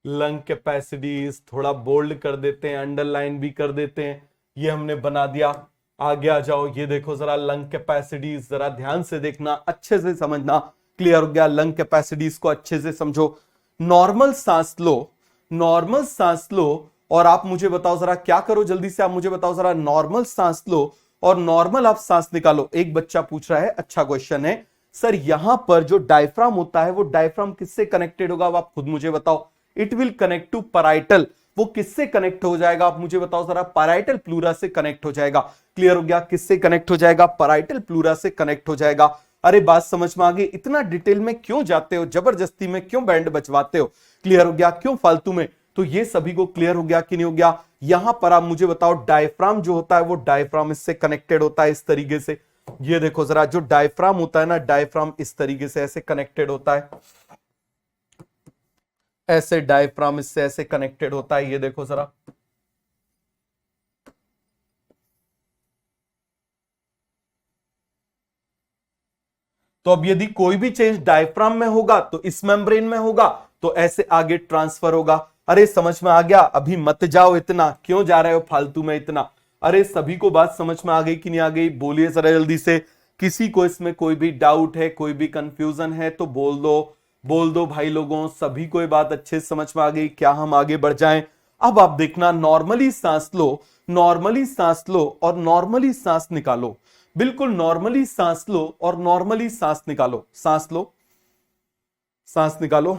लंग कैपेसिटीज थोड़ा बोल्ड कर देते हैं, अंडरलाइन भी कर देते हैं। ये हमने बना दिया। आगे आ जाओ। ये देखो जरा, लंग कैपेसिटीज जरा ध्यान से देखना, अच्छे से समझना। क्लियर हो गया? लंग कैपेसिटीज को अच्छे से समझो। नॉर्मल सांस लो, नॉर्मल सांस लो, और आप मुझे बताओ जरा क्या करो, जल्दी से आप मुझे बताओ जरा, नॉर्मल सांस लो और नॉर्मल आप सांस निकालो। एक बच्चा पूछ रहा है, अच्छा क्वेश्चन है सर, यहां पर जो डायफ्राम होता है वो डायफ्राम किससे कनेक्टेड होगा? आप खुद मुझे बताओ। It will connect to parietal. वो किससे कनेक्ट हो जाएगा? आप मुझे बताओ जरा। पैराइटल प्लूरा से कनेक्ट हो जाएगा। क्लियर हो गया? किससे कनेक्ट हो जाएगा? पैराइटल प्लूरा से कनेक्ट हो जाएगा। अरे बात समझ में आ गई? इतना डिटेल में क्यों जाते हो? जबरदस्ती में क्यों बैंड बजवाते हो? क्लियर हो गया? क्यों फालतू में? तो ये सभी को क्लियर हो गया कि नहीं हो गया? यहां पर आप मुझे बताओ, डायफ्राम जो होता है वो डायफ्राम इससे कनेक्टेड होता है इस तरीके से। ये देखो जरा, जो डायफ्राम होता है ना, डायफ्राम इस तरीके से ऐसे कनेक्टेड होता है, ऐसे डायफ्राम इससे ऐसे कनेक्टेड होता है। ये देखो जरा, तो अब यदि कोई भी चेंज डायफ्राम में होगा तो इस मेम्ब्रेन में होगा, तो ऐसे आगे ट्रांसफर होगा। अरे समझ में आ गया? अभी मत जाओ, इतना क्यों जा रहे हो फालतू में इतना? अरे सभी को बात समझ में आ गई कि नहीं आ गई? बोलिए जरा जल्दी से। किसी को इसमें कोई भी डाउट है, कोई भी कंफ्यूजन है तो बोल दो, बोल दो भाई लोगों। सभी को ये बात अच्छे से समझ में आ गई? क्या हम आगे बढ़ जाएं? अब आप देखना, नॉर्मली सांस लो, नॉर्मली सांस लो और नॉर्मली सांस निकालो। बिल्कुल नॉर्मली सांस लो और नॉर्मली सांस निकालो। सांस लो, सांस निकालो।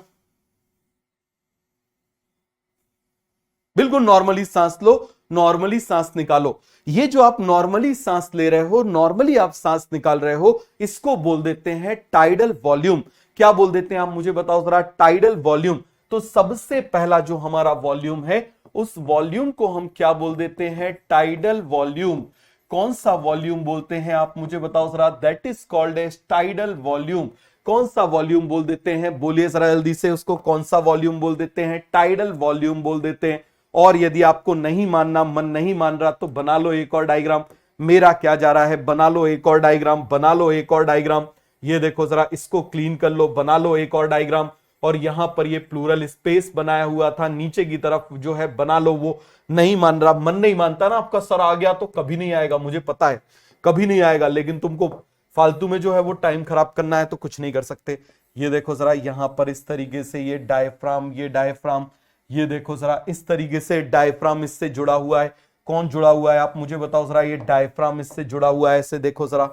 बिल्कुल नॉर्मली सांस लो, नॉर्मली सांस निकालो। ये जो आप नॉर्मली सांस ले रहे हो, नॉर्मली आप सांस निकाल रहे हो, इसको बोल देते हैं टाइडल वॉल्यूम। क्या बोल देते हैं आप मुझे बताओ जरा, टाइडल वॉल्यूम। तो सबसे पहला जो हमारा वॉल्यूम है, उस वॉल्यूम को हम क्या बोल देते हैं, टाइडल वॉल्यूम। कौन सा वॉल्यूम बोलते हैं आप मुझे बताओ जरा, that is called as tidal volume. कौन सा वॉल्यूम बोल देते हैं, बोलिए जरा जल्दी से, उसको कौन सा वॉल्यूम बोल देते हैं, टाइडल वॉल्यूम बोल देते हैं। और यदि आपको नहीं मानना, मन नहीं मान रहा, तो बना लो एक और डायग्राम। मेरा क्या जा रहा है, बना लो एक और डायग्राम, बना लो एक और डायग्राम। ये देखो जरा, इसको क्लीन कर लो, बना लो एक और डायग्राम। और यहां पर ये प्लूरल स्पेस बनाया हुआ था, नीचे की तरफ जो है बना लो। वो नहीं मान रहा, मन नहीं मानता ना आपका, सर आ गया तो कभी नहीं आएगा, मुझे पता है कभी नहीं आएगा, लेकिन तुमको फालतू में जो है वो टाइम खराब करना है तो कुछ नहीं कर सकते। ये देखो जरा, यहां पर इस तरीके से ये डायफ्राम, ये डायफ्राम, ये देखो जरा इस तरीके से डायफ्राम इससे जुड़ा हुआ है। कौन जुड़ा हुआ है आप मुझे बताओ जरा, ये डायफ्राम इससे जुड़ा हुआ है, ऐसे देखो जरा।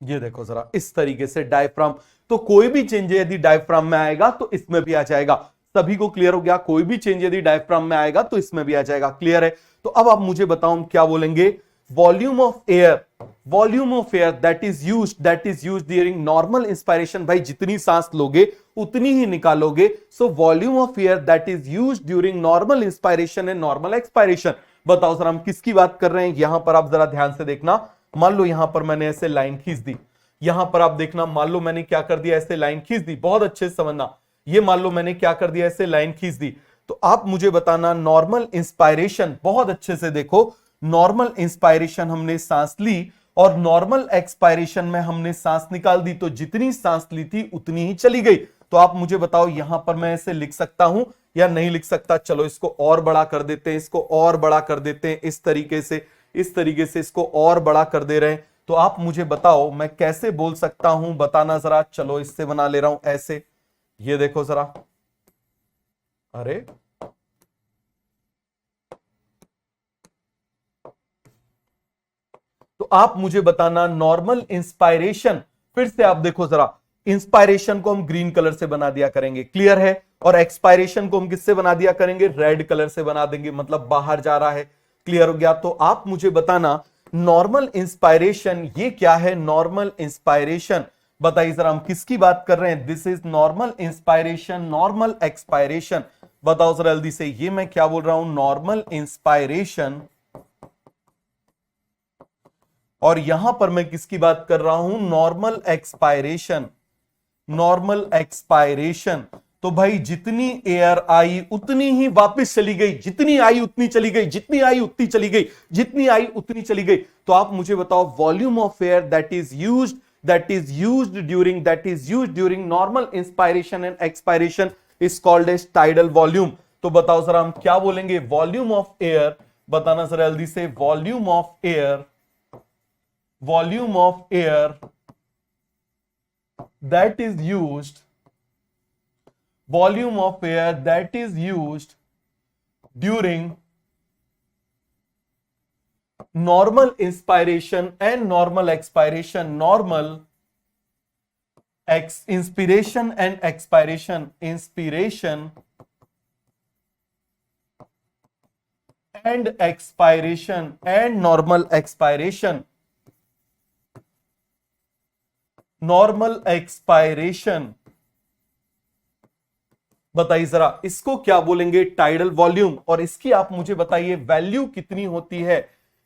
ये देखो जरा इस तरीके से डायफ्राम। तो कोई भी चेंज यदि डायफ्राम में आएगा तो इसमें भी आ जाएगा। सभी को क्लियर हो गया, कोई भी चेंज यदि डायफ्राम में आएगा तो इसमें भी आ जाएगा। क्लियर है? तो अब आप मुझे बताओ हम क्या बोलेंगे, volume of air, volume of air that is used during normal inspiration. भाई जितनी सांस लोगे उतनी ही निकालोगे। So volume of air that is used during normal inspiration and normal expiration. बताओ सर हम किसकी बात कर रहे हैं? यहां पर आप जरा ध्यान से देखना। मान लो यहां पर मैंने ऐसे लाइन खींच दी, यहां पर आप देखना, मान लो मैंने क्या कर दिया, ऐसे लाइन खींच दी, बहुत अच्छे से समझना। ये मान लो मैंने क्या कर दिया, ऐसे लाइन खींच दी। तो आप मुझे बताना, नॉर्मल इंस्पायरेशन, बहुत अच्छे से देखो, नॉर्मल इंस्पायरेशन हमने सांस ली और नॉर्मल एक्सपायरेशन में हमने सांस निकाल दी, तो जितनी सांस ली थी उतनी ही चली गई। तो आप मुझे बताओ यहां पर मैं ऐसे लिख सकता हूं या नहीं लिख सकता? चलो इसको और बड़ा कर देते हैं, इसको और बड़ा कर देते हैं, इस तरीके से, इस तरीके से इसको और बड़ा कर दे रहे हैं। तो आप मुझे बताओ मैं कैसे बोल सकता हूं, बताना जरा। चलो इससे बना ले रहा हूं ऐसे, ये देखो जरा, अरे तो आप मुझे बताना, नॉर्मल इंस्पायरेशन, फिर से आप देखो जरा, इंस्पायरेशन को हम ग्रीन कलर से बना दिया करेंगे, क्लियर है? और एक्सपायरेशन को हम किससे बना दिया करेंगे? रेड कलर से बना देंगे, मतलब बाहर जा रहा है। क्लियर हो गया? तो आप मुझे बताना, नॉर्मल इंस्पायरेशन ये क्या है? नॉर्मल इंस्पायरेशन बताइए जरा, हम किसकी बात कर रहे हैं? This is normal inspiration, normal expiration. बताओ जरा जल्दी से, ये मैं क्या बोल रहा हूं? Normal inspiration. और यहां पर मैं किसकी बात कर रहा हूं? Normal expiration, normal expiration. तो भाई जितनी एयर आई उतनी ही वापस चली गई, जितनी आई उतनी चली गई, जितनी आई उतनी चली गई, जितनी आई उतनी चली गई। तो आप मुझे बताओ, volume of air that is used during normal inspiration and expiration is called as tidal volume. तो बताओ जरा हम क्या बोलेंगे? वॉल्यूम ऑफ एयर, बताना जरा जल्दी से, volume of air, volume of air that is used, volume of air that is used during normal inspiration and normal expiration, normal inspiration and expiration, inspiration and expiration and normal expiration, normal expiration. बताइए जरा इसको क्या बोलेंगे? Tidal volume. और इसकी आप मुझे बताइए वैल्यू कितनी होती है?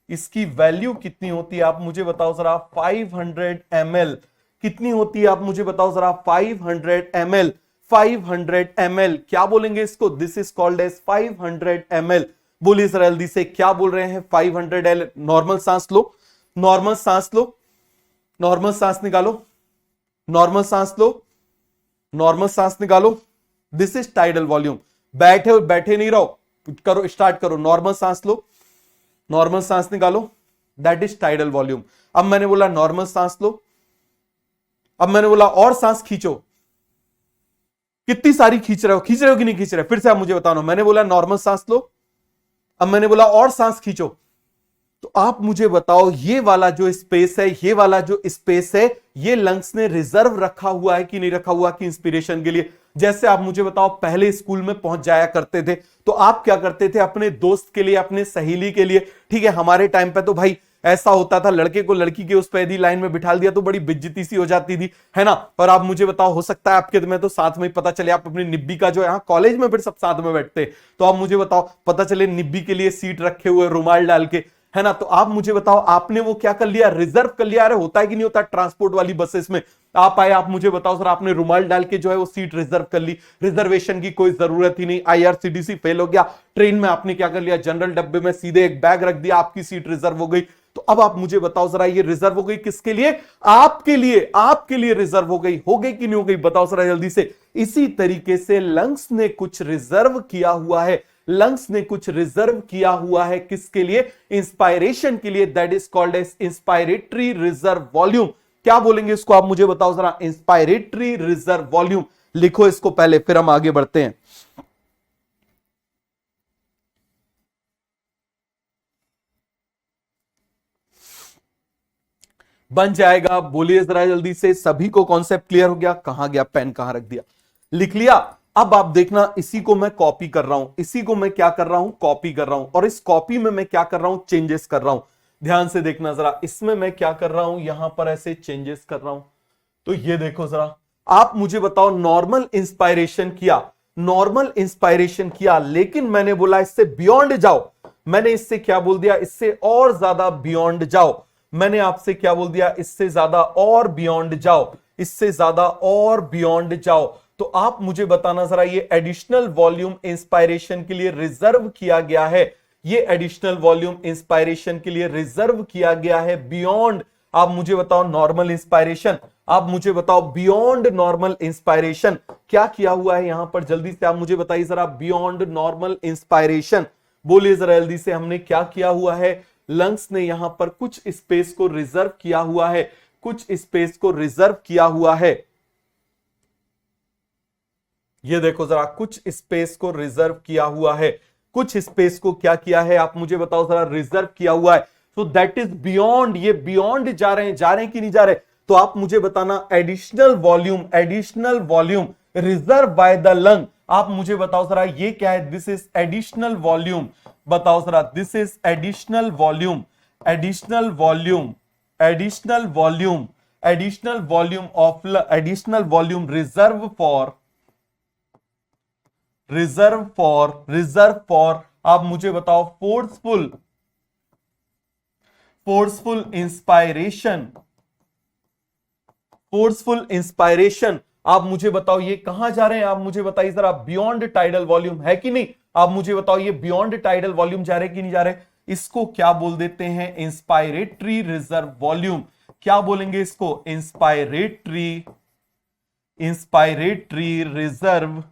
इसकी वैल्यू कितनी होती है आप मुझे बताओ जरा। 500 ml कितनी होती है आप मुझे बताओ जरा? 500 ml, 500 ml क्या बोलेंगे इसको? This is called as 500 ml। बोलिए जरा जल्दी से, क्या बोल रहे हैं? 500 ml। नॉर्मल सांस लो, नॉर्मल सांस लो, नॉर्मल सांस निकालो, नॉर्मल सांस लो, नॉर्मल सांस निकालो। This is tidal volume. बैठे बैठे नहीं रहो, करो, स्टार्ट करो। नॉर्मल सांस लो, नॉर्मल सांस निकालो, दैट इज टाइडल वॉल्यूम। अब मैंने बोला नॉर्मल सांस लो, अब मैंने बोला और सांस खींचो। कितनी सारी खींच रहे हो? खींच रहे हो कि नहीं खींच रहे? फिर से आप मुझे बताओ। मैंने बोला नॉर्मल सांस लो, अब मैंने बोला और सांस खींचो। तो आप मुझे बताओ ये वाला जो स्पेस है, ये वाला जो स्पेस है, ये लंग्स ने रिजर्व रखा हुआ है कि नहीं रखा हुआ कि इंस्पिरेशन के लिए? जैसे आप मुझे बताओ पहले स्कूल में पहुंच जाया करते थे तो आप क्या करते थे अपने दोस्त के लिए, अपने सहेली के लिए, ठीक है, हमारे टाइम पे तो भाई ऐसा होता था लड़के को लड़की के उस पे यदि लाइन में बिठा दिया तो बड़ी बेइज्जती सी हो जाती थी, है ना। और आप मुझे बताओ हो सकता है आपके में तो साथ में ही पता चले आप अपनी निब्बी का जो यहाँ कॉलेज में फिर सब साथ में बैठते, तो आप मुझे बताओ पता चले निब्बी के लिए सीट रखे हुए रुमाल डाल के, है ना। तो आप मुझे बताओ आपने वो क्या कर लिया, रिजर्व कर लिया। अरे होता है कि नहीं होता ट्रांसपोर्ट वाली बसेस में, आप आए, आप मुझे बताओ सर आपने रुमाल डाल के जो है वो सीट रिजर्व कर ली, रिजर्वेशन की कोई जरूरत ही नहीं, आईआरसीटीसी फेल हो गया, ट्रेन में आपने क्या कर लिया, जनरल डब्बे में सीधे एक बैग रख दिया, आपकी सीट रिजर्व हो गई। तो अब आप मुझे बताओ जरा ये रिजर्व हो गई किसके लिए? आपके लिए, आपके लिए रिजर्व हो गई कि नहीं हो गई? बताओ जरा जल्दी से। इसी तरीके से लंग्स ने कुछ रिजर्व किया हुआ है, लंग्स ने कुछ रिजर्व किया हुआ है किसके लिए? इंस्पायरेशन के लिए। That is called as inspiratory reserve volume. क्या बोलेंगे इसको आप मुझे बताओ जरा? Inspiratory reserve volume. लिखो इसको पहले, फिर हम आगे बढ़ते हैं। बन जाएगा, बोलिए जरा जल्दी से। सभी को कॉन्सेप्ट क्लियर हो गया? कहां गया पेन, कहां रख दिया? लिख लिया? अब आप देखना, इसी को मैं कॉपी कर रहा हूं, इसी को मैं क्या कर रहा हूं, कॉपी कर रहा हूं, और इस कॉपी में मैं क्या कर रहा हूं, चेंजेस कर रहा हूं। ध्यान से देखना जरा, इसमें मैं क्या कर रहा हूं, यहां पर ऐसे चेंजेस कर रहा हूं। तो ये देखो जरा, आप मुझे बताओ नॉर्मल इंस्पायरेशन किया, नॉर्मल इंस्पायरेशन किया, लेकिन मैंने बोला इससे बियॉन्ड जाओ। मैंने इससे क्या बोल दिया, इससे और ज्यादा बियॉन्ड जाओ। मैंने आपसे क्या बोल दिया, इससे ज्यादा और बियॉन्ड जाओ, इससे ज्यादा और बियॉन्ड जाओ। तो आप मुझे बताना जरा, ये एडिशनल वॉल्यूम इंस्पायरेशन के लिए रिजर्व किया गया है, ये एडिशनल वॉल्यूम इंस्पायरेशन के लिए रिजर्व किया गया है बियॉन्ड, आप मुझे बताओ नॉर्मल इंस्पायरेशन। आप मुझे बताओ बियॉन्ड नॉर्मल इंस्पायरेशन क्या किया हुआ है यहां पर? जल्दी से आप मुझे बताइए जरा, बियॉन्ड नॉर्मल इंस्पायरेशन बोलिए जरा जल्दी से। हमने क्या किया हुआ है? लंग्स ने यहां पर कुछ स्पेस को रिजर्व किया हुआ है, कुछ स्पेस को रिजर्व किया हुआ है। ये देखो जरा, कुछ स्पेस को रिजर्व किया हुआ है, कुछ स्पेस को क्या किया है आप मुझे बताओ जरा, रिजर्व किया हुआ है। सो दैट इज बियॉन्ड, ये बियॉन्ड जा रहे हैं, जा रहे हैं कि नहीं जा रहे? तो आप मुझे बताना additional volume, additional volume reserve by the lung, आप मुझे बताओ जरा ये क्या है? This is additional volume. बताओ जरा, this is additional volume, additional volume, additional volume, additional volume of, additional volume reserve for, reserve for, reserve for आप मुझे बताओ forceful, forceful inspiration, forceful inspiration. आप मुझे बताओ ये कहां जा रहे हैं? आप मुझे बताइए जरा, बियॉन्ड टाइडल वॉल्यूम है कि नहीं? आप मुझे बताओ ये बियॉन्ड टाइडल वॉल्यूम जा रहे कि नहीं जा रहे? इसको क्या बोल देते हैं? Inspiratory reserve volume. क्या बोलेंगे इसको? Inspiratory, inspiratory reserve,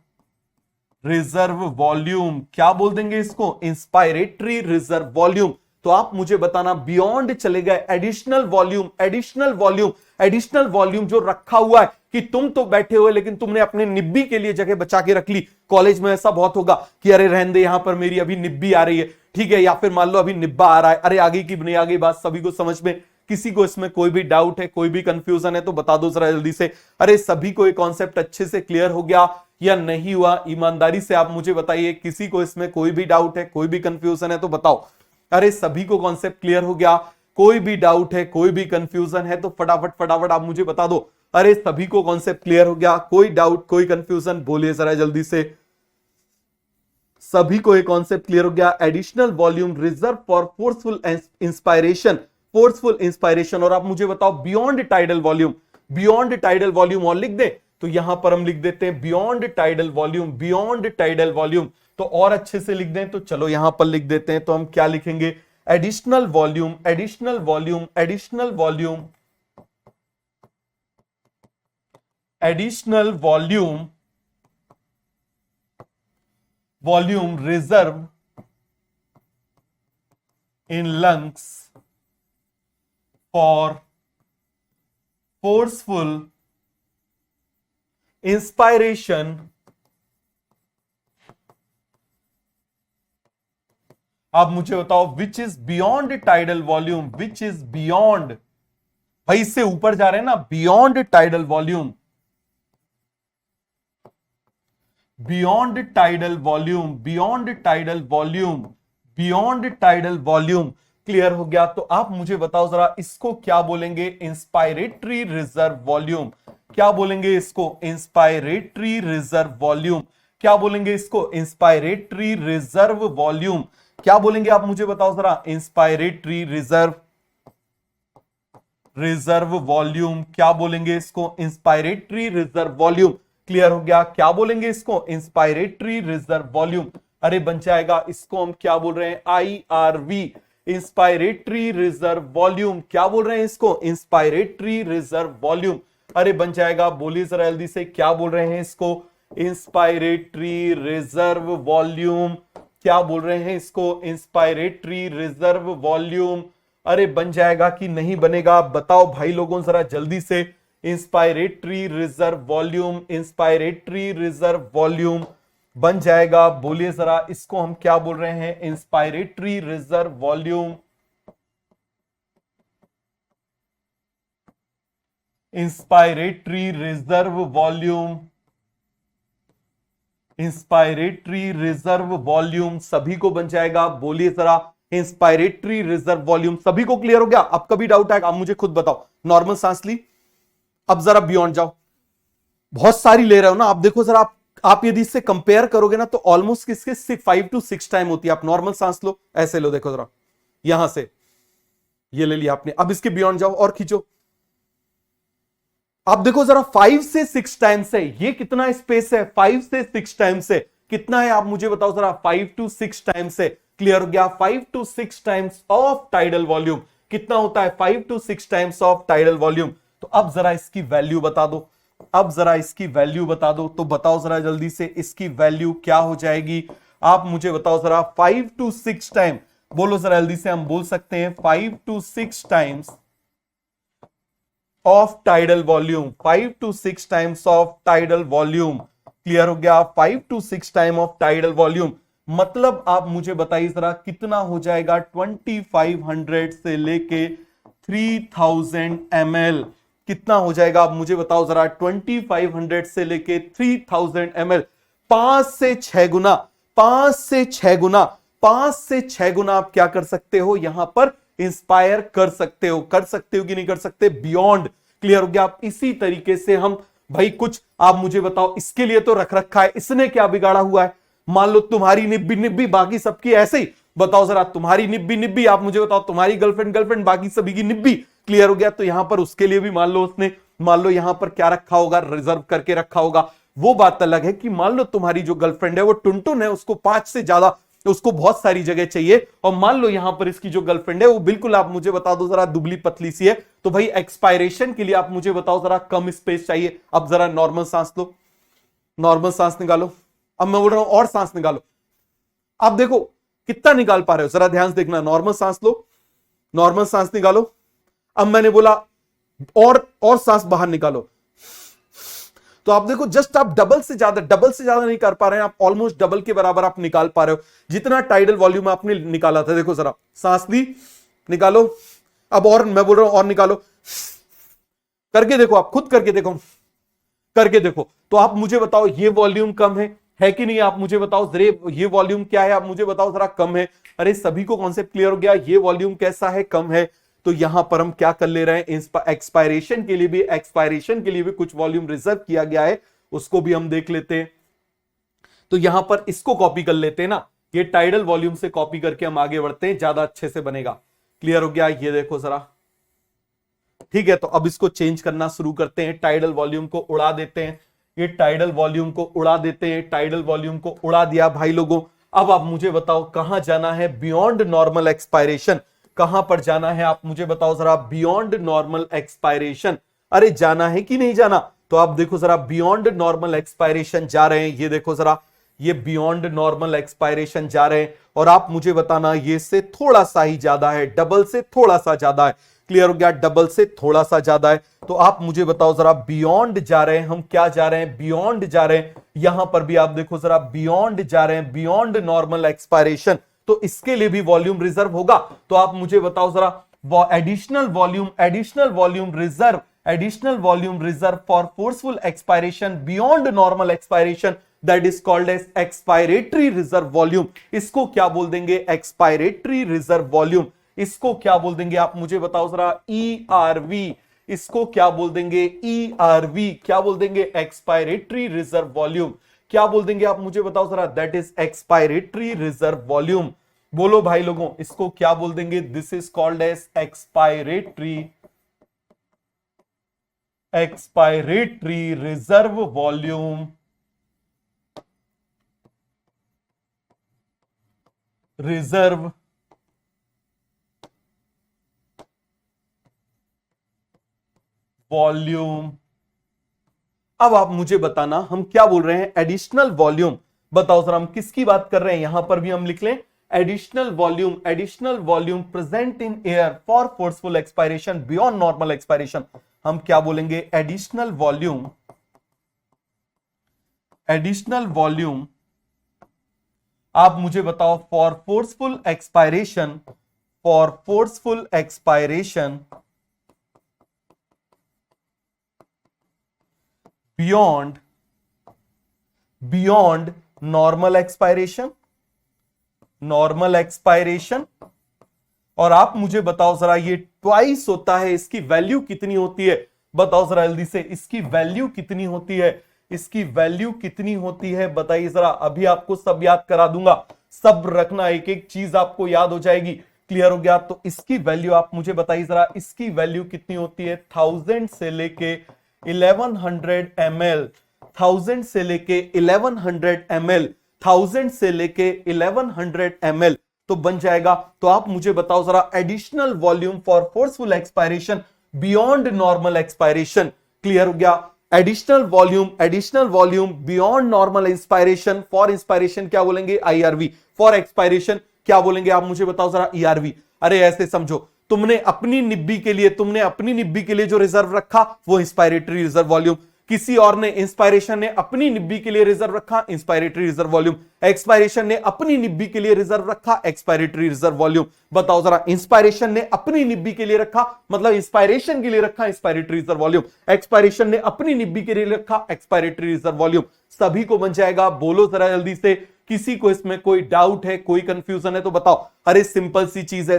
reserve volume. क्या बोल देंगे इसको? Inspiratory reserve volume. तो आप मुझे बताना, बियॉन्ड चले गए, additional volume, additional volume, additional volume जो रखा हुआ है कि तुम तो बैठे हुए लेकिन तुमने अपने निब्बी के लिए जगह बचा के रख ली। कॉलेज में ऐसा बहुत होगा कि अरे रहने दे, यहां पर मेरी अभी निब्बी आ रही है, ठीक है, या फिर मान लो अभी निब्बा आ रहा है। अरे आगे की नहीं आ गई बात सभी को समझ में? किसी को इसमें कोई भी डाउट है, कोई भी कंफ्यूजन है तो बता दो जरा जल्दी से। अरे सभी को ये कॉन्सेप्ट अच्छे से क्लियर हो गया या नहीं हुआ? ईमानदारी से आप मुझे बताइए, किसी को इसमें कोई भी डाउट है, कोई भी कंफ्यूजन है तो बताओ। अरे सभी को कॉन्सेप्ट क्लियर हो गया? कोई भी डाउट है, कोई भी कंफ्यूजन है तो फटाफट फटाफट आप मुझे बता दो। अरे सभी को कॉन्सेप्ट क्लियर हो गया? कोई डाउट, कोई कंफ्यूजन बोलिए जरा जल्दी से। सभी को एक कॉन्सेप्ट क्लियर हो गया? Additional volume reserve for forceful inspiration, forceful inspiration. और आप मुझे बताओ beyond tidal volume, beyond tidal volume और लिख दे तो यहां पर हम लिख देते हैं beyond tidal volume, beyond tidal volume. तो और अच्छे से लिख दें तो चलो यहां पर लिख देते हैं। तो हम क्या लिखेंगे? Additional volume, additional volume, additional volume, additional volume, volume reserve in lungs for forceful inspiration आप मुझे बताओ which is beyond tidal volume, which is beyond, भाई इससे ऊपर जा रहे हैं ना, beyond tidal volume, beyond tidal volume, beyond tidal volume, beyond tidal volume. Clear हो गया? तो आप मुझे बताओ जरा इसको क्या बोलेंगे? Inspiratory reserve volume. क्या बोलेंगे इसको? Inspiratory reserve volume. क्या बोलेंगे इसको? Inspiratory reserve volume. क्या बोलेंगे आप मुझे बताओ जरा? Inspiratory reserve volume. क्या बोलेंगे इसको? Inspiratory reserve volume. क्लियर हो गया? क्या बोलेंगे इसको? Inspiratory reserve volume. अरे बन जाएगा, इसको हम क्या बोल रहे हैं? IRV, inspiratory reserve volume. क्या बोल रहे हैं इसको? Inspiratory reserve volume. अरे बन जाएगा, बोलिए जरा जल्दी से, क्या बोल रहे हैं इसको? Inspiratory reserve volume. क्या बोल रहे हैं इसको? Inspiratory reserve volume. अरे बन जाएगा कि नहीं बनेगा? बताओ भाई लोगों जरा जल्दी से। Inspiratory reserve volume, inspiratory reserve volume बन जाएगा। बोलिए जरा, इसको हम क्या बोल रहे हैं? Inspiratory reserve volume, inspiratory reserve volume, inspiratory reserve volume सभी को बन जाएगा। बोलिए जरा, इंस्पायरेटरी रिजर्व वॉल्यूम सभी को क्लियर हो गया? अब कभी डाउट आएगा? आप मुझे खुद बताओ। नॉर्मल सांस ली, अब जरा बियॉन्ड जाओ। बहुत सारी ले रहे हो ना आप, देखो जरा, आप यदि इससे कंपेयर करोगे ना तो ऑलमोस्ट किसके 5 to 6 टाइम होती है। आप नॉर्मल सांस लो, ऐसे लो, देखो जरा, यहां से ये ले लिया आपने। अब इसके बियॉन्ड जाओ और खींचो। आप देखो जरा, 5 से 6 टाइम से ये कितना स्पेस है? 5 से 6 टाइम से कितना है? आप मुझे बताओ जरा। 5 to 6 टाइम से। क्लियर हो गया? 5 to 6 times of tidal volume कितना होता है? 5 to 6 times of tidal volume. तो अब जरा इसकी वैल्यू बता दो, अब जरा इसकी वैल्यू बता दो। तो बताओ जरा जल्दी से, इसकी वैल्यू क्या हो जाएगी? आप मुझे बताओ जरा। 5 to 6 टाइम, बोलो जरा जल्दी से। हम बोल सकते हैं 5 to 6 times of tidal volume, 5 to 6 times of tidal volume. Clear हो गया? 5 to 6 time of tidal volume मतलब आप मुझे बताइए जरा कितना हो जाएगा? 2500 से लेके 3000 ml कितना हो जाएगा? आप मुझे बताओ जरा। 2500 से लेके 3000 ml, 5 से 6 गुना, 5 से 6 गुना, 5 से 6 गुना आप क्या कर सकते हो? यहां पर इंस्पायर कर सकते हो। कर सकते हो कि नहीं कर सकते? बियॉन्ड। क्लियर हो गया? आप इसी तरीके से हम भाई कुछ, आप मुझे बताओ, इसके लिए तो रख रखा है, इसने क्या बिगाड़ा हुआ है? मान लो तुम्हारी निब्बी निब्बी, बाकी सबकी ऐसे ही। बताओ जरा, तुम्हारी निब्बी निब्बी, आप मुझे बताओ, तुम्हारी गर्लफ्रेंड गर्लफ्रेंड, बाकी सभी की निब्बी। क्लियर हो गया? तो यहां पर उसके लिए भी मान लो उसने, मान लो यहां पर क्या रखा होगा? रिजर्व करके रखा होगा। वो बात अलग है कि मान लो तुम्हारी जो गर्लफ्रेंड है वो टुनटुन है, उसको 5 से ज्यादा, उसको बहुत सारी जगह चाहिए। और मान लो यहां पर इसकी जो गर्लफ्रेंड है वो बिल्कुल, आप मुझे बता दो जरा, दुबली पतली सी है। तो भाई एक्सपायरेशन के लिए आप मुझे बताओ जरा कम स्पेस चाहिए। अब जरा नॉर्मल सांस लो, नॉर्मल सांस निकालो। अब मैं बोल रहा हूं और सांस निकालो। अब देखो कितना निकाल पा रहे हो, जरा ध्यान से देखना। नॉर्मल सांस लो, नॉर्मल सांस निकालो। अब मैंने बोला और सांस बाहर निकालो। तो आप देखो, जस्ट आप डबल से ज्यादा नहीं कर पा रहे हैं, आप ऑलमोस्ट डबल के बराबर आप निकाल पा रहे हो जितना टाइडल वॉल्यूम आपने निकाला था। देखो जरा, सांस ली, निकालो। अब और मैं बोल रहा हूं और निकालो। करके देखो, आप खुद करके देखो, करके देखो। तो आप मुझे बताओ ये वॉल्यूम कम है कि नहीं? आप मुझे बताओ जरा, ये वॉल्यूम क्या है? आप मुझे बताओ जरा, कम है। अरे सभी को कॉन्सेप्ट क्लियर हो गया? ये वॉल्यूम कैसा है? कम है। तो यहां पर हम क्या कर ले रहे हैं? एक्सपायरेशन के लिए भी कुछ वॉल्यूम रिजर्व किया गया है, उसको भी हम देख लेते हैं। तो यहां पर इसको कॉपी कर लेते हैं ना, ये टाइडल वॉल्यूम से कॉपी करके हम आगे बढ़ते हैं, ज्यादा अच्छे से बनेगा। क्लियर हो गया? ये देखो जरा, ठीक है। तो अब इसको चेंज करना शुरू करते हैं, टाइडल वॉल्यूम को उड़ा देते हैं। ये टाइडल वॉल्यूम को उड़ा देते हैं, टाइडल वॉल्यूम को उड़ा दिया भाई लोगों। अब आप मुझे बताओ कहां जाना है? Beyond normal expiration. कहां पर जाना है? आप मुझे बताओ जरा। Beyond normal expiration. अरे जाना है कि नहीं जाना? तो आप देखो जरा, बियॉन्ड नॉर्मल एक्सपायरेशन जा रहे हैं। ये देखो जरा, ये बियॉन्ड नॉर्मल एक्सपायरेशन जा रहे हैं। और आप मुझे बताना, ये से थोड़ा सा ही ज्यादा है, डबल से थोड़ा सा ज्यादा है। क्लियर हो गया? डबल से थोड़ा सा ज्यादा है। तो आप मुझे बताओ जरा, बियॉन्ड जा रहे हैं हम, क्या जा रहे हैं? बियॉन्ड जा रहे हैं। यहां पर भी आप देखो जरा, बियॉन्ड जा रहे हैं, बियॉन्ड नॉर्मल एक्सपायरेशन। तो इसके लिए भी वॉल्यूम रिजर्व होगा। तो आप मुझे बताओ जरा additional volume reserve for forceful expiration beyond normal expiration, that is called as expiratory reserve volume. इसको क्या बोल देंगे? Expiratory reserve volume. इसको क्या बोल देंगे आप मुझे बताओ जरा? ईआरवी। इसको क्या बोल देंगे? ईआरवी। क्या बोल देंगे? Expiratory reserve volume. क्या बोल देंगे आप मुझे बताओ जरा? That is expiratory reserve volume. बोलो भाई लोगों, इसको क्या बोल देंगे? This is called as expiratory reserve volume. Reserve volume. अब आप मुझे बताना हम क्या बोल रहे हैं? Additional volume. बताओ सर हम किसकी बात कर रहे हैं? यहां पर भी हम लिख लें additional volume present in air for forceful expiration beyond normal expiration. हम क्या बोलेंगे? एडिशनल वॉल्यूम आप मुझे बताओ for forceful expiration beyond normal expiration. और आप मुझे बताओ जरा ये ट्वाइस होता है, इसकी वैल्यू कितनी होती है? बताओ जरा जल्दी से, इसकी वैल्यू कितनी होती है? इसकी वैल्यू कितनी होती है बताइए जरा। अभी आपको सब याद करा दूंगा, सब रखना, एक एक चीज आपको याद हो जाएगी। क्लियर हो गया? तो इसकी वैल्यू आप मुझे बताइए जरा, इसकी वैल्यू कितनी होती है? 1000 से लेके 1100 ml, 1000 से लेके 1100 ml, 1000 से लेके 1100 ml तो बन जाएगा। तो आप मुझे बताओ जरा additional volume for forceful expiration beyond normal expiration. Clear हो गया? Additional volume beyond normal inspiration. For inspiration क्या बोलेंगे? आईआरवी। फॉर एक्सपायरेशन क्या बोलेंगे आप मुझे बताओ जरा? ईआरवी। अरे ऐसे समझो, तुमने अपनी निब्बी के लिए जो रिजर्व रखा वो इंस्पायरेटरी रिजर्व वॉल्यूम, किसी और ने इंस्पायरेशन ने अपनी निब्बी के लिए रिजर्व रखा, इंस्पायरेटरी रिजर्व वॉल्यूम, एक्सपायरेशन ने अपनी निब्बी के लिए रिजर्व रखा, एक्सपायरेटरी रिजर्व वॉल्यूम। बताओ जरा, इंस्पायरेशन ने अपनी निब्बी के लिए रखा मतलब इंस्पायरेशन के लिए रखा, इंस्पायरेटरी रिजर्व वॉल्यूम, एक्सपायरेशन ने अपनी निब्बी के लिए रखा, एक्सपायरेटरी रिजर्व वॉल्यूम। सभी को बन जाएगा। बोलो जरा जल्दी से, किसी को इसमें कोई डाउट है, कोई कंफ्यूजन है तो बताओ। अरे सिंपल सी चीज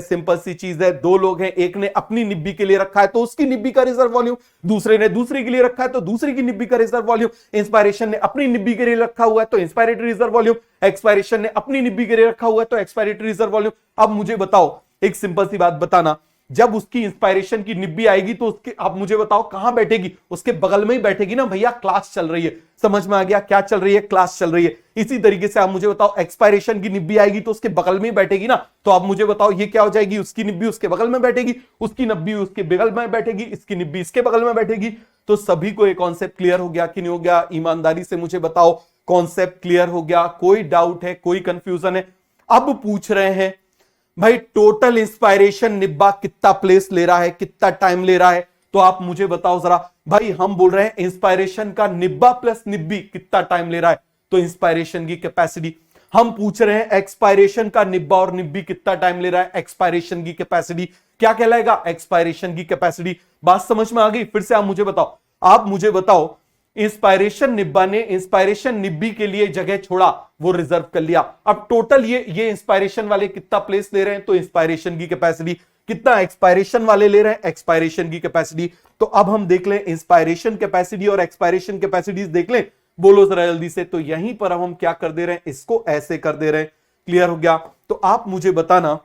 है, दो लोग हैं, एक ने अपनी निब्बी के लिए रखा है तो उसकी निब्बी का रिजर्व वॉल्यूम, दूसरे ने दूसरे के लिए रखा है तो दूसरे की निब्बी का रिजर्व वॉल्यूम, इंस्पायरेशन ने अपनी निब्बी के लिए रखा हुआ है तो इंस्पायरेटरी रिजर्व वॉल्यूम, एक्सपायरेशन ने अपनी निब्बी के लिए रखा हुआ है तो एक्सपायरेटरी रिजर्व वॉल्यूम। अब मुझे बताओ, एक सिंपल सी बात बताना, जब उसकी इंस्पायरेशन की निब्बी आएगी तो उसके, आप मुझे बताओ कहां बैठेगी? उसके बगल में ही बैठेगी ना भैया, क्लास चल रही है। समझ में आ गया? क्या चल रही है? क्लास चल रही है। इसी तरीके से आप मुझे बताओ एक्सपायरेशन की निब्बी आएगी तो उसके बगल में ही बैठेगी ना। तो आप मुझे बताओ ये क्या हो जाएगी? उसकी निब्बी उसके बगल में बैठेगी, उसकी निब्बी उसके बगल में बैठेगी, इसकी निब्बी इसके बगल में बैठेगी। तो सभी को एक कॉन्सेप्ट क्लियर हो गया कि नहीं हो गया? ईमानदारी से मुझे बताओ, कॉन्सेप्ट क्लियर हो गया? कोई डाउट है, कोई कंफ्यूजन है? अब पूछ रहे हैं भाई टोटल इंस्पायरेशन निब्बा कितना प्लेस ले रहा है, कितना टाइम ले रहा है? तो आप मुझे बताओ जरा भाई, हम बोल रहे हैं इंस्पायरेशन का निब्बा प्लस निब्बी कितना टाइम ले रहा है, तो इंस्पायरेशन की कैपेसिटी। हम पूछ रहे हैं एक्सपायरेशन का निब्बा और निब्बी कितना टाइम ले रहा है, एक्सपायरेशन की कैपेसिटी क्या कहलाएगा? एक्सपायरेशन की कैपेसिटी। बात समझ में आ गई? फिर से आप मुझे बताओ इंस्पायरेशन निब्बा ने इंस्पायरेशन निब्बी के लिए जगह छोड़ा, वो रिजर्व कर लिया। अब टोटल ये इंस्पायरेशन वाले कितना प्लेस ले रहे हैं, तो इंस्पायरेशन की कैपेसिटी। कितना एक्सपायरेशन वाले ले रहे हैं? एक्सपायरेशन की कैपेसिटी। तो अब हम देख लें इंस्पायरेशन कैपेसिटी और एक्सपायरेशन कैपेसिटीज देख लें। बोलो जरा जल्दी से। तो यहीं पर अब हम क्या कर दे रहे हैं? इसको ऐसे कर दे रहे हैं। क्लियर हो गया? तो आप मुझे बताना,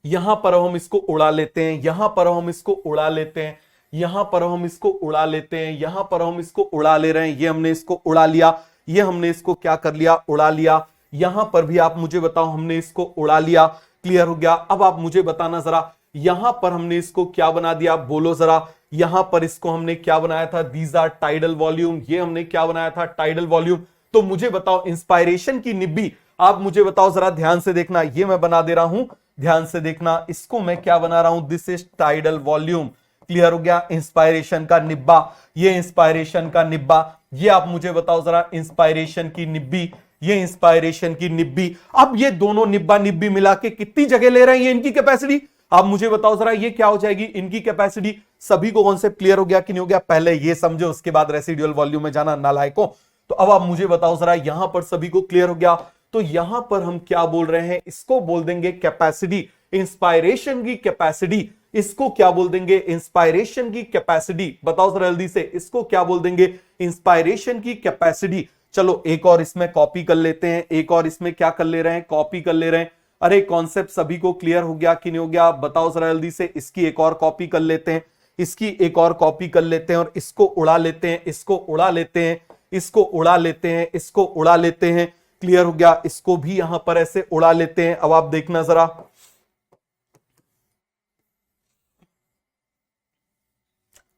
यहां पर हम इसको उड़ा लेते हैं, यहां पर हम इसको उड़ा लेते हैं, यहां पर हम इसको उड़ा लेते हैं, यहां पर हम इसको उड़ा ले रहे हैं। ये हमने इसको उड़ा लिया, ये हमने इसको क्या कर लिया? उड़ा लिया। यहां पर भी आप मुझे बताओ हमने इसको उड़ा लिया। क्लियर हो गया? अब आप मुझे बताना जरा, यहां पर हमने इसको क्या बना दिया? बोलो जरा, यहां पर इसको हमने क्या बनाया था? These are tidal volume. ये हमने क्या बनाया था? Tidal volume. तो मुझे बताओ इंस्पायरेशन की निब्बी, आप मुझे बताओ जरा, ध्यान से देखना, ये मैं बना दे रहा हूं, ध्यान से देखना, इसको मैं क्या बना रहा हूं? This is tidal volume. Clear हो गया? इंस्पायरेशन का निब्बा, ये इंस्पायरेशन का निब्बा, ये आप मुझे बताओ जरा इंस्पायरेशन की निब्बी, ये इंस्पायरेशन की निब्बी। अब ये दोनों निब्बा निब्बी मिला के कितनी जगह ले रहे हैं, ये इनकी कैपेसिटी। आप मुझे बताओ जरा ये क्या हो जाएगी, इनकी कैपेसिटी। सभी को कॉन्सेप्ट क्लियर हो गया कि नहीं हो गया? पहले ये समझो, उसके बाद रेसिडुअल वॉल्यूम में जाना नालायकों। तो अब आप मुझे बताओ जरा, यहां पर सभी को क्लियर हो गया? तो यहां पर हम क्या बोल रहे हैं, इसको बोल देंगे कैपेसिटी, इंस्पायरेशन की कैपेसिटी। इसको क्या बोल देंगे, इंस्पायरेशन की कैपेसिटी। बताओ जरा जल्दी से, इसको क्या बोल देंगे, इंस्पायरेशन की कैपेसिटी। चलो एक और इसमें कॉपी कर लेते हैं, एक और इसमें क्या कर ले रहे हैं, कॉपी कर ले रहे हैं। अरे कॉन्सेप्ट सभी को क्लियर हो गया कि नहीं हो गया? बताओ जरा जल्दी से। इसकी एक और कॉपी कर लेते हैं, इसकी एक और कॉपी कर लेते हैं और इसको उड़ा लेते हैं, इसको उड़ा लेते हैं, इसको उड़ा लेते हैं, इसको उड़ा लेते हैं। क्लियर हो गया? इसको भी यहां पर ऐसे उड़ा लेते हैं। अब आप देखना जरा,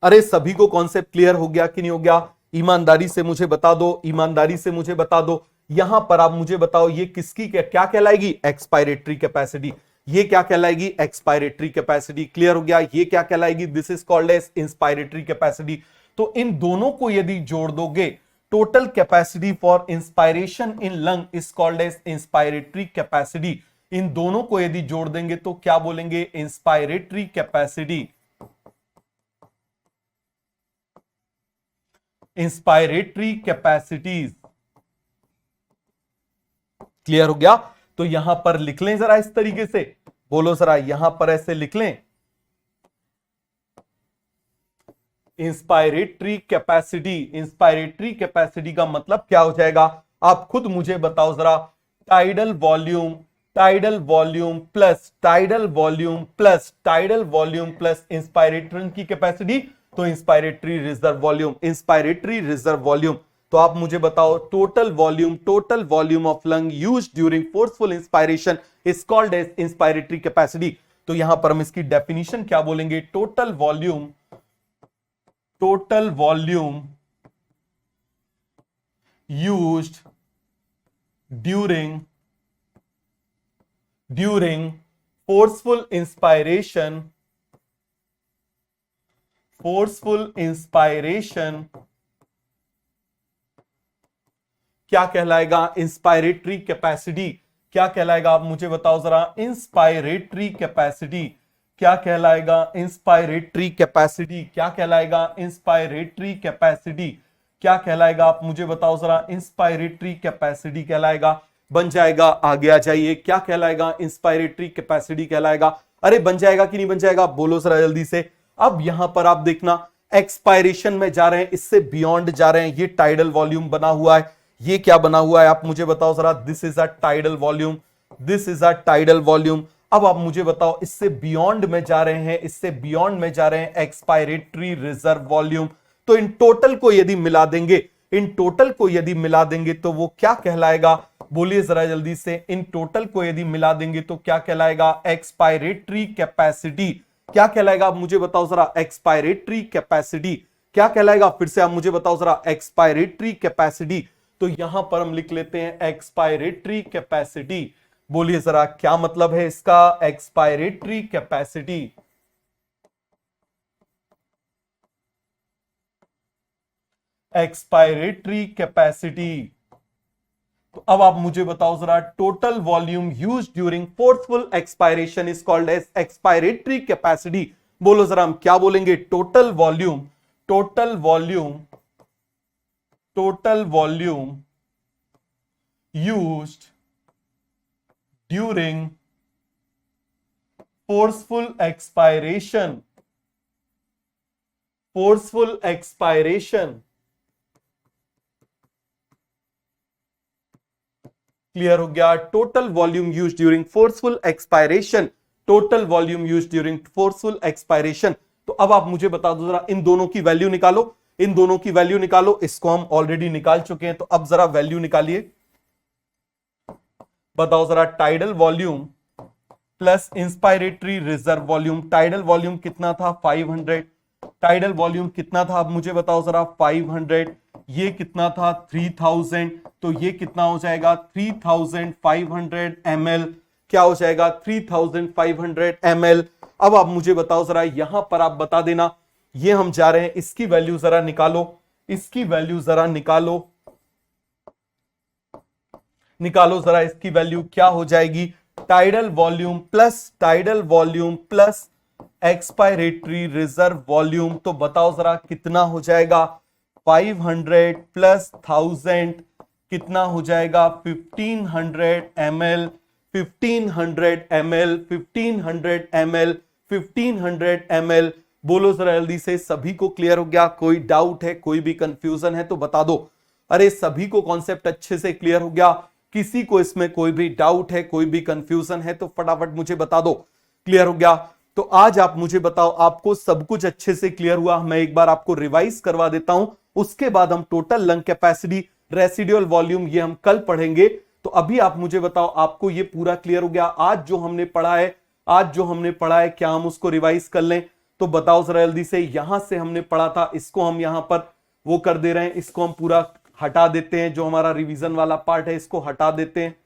अरे सभी को कॉन्सेप्ट क्लियर हो गया कि नहीं हो गया? ईमानदारी से मुझे बता दो, ईमानदारी से मुझे बता दो। यहां पर आप मुझे बताओ ये किसकी क्या कहलाएगी, एक्सपायरेटरी कैपेसिटी। ये क्या कहलाएगी, एक्सपायरेटरी कैपेसिटी। क्लियर हो गया? ये क्या कहलाएगी, this is called as inspiratory capacity. तो इन दोनों को यदि जोड़ दोगे, total capacity for inspiration in lung is called as inspiratory capacity. इन दोनों को यदि जोड़ देंगे तो क्या बोलेंगे, inspiratory capacity, inspiratory capacities. Clear हो गया? तो यहां पर लिख लें जरा इस तरीके से, बोलो जरा, यहां पर ऐसे लिख लें, इंस्पायरेटरी कैपेसिटी। इंस्पायरेटरी कैपेसिटी का मतलब क्या हो जाएगा, आप खुद मुझे बताओ जरा। Tidal volume, tidal volume plus tidal volume plus tidal volume plus inspiratory की कैपेसिटी, तो inspiratory reserve volume, inspiratory reserve volume. तो आप मुझे बताओ, total volume of lung used during forceful inspiration is called as inspiratory capacity. तो यहां पर हम इसकी डेफिनेशन क्या बोलेंगे, total volume used during forceful inspiration क्या कहलाएगा, इंस्पायरेटरी कैपेसिटी। क्या कहलाएगा, आप मुझे बताओ जरा, इंस्पायरेटरी कैपेसिटी क्या कहलाएगा, इंस्पायरेटरी कैपेसिटी क्या कहलाएगा, इंस्पायरेटरी कैपेसिटी क्या कहलाएगा, आप मुझे बताओ जरा, इंस्पायरेटरी कैपेसिटी कहलाएगा। बन जाएगा, आगे आ जाइए, क्या कहलाएगा, इंस्पायरेटरी कैपेसिटी कहलाएगा। अरे बन जाएगा कि नहीं बन जाएगा, बोलो जरा जल्दी से। अब यहां पर आप देखना, एक्सपायरेशन में जा रहे हैं, इससे बियॉन्ड जा रहे हैं। ये टाइडल वॉल्यूम बना हुआ है, ये क्या बना हुआ है, आप मुझे बताओ जरा। This is a tidal volume, this is a tidal volume. अब आप मुझे बताओ, इससे बियॉन्ड में जा रहे हैं, इससे बियॉन्ड में जा रहे हैं, एक्सपायरेटरी रिजर्व वॉल्यूम। तो इन टोटल को यदि मिला देंगे, इन टोटल को यदि मिला देंगे तो वो क्या कहलाएगा, बोलिए जरा जल्दी से। इन टोटल को यदि मिला देंगे तो क्या कहलाएगा, एक्सपायरेटरी कैपेसिटी क्या कहलाएगा, आप मुझे बताओ जरा। एक्सपायरेटरी कैपेसिटी क्या कहलाएगा, फिर से आप मुझे बताओ जरा, एक्सपायरेटरी कैपेसिटी। तो यहां पर हम लिख लेते हैं एक्सपायरेटरी कैपेसिटी। बोलिए जरा क्या मतलब है इसका, एक्सपायरेटरी कैपेसिटी। Expiratory capacity. तो अब आप मुझे बताओ जरा, total volume used during forceful expiration is called as expiratory capacity. बोलो जरा, हम क्या बोलेंगे, total volume, total volume, total volume used during forceful expiration, forceful expiration. Clear हो गया, total volume used during forceful expiration, total volume used during forceful expiration. तो अब आप मुझे बता दो जरा, इन दोनों की वैल्यू निकालो, इन दोनों की वैल्यू निकालो। इसको हम ऑलरेडी निकाल चुके हैं, तो अब जरा वैल्यू निकालिए। बताओ जरा, tidal volume plus inspiratory reserve volume. Tidal volume कितना था, 500। टाइडल वॉल्यूम कितना था, आप मुझे बताओ जरा, 500। ये कितना था, 3000। तो ये कितना हो जाएगा, 3500 ml। क्या हो जाएगा, 3500 ml। अब आप मुझे बताओ जरा, यहां पर आप बता देना, ये हम जा रहे हैं, इसकी वैल्यू जरा निकालो, इसकी वैल्यू जरा निकालो। निकालो जरा इसकी वैल्यू क्या हो जाएगी। Tidal volume plus expiratory reserve volume, तो बताओ जरा कितना हो जाएगा। 500 प्लस 1000 कितना हो जाएगा। 1500 ml 1500 ml 1500 ml 1500 ml। बोलो जरा जल्दी से, सभी को क्लियर हो गया? कोई डाउट है, कोई भी कंफ्यूजन है तो बता दो। अरे सभी को कॉन्सेप्ट अच्छे से क्लियर हो गया? किसी को इसमें कोई भी डाउट है, कोई भी कंफ्यूजन है तो फटाफट मुझे बता दो। क्लियर हो गया? तो आज आप मुझे बताओ, आपको सब कुछ अच्छे से क्लियर हुआ? मैं एक बार आपको रिवाइज करवा देता हूं, उसके बाद हम total lung capacity, residual volume ये हम कल पढ़ेंगे। तो अभी आप मुझे बताओ, आपको ये पूरा क्लियर हो गया? आज जो हमने पढ़ा है क्या हम उसको रिवाइज कर लें? तो बताओ जरा जल्दी से। यहां से हमने पढ़ा था, इसको हम यहां पर वो कर दे रहे हैं, इसको हम पूरा हटा देते हैं, जो हमारा रिवीजन वाला पार्ट है इसको हटा देते हैं।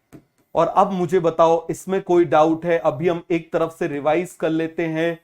और अब मुझे बताओ, इसमें कोई डाउट है? अभी हम एक तरफ से रिवाइज कर लेते हैं।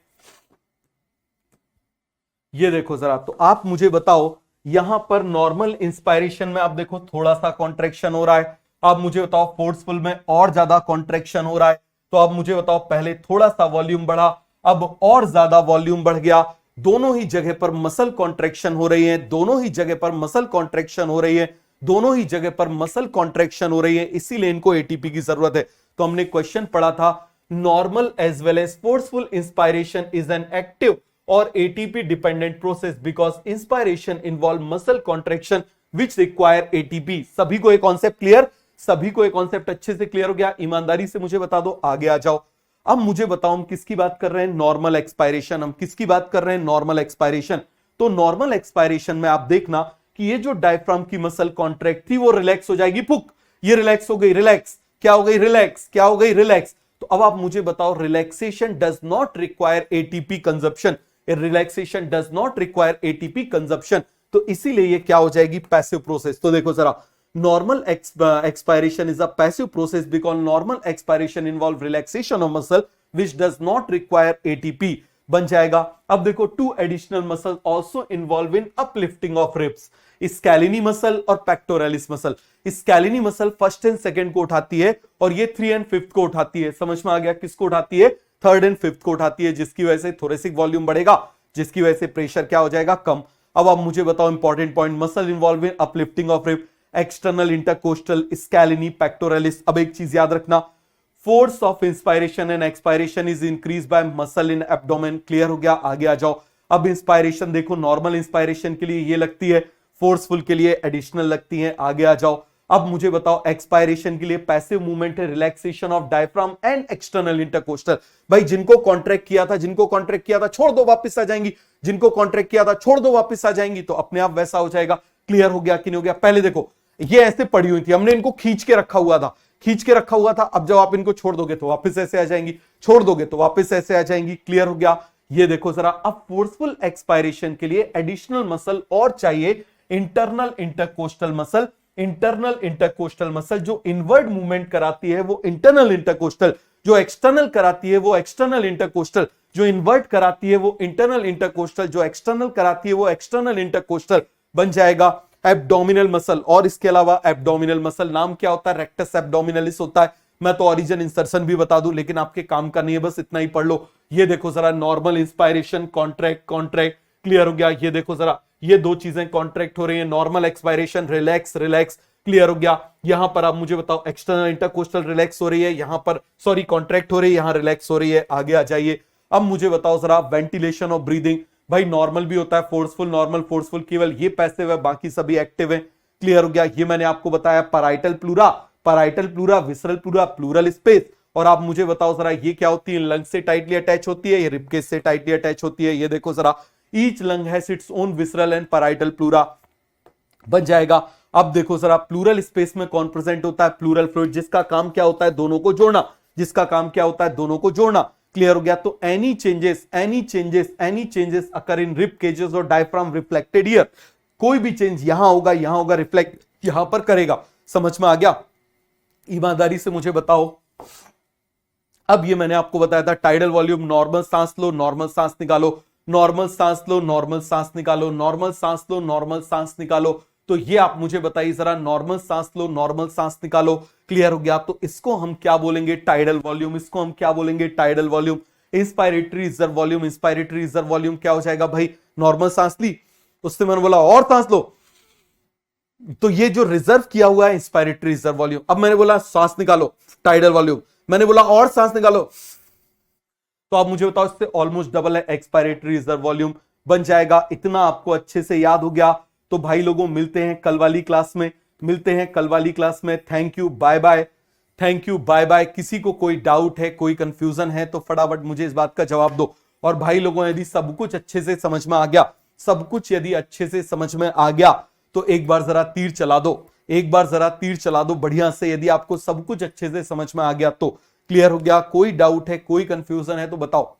ये देखो जरा, तो आप मुझे बताओ, यहां पर नॉर्मल इंस्पायरेशन में आप देखो थोड़ा सा कॉन्ट्रैक्शन हो रहा है। आप मुझे बताओ फोर्सफुल में और ज्यादा कॉन्ट्रैक्शन हो रहा है। तो आप मुझे बताओ, पहले थोड़ा सा वॉल्यूम बढ़ा, अब और ज्यादा वॉल्यूम बढ़ गया। दोनों ही जगह पर मसल कॉन्ट्रैक्शन हो रही है, दोनों ही जगह पर मसल कॉन्ट्रैक्शन हो रही है, दोनों ही जगह पर मसल कॉन्ट्रैक्शन हो रही है, इसीलिए इनको एटीपी की जरूरत है। तो हमने क्वेश्चन पढ़ा था, normal as well as forceful inspiration is an active और ATP dependent process because inspiration involve muscle contraction which require ATP. सभी को एक कॉन्सेप्ट क्लियर? सभी को एक कॉन्सेप्ट अच्छे से क्लियर हो गया? ईमानदारी से मुझे बता दो, आगे आ जाओ। अब मुझे बताओ, हम किसकी बात कर रहे हैं? Normal expiration. हम किसकी बात कर रहे हैं? Normal expiration. तो नॉर्मल एक्सपायरेशन में आप देखना कि ये जो डायफ्राम की मसल कॉन्ट्रैक्ट थी वो रिलैक्स हो जाएगी, पुक, ये रिलैक्स हो गई, रिलैक्स, क्या हो गई? रिलैक्स, क्या हो गई? रिलैक्स। तो अब आप मुझे बताओ, relaxation does not require ATP consumption, relaxation does not require ATP consumption, तो इसीलिए ये क्या हो जाएगी? Passive process. तो देखो जरा, normal expiration is a passive process because normal expiration involve relaxation of muscle which does not require ATP बन जाएगा। अब देखो, two additional muscle also involve in uplifting of ribs, scaleni muscle और pectoralis muscle. Scaleni muscle first and second को उठाती है और ये 3 एंड 5th को उठाती है। समझ में आ गया? किसको उठाती है? 3rd एंड 5th को उठाती है, जिसकी वजह से थोरेसिक वॉल्यूम बढ़ेगा, जिसकी वजह से प्रेशर क्या हो जाएगा? कम। अब आप मुझे बताओ, important point, muscle involve in uplifting of rib, external, intercostal, scaleni, pectoralis. अब एक चीज याद रखना, force of inspiration and expiration is increase by muscle in abdomen. Clear हो गया? आगे आ जाओ। अब इंस्पायरेशन देखो, नॉर्मल इंस्पायरेशन के लिए ये लगती है, फोर्सफुल के लिए एडिशनल लगती है। आगे आ जाओ। अब मुझे बताओ, एक्सपायरेशन के लिए पैसिव मूवमेंट है, relaxation of diaphragm and external intercostal. भाई जिनको कॉन्ट्रैक्ट किया था छोड़ दो, वापस आ जाएंगी, जिनको कॉन्ट्रैक्ट किया था छोड़ दो, वापस आ जाएंगी, तो अपने आप वैसा हो जाएगा। क्लियर हो गया कि नहीं हो गया? पहले देखो, ये ऐसे पड़ी हुई थी, हमने इनको खींच के रखा हुआ था, अब जब आप इनको छोड़ दोगे तो वापस ऐसे आ जाएंगी, छोड़ दोगे तो वापस ऐसे आ जाएंगी। क्लियर हो गया? ये देखो जरा, अब फोर्सफुल एक्सपायरेशन के लिए एडिशनल मसल और चाहिए, internal intercostal muscle. Internal intercostal muscle जो इनवर्ड मूवमेंट कराती है वो इंटरनल इंटरकोस्टल, जो एक्सटर्नल कराती है वो एक्सटर्नल इंटरकोस्टल, जो इन्वर्ट कराती है वो इंटरनल इंटरकोस्टल, जो एक्सटर्नल कराती है वो एक्सटर्नल इंटरकोस्टल बन जाएगा। एब्डोमिनल मसल, और इसके अलावा एब्डोमिनल मसल नाम क्या होता है? रेक्टस एब्डोमिनलिस होता है। मैं तो ओरिजिन इंसर्शन भी बता दूं, लेकिन आपके काम का नहीं है, बस इतना ही पढ़ लो। ये देखो जरा, normal inspiration, contract, contract. Clear हो गया? ये देखो जरा, ये दो चीजें कॉन्ट्रैक्ट हो रही है, normal expiration, relax, relax. Clear हो गया? यहां पर आप मुझे बताओ, एक्सटर्नल इंटरकोस्टल रिलैक्स हो रही है, यहां पर सॉरी कॉन्ट्रैक्ट हो रही है, यहां रिलैक्स हो रही है। आगे आ जाइए। अब मुझे बताओ जरा, वेंटिलेशन ऑफ ब्रीदिंग। भाई नॉर्मल भी होता है, फोर्सफुल, नॉर्मल, फोर्सफुल, केवल ये पैसिव है, बाकी सभी एक्टिव है। क्लियर हो गया? ये मैंने आपको बताया, parietal pleura, visceral pleura, plural space. और आप मुझे बताओ जरा, ये क्या होती है? लंग से टाइटली अटैच होती है, ये रिबकेज से टाइटली अटैच होती है। ये देखो जरा, each lung has its own visceral and parietal pleura बन जाएगा। अब देखो जरा, प्लूरल स्पेस में कौन प्रेजेंट होता है? प्लूरल फ्लूइड, जिसका काम क्या होता है? दोनों को जोड़ना, जिसका काम क्या होता है? दोनों को जोड़ना। क्लियर हो गया? तो एनी चेंजेस अकर इन रिब केजेस और डायफ्राम रिफ्लेक्टेड हियर। कोई भी चेंज यहां होगा, रिफ्लेक्ट यहां पर करेगा। समझ में आ गया? ईमानदारी से मुझे बताओ, अब ये मैंने आपको बताया था, टाइडल वॉल्यूम, नॉर्मल सांस लो, नॉर्मल सांस निकालो, नॉर्मल सांस लो, नॉर्मल सांस निकालो, नॉर्मल सांस लो, नॉर्मल सांस निकालो। तो ये आप मुझे बताइए जरा, नॉर्मल सांस लो, नॉर्मल सांस निकालो, क्लियर हो गया। तो इसको हम क्या बोलेंगे? Tidal volume. इसको हम क्या बोलेंगे? Tidal volume. Inspiratory reserve volume, inspiratory reserve volume क्या हो जाएगा भाई? नॉर्मल सांस ली, उससे मैंने बोला और सांस लो, तो ये जो रिजर्व किया हुआ है इंस्पायरेटरी रिजर्व वॉल्यूम। अब मैंने बोला सांस निकालो, टाइडल वॉल्यूम, मैंने बोला और सांस निकालो, तो आप मुझे बताओ इससे ऑलमोस्ट डबल है, एक्सपायरेटरी रिजर्व वॉल्यूम बन जाएगा। इतना आपको अच्छे से याद हो गया। तो भाई लोगों, मिलते हैं कल वाली क्लास में, मिलते हैं कल वाली क्लास में। Thank you, bye bye. Thank you, bye bye. किसी को कोई डाउट है, कोई कंफ्यूजन है तो फटाफट मुझे इस बात का जवाब दो। और भाई लोगों, यदि सब कुछ अच्छे से समझ में आ गया, सब कुछ यदि अच्छे से समझ में आ गया, तो एक बार जरा तीर चला दो, एक बार जरा तीर चला दो बढ़िया से। यदि आपको सब कुछ अच्छे से समझ में आ गया तो क्लियर हो गया। कोई डाउट है, कोई कंफ्यूजन है तो बताओ।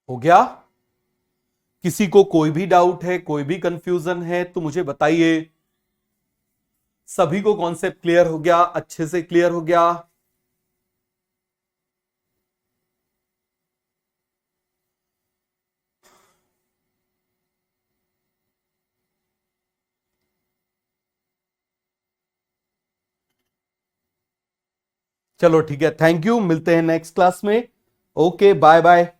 हो गया? किसी को कोई भी डाउट है, कोई भी कंफ्यूजन है तो मुझे बताइए। सभी को कॉन्सेप्ट क्लियर हो गया? अच्छे से क्लियर हो गया? चलो ठीक है, थैंक यू, मिलते हैं नेक्स्ट क्लास में। Okay, bye bye.